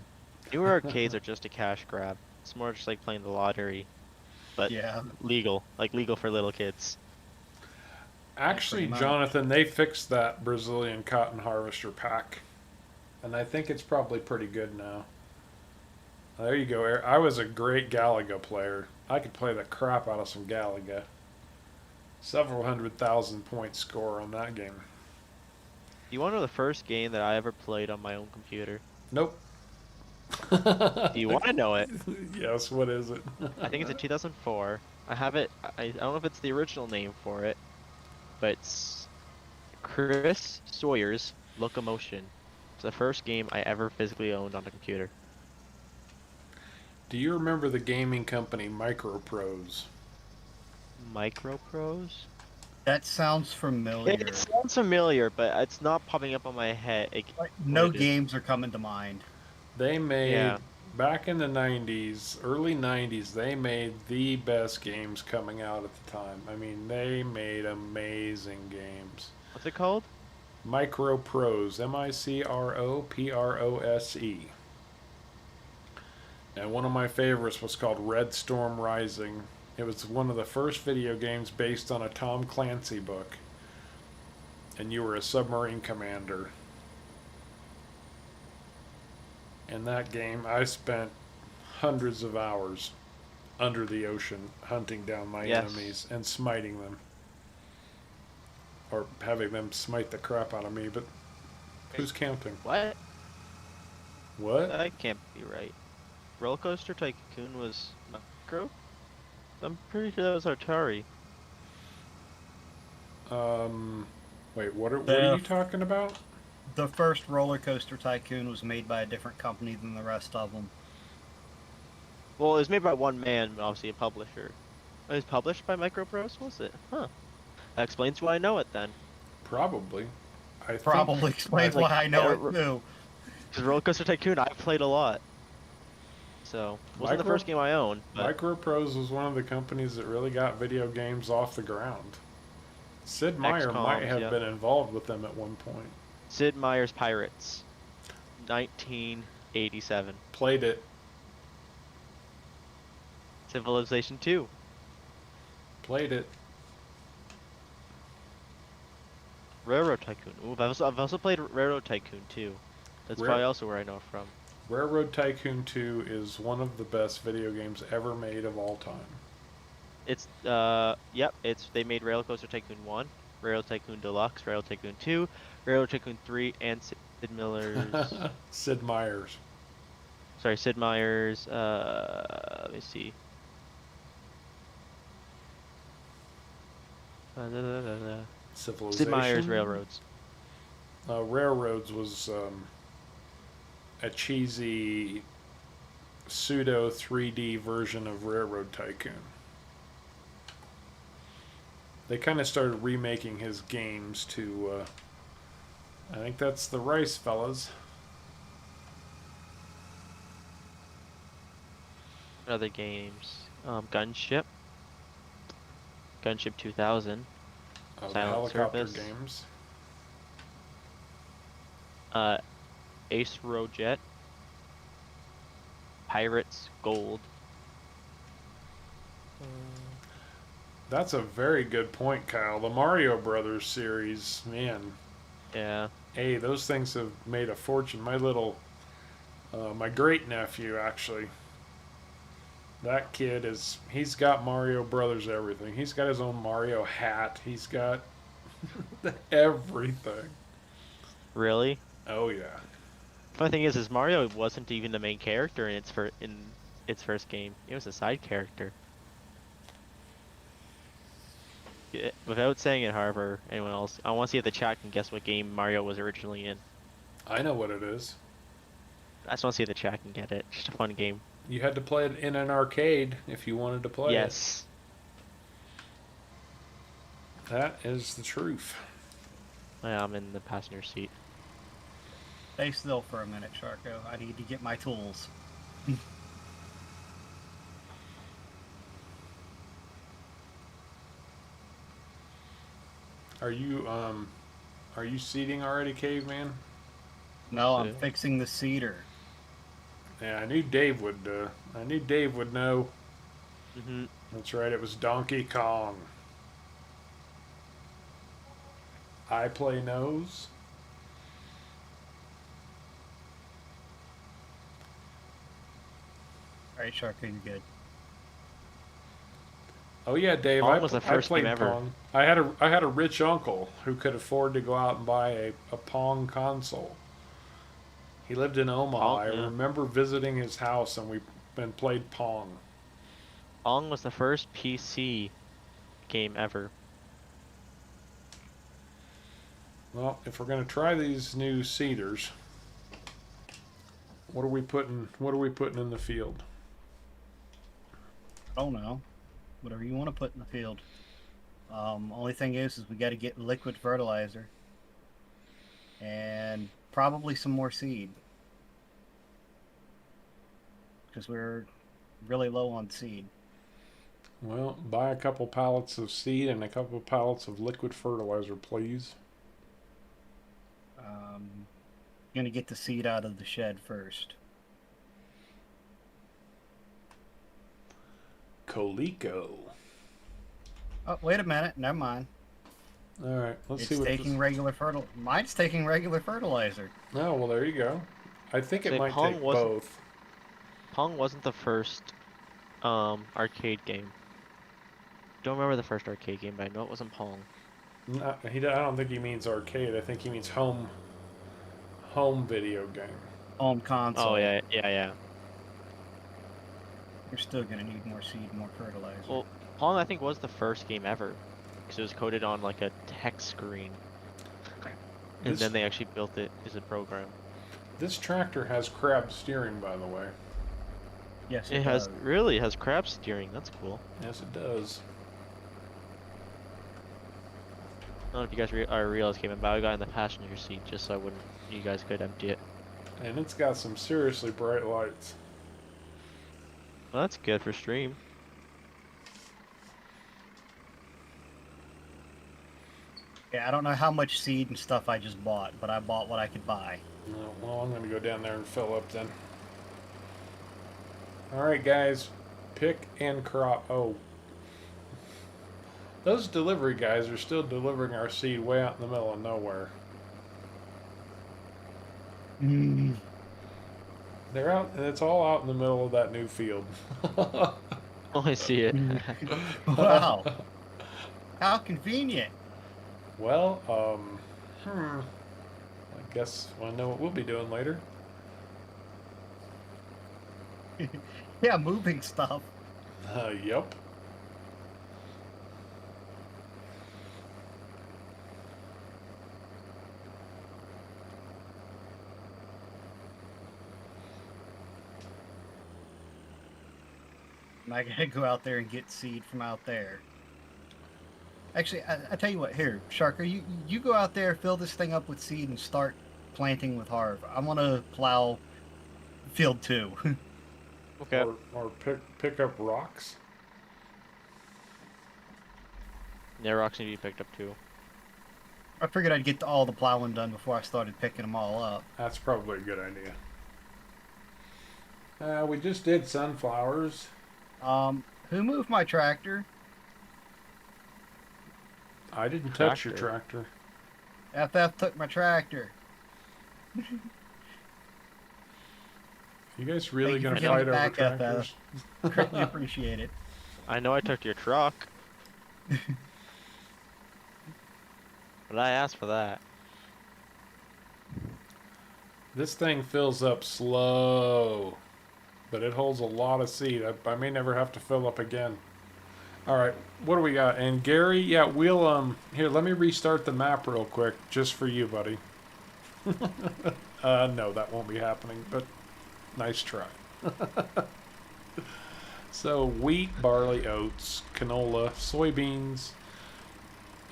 Speaker 3: Newer arcades are just a cash grab. It's more just like playing the lottery, but
Speaker 2: Yeah.
Speaker 3: legal, like legal for little kids.
Speaker 1: Actually,
Speaker 2: Pretty much.
Speaker 1: Jonathan, they fixed that Brazilian cotton harvester pack. And I think it's probably pretty good now. There you go, Eric. I was a great Galaga player. I could play the crap out of some Galaga. Several 100,000 point score on that game.
Speaker 3: You want to know the first game that I ever played on my own computer?
Speaker 1: Nope.
Speaker 3: Do you want to know it?
Speaker 1: Yes, what is it?
Speaker 3: I think it's a 2004. I have it. I don't know if it's the original name for it, but it's Chris Sawyer's Locomotion. It's the first game I ever physically owned on a computer.
Speaker 1: Do you remember the gaming company Microprose?
Speaker 3: Microprose?
Speaker 2: That sounds familiar.
Speaker 3: It sounds familiar, but it's not popping up on my head.
Speaker 2: Like,
Speaker 3: what
Speaker 2: no
Speaker 3: it is.
Speaker 2: games are coming to mind.
Speaker 1: They made,
Speaker 3: Yeah.
Speaker 1: back in the 90s, early 90s, they made the best games coming out at the time. I mean, they made amazing games.
Speaker 3: What's it called?
Speaker 1: Microprose, Microprose. And one of my favorites was called Red Storm Rising. It was one of the first video games based on a Tom Clancy book. And you were a submarine commander. In that game, I spent hundreds of hours under the ocean hunting down my
Speaker 3: Yes.
Speaker 1: enemies and smiting them. Or having them smite the crap out of me, but who's counting?
Speaker 3: What?
Speaker 1: What?
Speaker 3: That can't be right. Roller Coaster Tycoon was Micro? I'm pretty sure that was Atari.
Speaker 1: Wait, what are you talking about?
Speaker 2: The first Roller Coaster Tycoon was made by a different company than the rest of them.
Speaker 3: Well, it was made by one man, but obviously a publisher. It was published by Microprose, was it? Huh. That explains why I know it then.
Speaker 1: Probably.
Speaker 2: Probably explains why I know it too.
Speaker 3: Because Roller Coaster Tycoon, I've played a lot. So, wasn't the first game I owned. But
Speaker 1: Microprose was one of the companies that really got video games off the ground. Sid Meier might
Speaker 3: XCOM,
Speaker 1: have
Speaker 3: yeah.
Speaker 1: been involved with them at one point.
Speaker 3: Sid Meier's Pirates, 1987.
Speaker 1: Played it.
Speaker 3: Civilization 2.
Speaker 1: Played it.
Speaker 3: Railroad Tycoon. Ooh, I've also played Railroad Tycoon 2. That's probably also where I know it from.
Speaker 1: Railroad Tycoon 2 is one of the best video games ever made of all time.
Speaker 3: It's they made Railroad Coaster Tycoon 1, Railroad Tycoon Deluxe, Railroad Tycoon 2, Railroad Tycoon 3, and Sid Miller's
Speaker 1: Sid Meier's.
Speaker 3: sorry, Sid Meier's let me see.
Speaker 1: Civilization.
Speaker 3: Sid Meier's Railroads.
Speaker 1: Railroads was a cheesy pseudo 3D version of Railroad Tycoon. They kind of started remaking his games to, I think that's the Rice fellas.
Speaker 3: Other games. Gunship. Gunship 2000.
Speaker 1: The
Speaker 3: Silent
Speaker 1: helicopter
Speaker 3: Service.
Speaker 1: games.
Speaker 3: Ace Rojet. Pirates Gold.
Speaker 1: That's a very good point, Kyle. The Mario Brothers series, man.
Speaker 3: Yeah.
Speaker 1: Hey, those things have made a fortune. My great nephew actually. That kid he's got Mario Brothers everything. He's got his own Mario hat. He's got everything.
Speaker 3: Really?
Speaker 1: Oh yeah.
Speaker 3: Funny thing is Mario wasn't even the main character in its first game. It was a side character. Yeah, without saying it, however, anyone else, I want to see if the chat can guess what game Mario was originally in.
Speaker 1: I know what it is.
Speaker 3: I just want to see if the chat can get it. Just a fun game.
Speaker 1: You had to play it in an arcade if you wanted to play
Speaker 3: Yes.
Speaker 1: it. That is the truth.
Speaker 3: Yeah, I'm in the passenger seat.
Speaker 2: Stay still for a minute, Sharko. I need to get my tools.
Speaker 1: Are you seating already, Caveman?
Speaker 2: No, I'm
Speaker 3: Shit.
Speaker 2: fixing the cedar.
Speaker 1: Yeah, I knew Dave would. I knew Dave would know.
Speaker 3: Mm-hmm.
Speaker 1: That's right. It was Donkey Kong. I play nose.
Speaker 2: Alright, Sharko, you're good.
Speaker 1: Oh yeah, Dave.
Speaker 3: Pong was the
Speaker 1: I
Speaker 3: first
Speaker 1: played
Speaker 3: game ever.
Speaker 1: Pong. I had a rich uncle who could afford to go out and buy a Pong console. He lived in Omaha.
Speaker 3: Pong,
Speaker 1: I
Speaker 3: yeah.
Speaker 1: remember visiting his house, and we and played Pong.
Speaker 3: Pong was the first PC game ever.
Speaker 1: Well, if we're gonna try these new seeders, what are we putting? What are we putting in the field?
Speaker 2: I don't know. Whatever you want to put in the field. Only thing is we got to get liquid fertilizer. And probably some more seed. Because we're really low on seed.
Speaker 1: Well, buy a couple pallets of seed and a couple pallets of liquid fertilizer, please.
Speaker 2: Gonna get the seed out of the shed first.
Speaker 1: Coleco.
Speaker 2: Oh, wait a minute. Never mind.
Speaker 1: All right, let's
Speaker 2: It's
Speaker 1: see what
Speaker 2: taking
Speaker 1: this...
Speaker 2: regular fertilizer. Mine's taking regular fertilizer.
Speaker 1: Oh, well, there you go. I think it
Speaker 3: Say
Speaker 1: might
Speaker 3: Pong
Speaker 1: take
Speaker 3: wasn't-
Speaker 1: both.
Speaker 3: Pong wasn't the first arcade game. Don't remember the first arcade game, but I know it wasn't Pong.
Speaker 1: No, I don't think he means arcade. I think he means home video game.
Speaker 2: Home console.
Speaker 3: Oh yeah.
Speaker 2: You're still gonna need more seed, more fertilizer.
Speaker 3: Well, Pong I think was the first game ever, because it was coded on like a text screen, and
Speaker 1: This-
Speaker 3: then they actually built it as a program.
Speaker 1: This tractor has crab steering, by the way.
Speaker 2: Yes,
Speaker 3: It has really has crab steering. That's cool.
Speaker 1: Yes, it does.
Speaker 3: I don't know if you guys realize came about. I got in the passenger seat just so you guys could empty it.
Speaker 1: And it's got some seriously bright lights.
Speaker 3: Well, that's good for stream.
Speaker 2: Yeah, I don't know how much seed and stuff I just bought, but I bought what I could buy.
Speaker 1: Well, I'm going to go down there and fill up then. Alright, guys. Pick and crop. Oh. Those delivery guys are still delivering our seed way out in the middle of nowhere. They're out, and it's all out in the middle of that new field.
Speaker 3: Oh, I see it.
Speaker 2: Wow. How convenient.
Speaker 1: Well, I guess I know what we'll be doing later.
Speaker 2: Yeah, moving stuff.
Speaker 1: Yup.
Speaker 2: And I gotta go out there and get seed from out there. Actually, I tell you what, here, Sharker, you go out there, fill this thing up with seed, and start planting with Harv. I'm gonna plow field 2.
Speaker 3: Okay.
Speaker 1: Or pick up rocks.
Speaker 3: Yeah, rocks need to be picked up too.
Speaker 2: I figured I'd get all the plowing done before I started picking them all up.
Speaker 1: That's probably a good idea. We just did sunflowers.
Speaker 2: Who moved my tractor?
Speaker 1: I didn't touch your tractor.
Speaker 2: FF took my tractor.
Speaker 1: You guys really
Speaker 2: Thank you
Speaker 1: gonna
Speaker 2: for giving
Speaker 1: fight
Speaker 2: it
Speaker 1: over
Speaker 2: back,
Speaker 1: tractors?
Speaker 2: Greatly appreciate it.
Speaker 3: I know I took your truck. But I asked for that.
Speaker 1: This thing fills up slow, but it holds a lot of seed. I may never have to fill up again. All right, what do we got? And Gary, yeah, we'll here. Let me restart the map real quick, just for you, buddy. No, that won't be happening. But nice try. So wheat, barley, oats, canola, soybeans.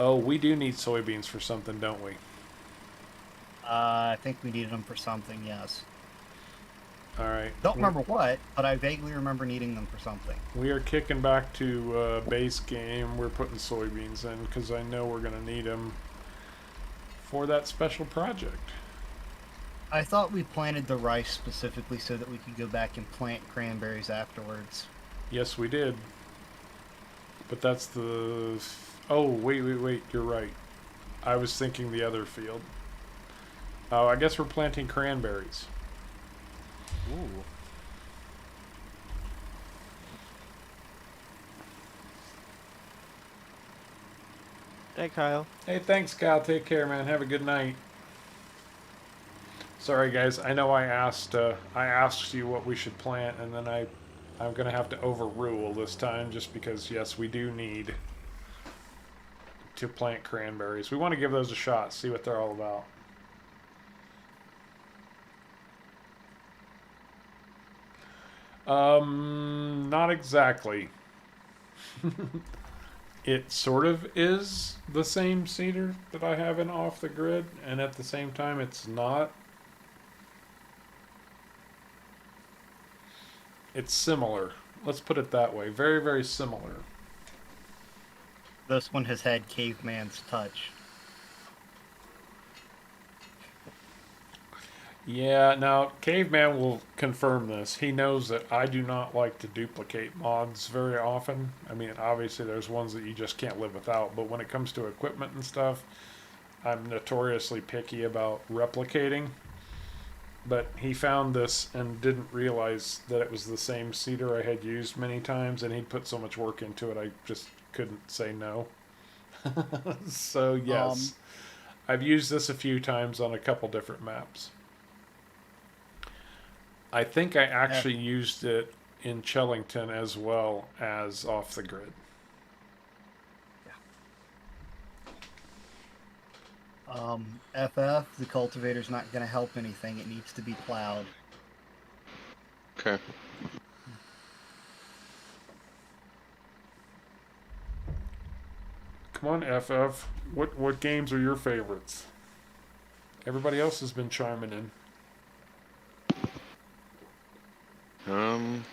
Speaker 1: Oh, we do need soybeans for something, don't we?
Speaker 2: I think we needed them for something, yes.
Speaker 1: All right.
Speaker 2: Don't remember what, but I vaguely remember needing them for something.
Speaker 1: We are kicking back to base game. We're putting soybeans in because I know we're going to need them for that special project.
Speaker 2: I thought we planted the rice specifically so that we could go back and plant cranberries afterwards.
Speaker 1: Yes, we did. But that's the... Oh, wait. You're right. I was thinking the other field. Oh, I guess we're planting cranberries.
Speaker 3: Ooh. Hey, Kyle.
Speaker 1: Hey, thanks, Kyle. Take care, man. Have a good night. Sorry, guys. I know I asked you what we should plant, and then I'm gonna have to overrule this time, just because yes, we do need to plant cranberries. We want to give those a shot, see what they're all about. Not exactly. It sort of is the same cedar that I have in off the grid, and at the same time, it's not. It's similar. Let's put it that way. Very, very similar.
Speaker 2: This one has had caveman's touch.
Speaker 1: Yeah, now Caveman will confirm this. He knows that I do not like to duplicate mods very often. I mean, obviously there's ones that you just can't live without, but when it comes to equipment and stuff, I'm notoriously picky about replicating. But he found this and didn't realize that it was the same cedar I had used many times, and he put so much work into it, I just couldn't say no. So, yes, I've used this a few times on a couple different maps. I think I actually used it in Chellington as well as off the grid.
Speaker 2: FF, the cultivator's not going to help anything. It needs to be plowed.
Speaker 4: Okay.
Speaker 1: Come on, FF. What games are your favorites? Everybody else has been chiming in.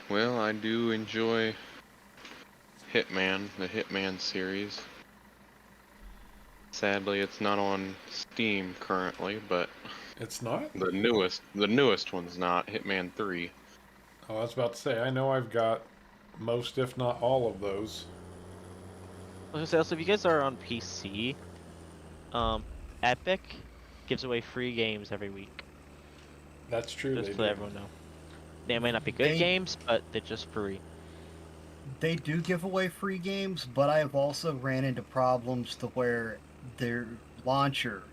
Speaker 4: Well, I do enjoy Hitman, the Hitman series. Sadly, it's not on Steam currently, but
Speaker 1: It's not?
Speaker 4: the newest one's not, Hitman 3.
Speaker 1: Oh, I was about to say, I know I've got most, if not all, of those.
Speaker 3: I was gonna say also, if you guys are on PC, Epic gives away free games every week.
Speaker 1: That's true.
Speaker 3: Just
Speaker 1: They
Speaker 3: to let
Speaker 1: do.
Speaker 3: everyone know. They might not be good games, but they're just free.
Speaker 2: They do give away free games, but I have also ran into problems to where their launcher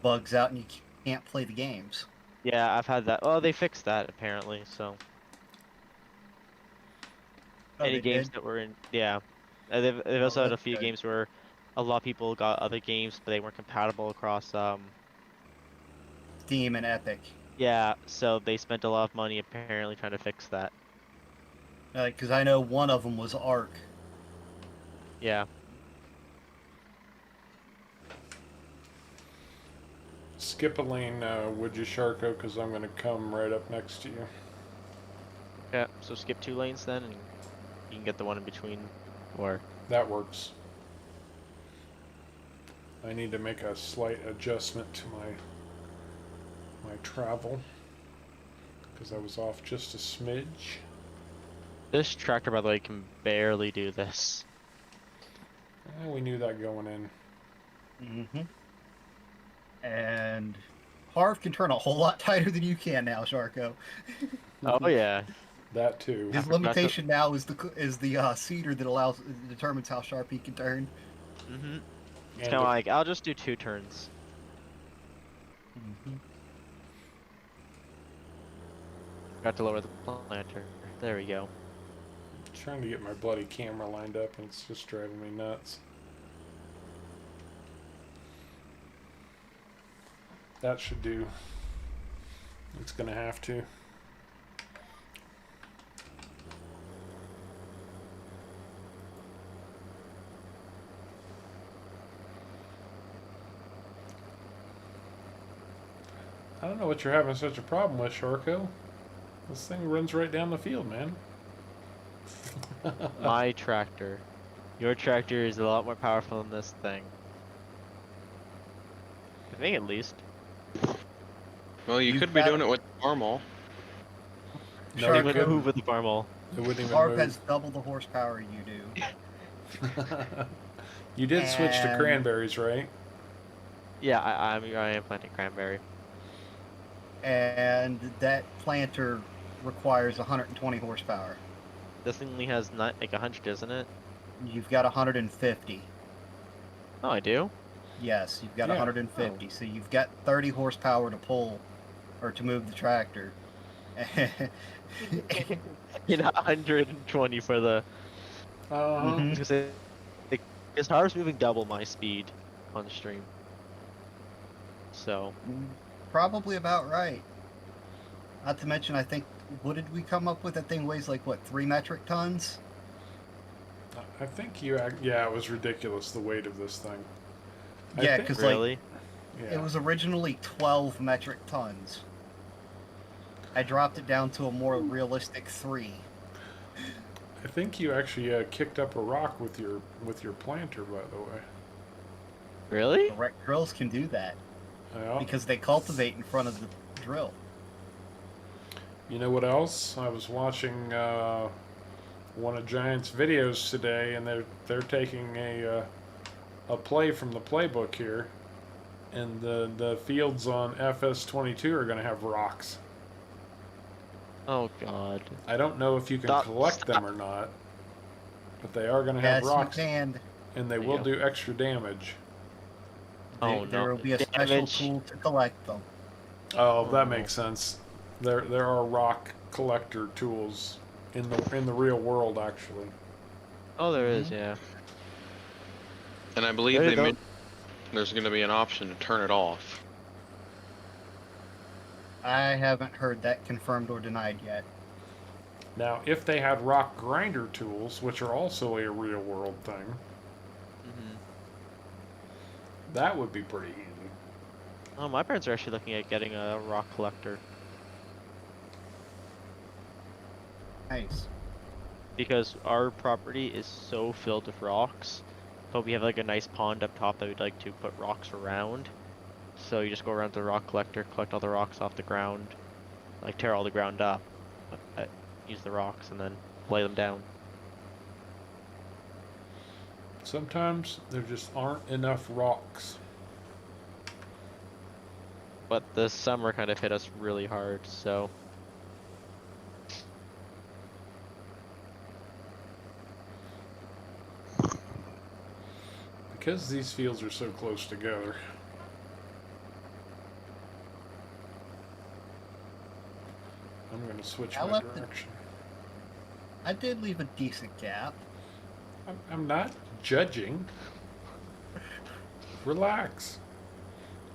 Speaker 2: bugs out and you can't play the games.
Speaker 3: Yeah, I've had that. Oh, they fixed that apparently. So
Speaker 2: Oh,
Speaker 3: any
Speaker 2: they
Speaker 3: games
Speaker 2: did?
Speaker 3: that were in, yeah, they've
Speaker 2: Oh,
Speaker 3: also had a
Speaker 2: that's
Speaker 3: few
Speaker 2: good.
Speaker 3: games where a lot of people got other games, but they weren't compatible across.
Speaker 2: Steam and Epic.
Speaker 3: Yeah, so they spent a lot of money apparently trying to fix that.
Speaker 2: Because I know one of them was Arc.
Speaker 3: Yeah.
Speaker 1: Skip a lane, would you, Sharko? Because I'm going to come right up next to you.
Speaker 3: Yeah. So skip 2 lanes then, and you can get the one in between, or
Speaker 1: That works. I need to make a slight adjustment to my travel because I was off just a smidge.
Speaker 3: this tractor, by the way, can barely do this.
Speaker 1: We knew that going in.
Speaker 2: Mm-hmm. And Harv can turn a whole lot tighter than you can now, Sharko.
Speaker 3: Oh yeah.
Speaker 1: That too.
Speaker 2: His
Speaker 3: forgot to-
Speaker 2: limitation now is the cedar that determines how sharp he can turn.
Speaker 3: Mhm. It's
Speaker 1: And
Speaker 3: kind of like I'll just do 2 turns.
Speaker 2: Mm-hmm.
Speaker 3: Got to lower the planter. There we go.
Speaker 1: trying to get my bloody camera lined up and it's just driving me nuts. That should do. It's gonna have to. I don't know what you're having such a problem with, Sharko. This thing runs right down the field, man.
Speaker 3: My tractor. Your tractor is a lot more powerful than this thing. I think at least.
Speaker 4: Well, you
Speaker 2: You've
Speaker 4: could be
Speaker 2: got-
Speaker 4: doing it with normal.
Speaker 1: No,
Speaker 3: It
Speaker 1: it
Speaker 3: would
Speaker 1: couldn't.
Speaker 3: move with the farmal.
Speaker 1: It wouldn't even
Speaker 2: Harv
Speaker 1: move.
Speaker 2: has double the horsepower you do.
Speaker 1: You did switch to
Speaker 2: And-
Speaker 1: cranberries, right?
Speaker 3: Yeah, I am planting cranberry.
Speaker 2: And that planter requires 120 horsepower.
Speaker 3: This thing only has not like 100, isn't it?
Speaker 2: You've got 150.
Speaker 3: Oh, I do.
Speaker 2: Yes, you've got
Speaker 1: Yeah.
Speaker 2: 150. So you've got 30 horsepower to pull or to move the tractor.
Speaker 3: You know, 120 for the. I
Speaker 2: Mhm.
Speaker 3: was gonna say, his car's moving double my speed on stream. So
Speaker 2: Probably about right. Not to mention, I think, what did we come up with? That thing weighs like, what, 3 metric tons?
Speaker 1: I think yeah, it was ridiculous the weight of this thing. I
Speaker 2: Yeah,
Speaker 1: think,
Speaker 2: because, like,
Speaker 3: really,
Speaker 1: yeah.
Speaker 2: it was originally 12 metric tons. I dropped it down to a more realistic 3.
Speaker 1: I think you actually kicked up a rock with your planter, by the way.
Speaker 3: really?
Speaker 2: Direct drills can do that
Speaker 1: Yeah.
Speaker 2: because they cultivate in front of the drill.
Speaker 1: You know what else? I was watching one of Giant's videos today, and they're taking a play from the playbook here, and the fields on FS22 are going to have rocks.
Speaker 3: Oh God.
Speaker 1: I don't know if you can collect them or not, but they are going to have
Speaker 2: Yes,
Speaker 1: rocks,
Speaker 2: you can.
Speaker 1: and they
Speaker 3: There you
Speaker 1: will
Speaker 3: go.
Speaker 1: do extra damage.
Speaker 3: Oh
Speaker 2: There
Speaker 3: no.
Speaker 2: will be a special
Speaker 3: Damage.
Speaker 2: tool to collect them.
Speaker 1: Oh, that
Speaker 3: Oh.
Speaker 1: makes sense. There are rock collector tools in the real world, actually.
Speaker 3: Oh, there is, yeah.
Speaker 4: And I believe
Speaker 3: There
Speaker 4: they
Speaker 3: you go.
Speaker 4: mentioned there's going to be an option to turn it off.
Speaker 2: I haven't heard that confirmed or denied yet.
Speaker 1: Now, if they had rock grinder tools, which are also a real world thing,
Speaker 3: Hmm.
Speaker 1: that would be pretty easy.
Speaker 3: Oh, my parents are actually looking at getting a rock collector
Speaker 2: Nice.
Speaker 3: because our property is so filled with rocks, but we have like a nice pond up top that we'd like to put rocks around. So you just go around to the rock collector, collect all the rocks off the ground, like tear all the ground up, use the rocks, and then lay them down.
Speaker 1: Sometimes there just aren't enough rocks.
Speaker 3: But the summer kind of hit us really hard, so.
Speaker 1: Because these fields are so close together. I'm going to switch
Speaker 2: I
Speaker 1: my
Speaker 2: left
Speaker 1: direction.
Speaker 2: I did leave a decent gap.
Speaker 1: I'm not judging. Relax.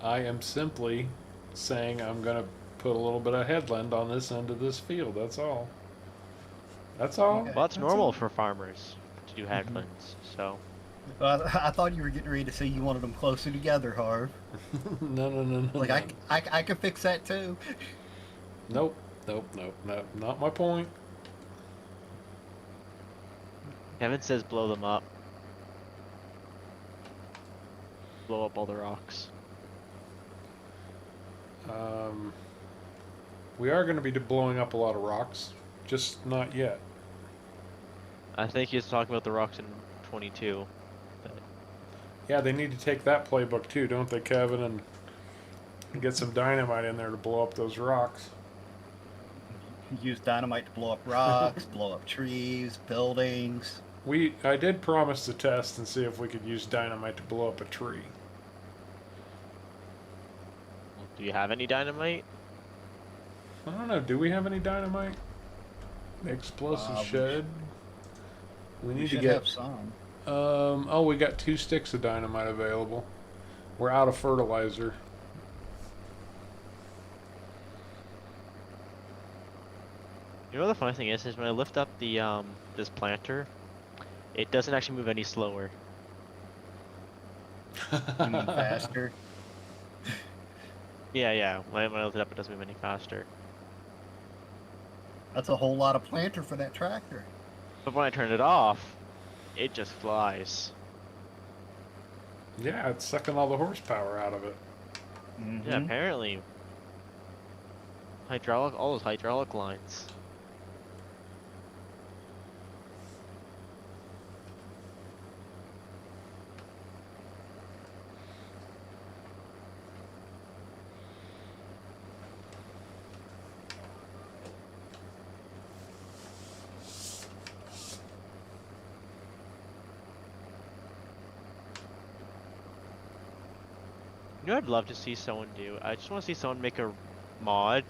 Speaker 1: I am simply saying I'm going to put a little bit of headland on this end of this field. That's all. That's all.
Speaker 2: Okay.
Speaker 3: Well, that's
Speaker 1: That's
Speaker 3: normal
Speaker 1: all.
Speaker 3: for farmers to do headlands, so.
Speaker 2: I thought you were getting ready to say you wanted them closer together, Harv.
Speaker 1: No.
Speaker 2: Like,
Speaker 1: no.
Speaker 2: I can fix that too.
Speaker 1: Nope. Not my point.
Speaker 3: Kevin says blow them up. Blow up all the rocks.
Speaker 1: We are going to be blowing up a lot of rocks, just not yet.
Speaker 3: I think he's talking about the rocks in 22.
Speaker 1: Yeah, they need to take that playbook too, don't they, Kevin, and get some dynamite in there to blow up those rocks.
Speaker 2: Use dynamite to blow up rocks, blow up trees, buildings.
Speaker 1: I did promise to test and see if we could use dynamite to blow up a tree.
Speaker 3: Do you have any dynamite?
Speaker 1: I don't know. Do we have any dynamite? Explosive
Speaker 2: we
Speaker 1: shed. We
Speaker 2: We
Speaker 1: need to
Speaker 2: should
Speaker 1: get.
Speaker 2: have some.
Speaker 1: Oh, we got 2 sticks of dynamite available. We're out of fertilizer.
Speaker 3: You know what the funny thing is when I lift up the this planter, it doesn't actually move any slower.
Speaker 2: You mean faster?
Speaker 3: Yeah. When I lift it up, it doesn't move any faster.
Speaker 2: That's a whole lot of planter for that tractor.
Speaker 3: But when I turn it off, it just flies.
Speaker 1: Yeah, it's sucking all the horsepower out of it.
Speaker 3: Yeah, apparently. All those hydraulic lines. You know what I'd love to see someone do? I just want to see someone make a mod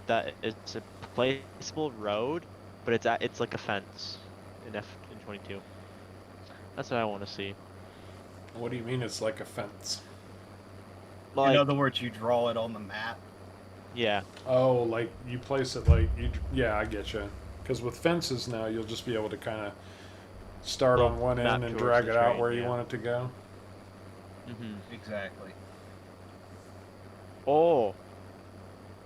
Speaker 3: that is a placeable road, but it's like a fence in 22. That's what I want to see.
Speaker 1: What do you mean it's like a fence?
Speaker 2: In
Speaker 3: Like,
Speaker 2: other words, you draw it on the map.
Speaker 3: yeah,
Speaker 1: Oh, like you place it like you. Yeah, I get you. Because with fences now, you'll just be able to kind of start
Speaker 3: Well,
Speaker 1: on one
Speaker 3: map
Speaker 1: end and
Speaker 3: towards
Speaker 1: drag
Speaker 3: the
Speaker 1: it out
Speaker 3: train,
Speaker 1: where you
Speaker 3: yeah.
Speaker 1: want it to go.
Speaker 2: Exactly.
Speaker 3: Oh,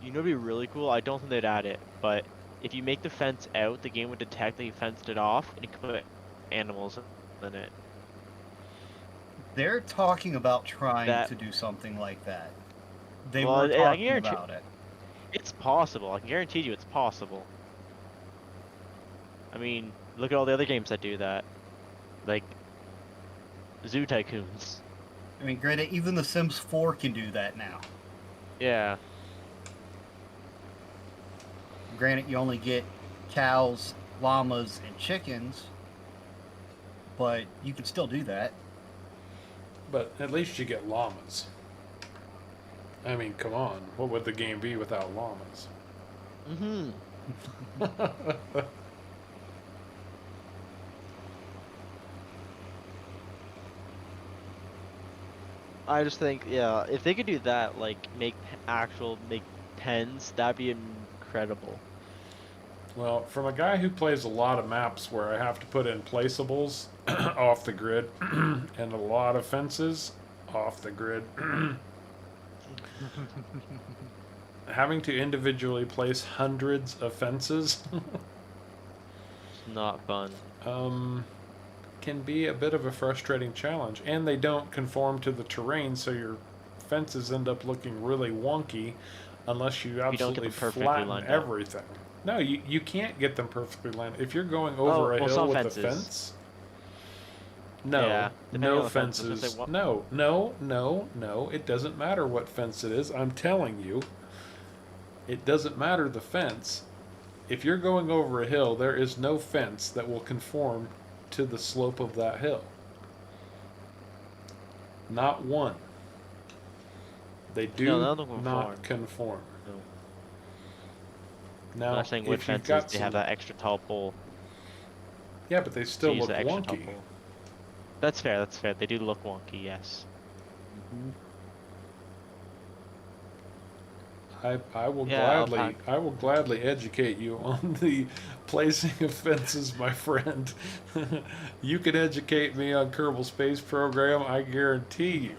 Speaker 3: you know what'd be really cool? I don't think they'd add it, but if you make the fence out, the game would detect that you fenced it off, and you could put animals in it.
Speaker 2: They're talking about trying
Speaker 3: That
Speaker 2: to do something like that. They
Speaker 3: well,
Speaker 2: were
Speaker 3: I can
Speaker 2: talking
Speaker 3: guarantee
Speaker 2: about it.
Speaker 3: it's possible. I can guarantee you it's possible. I mean, look at all the other games that do that, like Zoo Tycoons.
Speaker 2: I mean, granted, even The Sims 4 can do that now.
Speaker 3: Yeah.
Speaker 2: Granted, you only get cows, llamas, and chickens, but you can still do that.
Speaker 1: But at least you get llamas. I mean, come on. What would the game be without llamas?
Speaker 3: Mm-hmm. I just think, yeah, if they could do that, like make pens, that'd be incredible.
Speaker 1: Well, from a guy who plays a lot of maps where I have to put in placeables off the grid and a lot of fences off the grid, having to individually place hundreds of fences
Speaker 3: It's not fun.
Speaker 1: can be a bit of a frustrating challenge. And they don't conform to the terrain, so your fences end up looking really wonky unless you
Speaker 3: don't get
Speaker 1: absolutely
Speaker 3: them perfectly
Speaker 1: flatten
Speaker 3: lined up.
Speaker 1: everything. No, you can't get them perfectly landed. If you're going over a
Speaker 3: well,
Speaker 1: hill
Speaker 3: some
Speaker 1: with
Speaker 3: fences.
Speaker 1: a fence, no,
Speaker 3: Yeah, depending
Speaker 1: no
Speaker 3: on the fence. I was gonna
Speaker 1: fences.
Speaker 3: say, what-
Speaker 1: No. It doesn't matter what fence it is. I'm telling you, it doesn't matter the fence. If you're going over a hill, there is no fence that will conform to the slope of that hill. Not one. They do
Speaker 3: No, none of them
Speaker 1: not conform.
Speaker 3: No.
Speaker 1: Now,
Speaker 3: I'm not saying wood
Speaker 1: if you've
Speaker 3: fences,
Speaker 1: got
Speaker 3: they have
Speaker 1: some,
Speaker 3: that extra tall pole.
Speaker 1: yeah, but they
Speaker 3: To
Speaker 1: still
Speaker 3: use
Speaker 1: look
Speaker 3: the extra tall
Speaker 1: wonky.
Speaker 3: pole. That's fair, that's fair. They do look wonky, yes.
Speaker 1: I will
Speaker 3: Yeah,
Speaker 1: gladly educate you on the placing of fences, my friend. You can educate me on Kerbal Space Program, I guarantee you.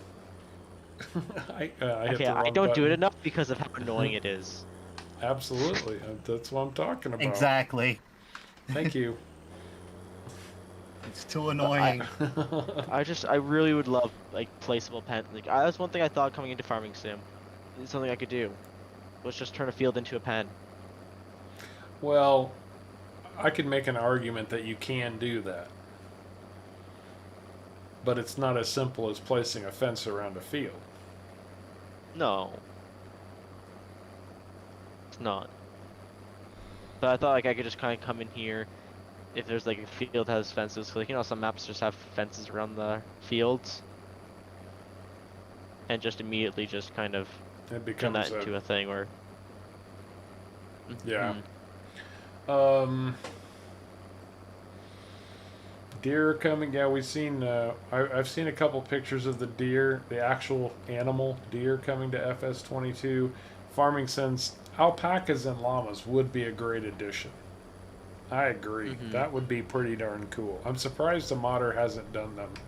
Speaker 1: I hit
Speaker 3: Okay,
Speaker 1: the
Speaker 3: I
Speaker 1: wrong
Speaker 3: don't do it
Speaker 1: button.
Speaker 3: enough because of how annoying it is.
Speaker 1: Absolutely, that's what I'm talking about.
Speaker 2: Exactly.
Speaker 1: Thank you.
Speaker 2: It's too
Speaker 3: I,
Speaker 2: annoying.
Speaker 3: I really would love like placeable pen. Like that's one thing I thought coming into farming sim. It's something I could do. Let's just turn a field into a pen.
Speaker 1: Well, I could make an argument that you can do that. But it's not as simple as placing a fence around a field.
Speaker 3: No, it's not. But I thought like I could just kind of come in here, if there's like a field that has fences. Like some maps just have fences around the fields, and just immediately just kind of
Speaker 1: It
Speaker 3: turn
Speaker 1: becomes
Speaker 3: that into a thing where.
Speaker 1: yeah.
Speaker 3: Mhm.
Speaker 1: Deer are coming. Yeah, we've seen. I've seen a couple pictures of the deer, the actual animal deer coming to FS22. Farming Sense alpacas and llamas would be a great addition. I agree. That would be pretty darn cool. I'm surprised the modder hasn't done them.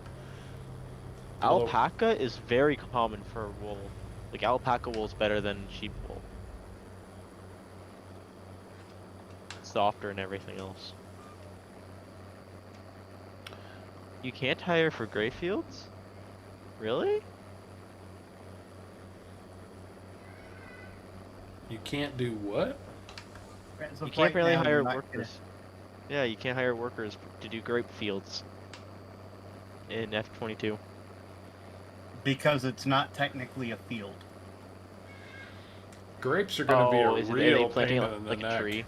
Speaker 3: Alpaca is very common for wool. Like alpaca wool is better than sheep wool. Softer and everything else. You can't hire for gray fields? Really?
Speaker 1: You can't do what?
Speaker 2: As of
Speaker 3: You can't
Speaker 2: right
Speaker 3: really
Speaker 2: now,
Speaker 3: hire
Speaker 2: you're not
Speaker 3: workers. Yeah, you can't hire workers to do grape fields in F22.
Speaker 2: because it's not technically a field.
Speaker 1: Grapes are going to be
Speaker 3: Oh,
Speaker 1: a
Speaker 3: are they
Speaker 1: real
Speaker 3: planting
Speaker 1: pain in the
Speaker 3: like
Speaker 1: neck.
Speaker 3: a tree?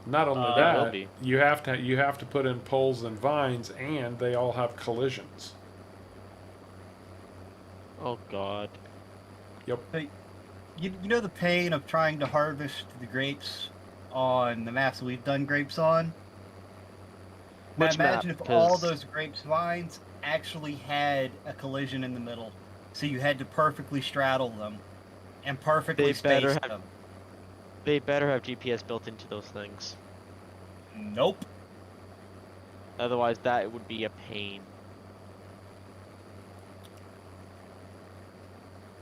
Speaker 1: Not only
Speaker 3: It will
Speaker 1: that,
Speaker 3: be.
Speaker 1: you have to put in poles and vines, and they all have collisions.
Speaker 3: Oh god.
Speaker 1: Yep.
Speaker 2: You know the pain of trying to harvest the grapes on the maps we've done grapes on? Now
Speaker 3: Which map?
Speaker 2: imagine if all
Speaker 3: Because
Speaker 2: those grapes vines actually had a collision in the middle. So you had to perfectly straddle them and perfectly
Speaker 3: they better
Speaker 2: space
Speaker 3: have
Speaker 2: them.
Speaker 3: they better have GPS built into those things.
Speaker 2: Nope.
Speaker 3: Otherwise, that would be a pain.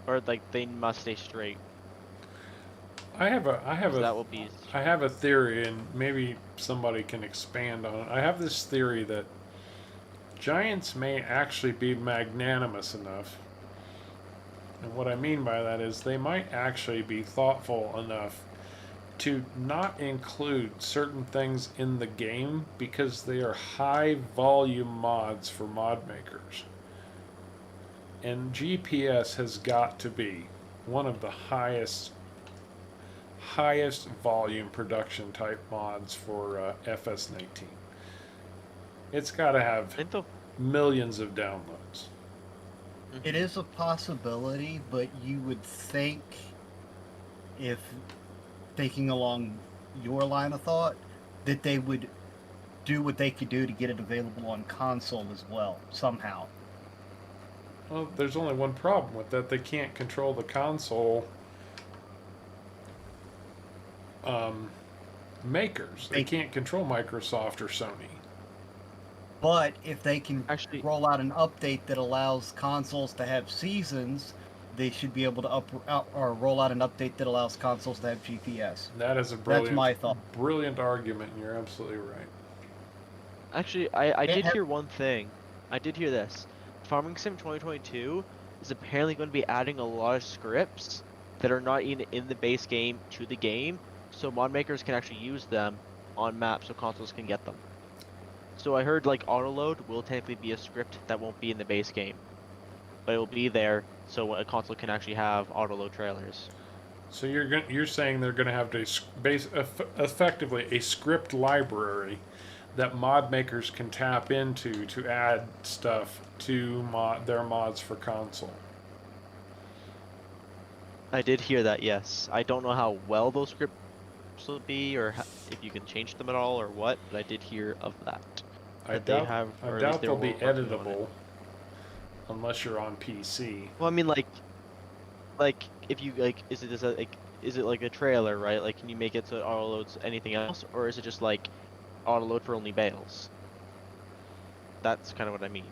Speaker 3: Or like they must stay straight, because that will be.
Speaker 1: I have a theory, and maybe somebody can expand on it. I have this theory that giants may actually be magnanimous enough. And what I mean by that is they might actually be thoughtful enough to not include certain things in the game because they are high volume mods for mod makers. And GPS has got to be one of the highest volume production type mods for FS19. It's got to
Speaker 3: I
Speaker 1: have
Speaker 3: think they'll.
Speaker 1: millions of downloads.
Speaker 2: It is a possibility, but you would think, if thinking along your line of thought, that they would do what they could do to get it available on console as well, somehow.
Speaker 1: Well, there's only one problem with that. They can't control the console um, makers. They
Speaker 2: They,
Speaker 1: can't control Microsoft or Sony.
Speaker 2: but if they can
Speaker 3: Actually,
Speaker 2: roll out an update that allows consoles to have seasons, they should be able to or roll out an update that allows consoles to have GPS.
Speaker 1: That is a
Speaker 2: That's my thought.
Speaker 1: brilliant argument, and you're absolutely right.
Speaker 3: I
Speaker 2: Can't
Speaker 3: did
Speaker 2: have-
Speaker 3: hear one thing. I did hear this. Farming Sim 2022 is apparently going to be adding a lot of scripts that are not in the base game to the game, so mod makers can actually use them on maps so consoles can get them. So I heard like autoload will technically be a script that won't be in the base game, but it will be there so a console can actually have autoload trailers.
Speaker 1: So you're saying they're going to have effectively a script library that mod makers can tap into to add stuff to their mods for console.
Speaker 3: I did hear that, yes. I don't know how well those scripts will be, or if you can change them at all, or what, but I did hear of that.
Speaker 1: I
Speaker 3: That they
Speaker 1: doubt
Speaker 3: have,
Speaker 1: I
Speaker 3: or at least
Speaker 1: doubt
Speaker 3: they
Speaker 1: they'll
Speaker 3: were
Speaker 1: be
Speaker 3: working on it.
Speaker 1: editable unless you're on PC.
Speaker 3: Well, I mean, like if you like, is it like a trailer, right? Like, can you make it so it auto loads anything else, or is it just like auto load for only bales? That's kind of what I mean.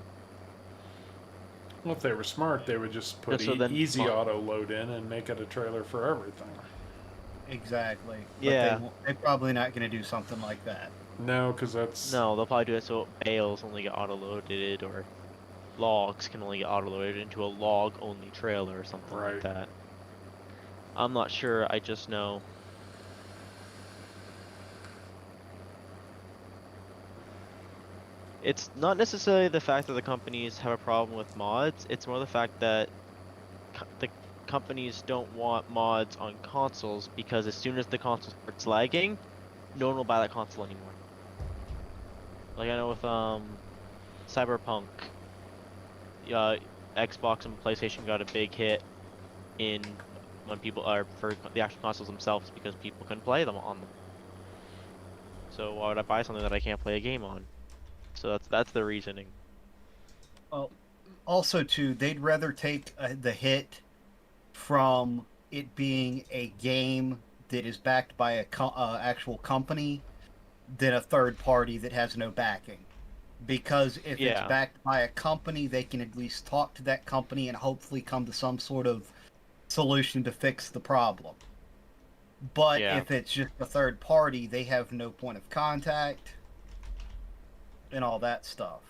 Speaker 1: Well, if they were smart, they would just put
Speaker 3: So then,
Speaker 1: easy
Speaker 3: fine.
Speaker 1: auto load in and make it a trailer for everything.
Speaker 2: Exactly.
Speaker 3: Yeah.
Speaker 2: But they're probably not going to do something like that.
Speaker 1: No, because that's
Speaker 3: No, they'll probably do it so bales only get auto loaded, or logs can only get auto loaded into a log only trailer or something
Speaker 1: Right.
Speaker 3: like that. I'm not sure. I just know. It's not necessarily the fact that the companies have a problem with mods, it's more the fact that the companies don't want mods on consoles because as soon as the console starts lagging, no one will buy that console anymore. Like I know with Cyberpunk, Xbox and PlayStation got a big hit in when people are for the actual consoles themselves because people couldn't play them on them. So why would I buy something that I can't play a game on? So that's the reasoning.
Speaker 2: Well, also, too, they'd rather take the hit from it being a game that is backed by a actual company than a third party that has no backing. Because if it's
Speaker 3: Yeah.
Speaker 2: backed by a company, they can at least talk to that company and hopefully come to some sort of solution to fix the problem. But
Speaker 3: Yeah.
Speaker 2: if it's just a third party, they have no point of contact and all that stuff.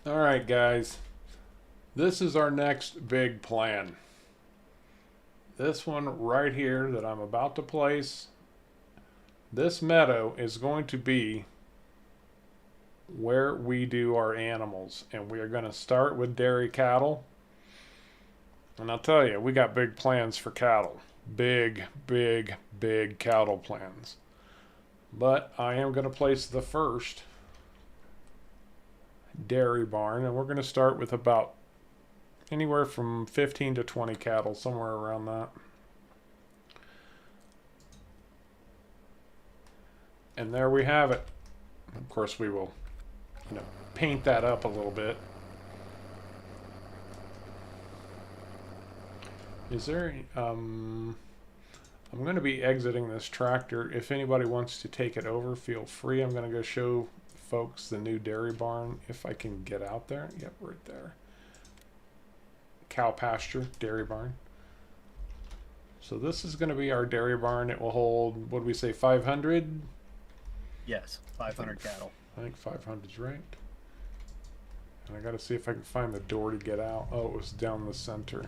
Speaker 1: all right, guys. This is our next big plan. This one right here that I'm about to place. This meadow is going to be where we do our animals, and we are going to start with dairy cattle. And I'll tell you, we got big plans for cattle. Big, big, big cattle plans. But I am going to place the first dairy barn, and we're going to start with about Anywhere from 15 to 20 cattle, somewhere around that. And there we have it. Of course, we will, paint that up a little bit. Is there I'm going to be exiting this tractor. If anybody wants to take it over, feel free. I'm going to go show folks the new dairy barn if I can get out there. Yep, right there. Cow pasture, dairy barn. So this is going to be our dairy barn. It will hold, what do we say, 500?
Speaker 2: Yes, 500 cattle.
Speaker 1: I think 500 is right. And I got to see if I can find the door to get out. Oh, it was down the center.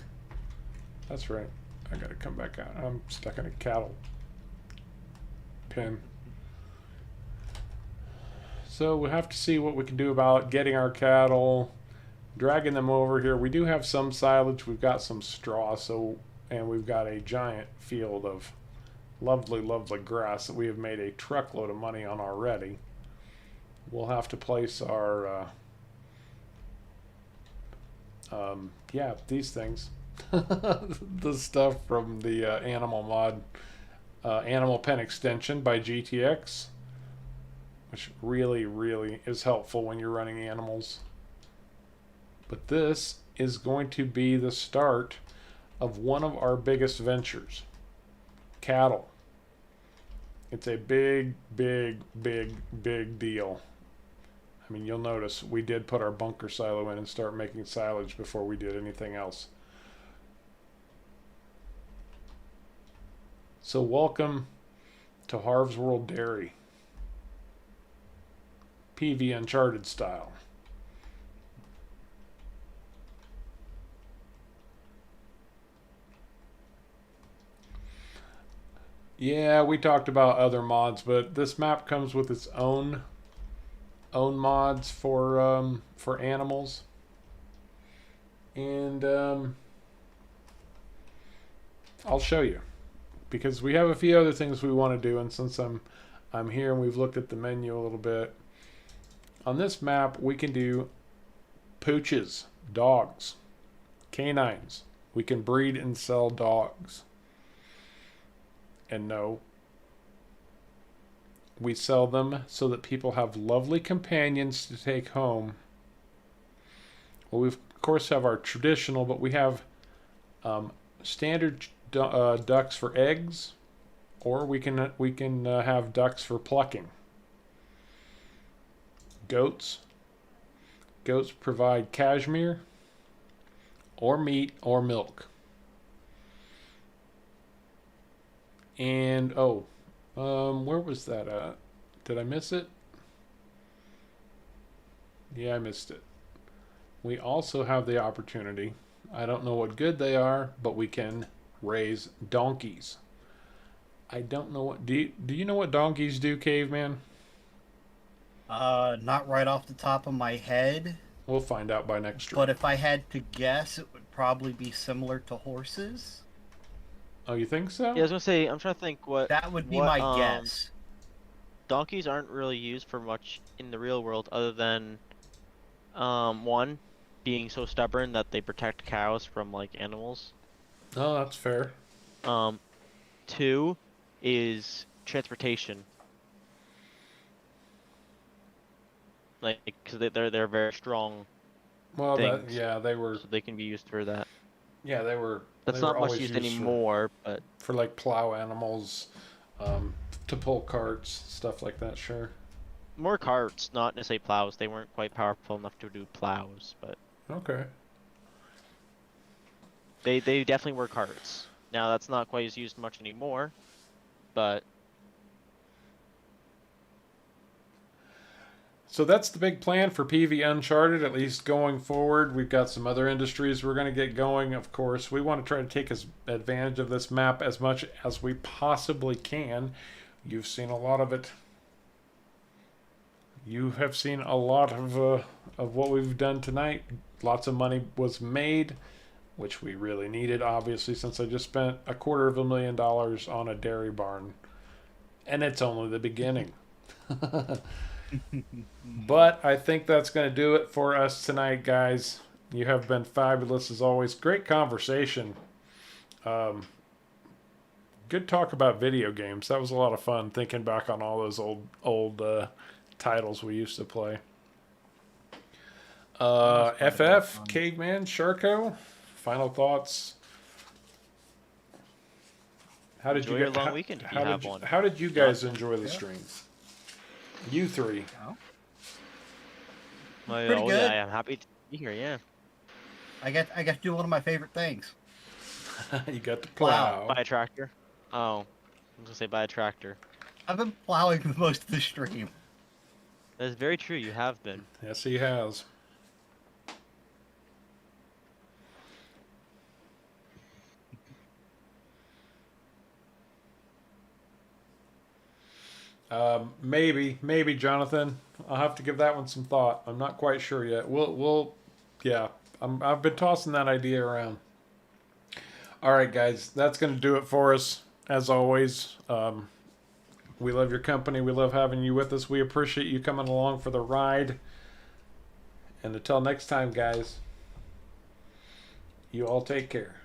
Speaker 1: That's right. I got to come back out. I'm stuck in a cattle pen. So we'll have to see what we can do about getting our cattle, dragging them over here. We do have some silage. We've got some straw, and we've got a giant field of lovely, lovely grass that we have made a truckload of money on already. We'll have to place our, these things. The stuff from the animal mod, Animal Pen extension by GTX, which really, really is helpful when you're running animals. But this is going to be the start of one of our biggest ventures, cattle. It's a big, big, big, big deal. I mean, you'll notice we did put our bunker silo in and start making silage before we did anything else. So welcome to Harv's World Dairy. PV Uncharted style. Yeah, we talked about other mods, but this map comes with its own mods for animals. And I'll show you, because we have a few other things we want to do, and since I'm here and we've looked at the menu a little bit, on this map we can do pooches, dogs, canines. We can breed and sell dogs. And no, we sell them so that people have lovely companions to take home. Well, we of course have our traditional, but we have standard ducks for eggs, or we can have ducks for plucking. Goats provide cashmere, or meat, or milk. And where was that at? Did I miss it? Yeah, I missed it. We also have the opportunity, I don't know what good they are, but we can raise donkeys. I don't know what, do you know what donkeys do, Caveman?
Speaker 2: Not right off the top of my head.
Speaker 1: We'll find out by next stream.
Speaker 2: But if I had to guess, it would probably be similar to horses.
Speaker 1: Oh, you think so?
Speaker 3: Yeah, I was gonna say, I'm trying to think what.
Speaker 2: That would be my guess.
Speaker 3: Donkeys aren't really used for much in the real world, other than, one, being so stubborn that they protect cows from like animals.
Speaker 1: Oh, that's fair.
Speaker 3: Two is transportation. Like, because they're very strong.
Speaker 1: Well,
Speaker 3: things,
Speaker 1: they were.
Speaker 3: So they can be used for that.
Speaker 1: Yeah, they were.
Speaker 3: That's
Speaker 1: they
Speaker 3: not
Speaker 1: were
Speaker 3: much
Speaker 1: always
Speaker 3: used
Speaker 1: used
Speaker 3: anymore, but
Speaker 1: for like plow animals, to pull carts, stuff like that. Sure.
Speaker 3: more carts, not necessarily plows. They weren't quite powerful enough to do plows, but
Speaker 1: Okay.
Speaker 3: they definitely were carts. Now that's not quite as used much anymore, but
Speaker 1: So that's the big plan for PV Uncharted, at least going forward. We've got some other industries we're going to get going, of course. We want to try to take advantage of this map as much as we possibly can. You've seen a lot of it. You have seen a lot of what we've done tonight. Lots of money was made, which we really needed, obviously, since I just spent $250,000 on a dairy barn. And it's only the beginning. But I think that's going to do it for us tonight, guys. You have been fabulous as always. Great conversation. Good talk about video games. That was a lot of fun thinking back on all those old titles we used to play. FF, Caveman, Sharko, final thoughts. How did
Speaker 3: Enjoy your long weekend if you have one.
Speaker 1: How did you guys enjoy the streams? You three.
Speaker 3: Well,
Speaker 2: Pretty good.
Speaker 3: Yeah, I'm happy to be here. Yeah.
Speaker 2: I got to do one of my favorite things.
Speaker 1: You got to plow.
Speaker 3: Buy a tractor. Oh, I was gonna say buy a tractor.
Speaker 2: I've been plowing most of the stream.
Speaker 3: That is very true. You have been.
Speaker 1: Yes, he has. Maybe Jonathan. I'll have to give that one some thought. I'm not quite sure yet. Yeah. I've been tossing that idea around. All right, guys, that's going to do it for us. As always, we love your company. We love having you with us. We appreciate you coming along for the ride. And until next time, guys, you all take care.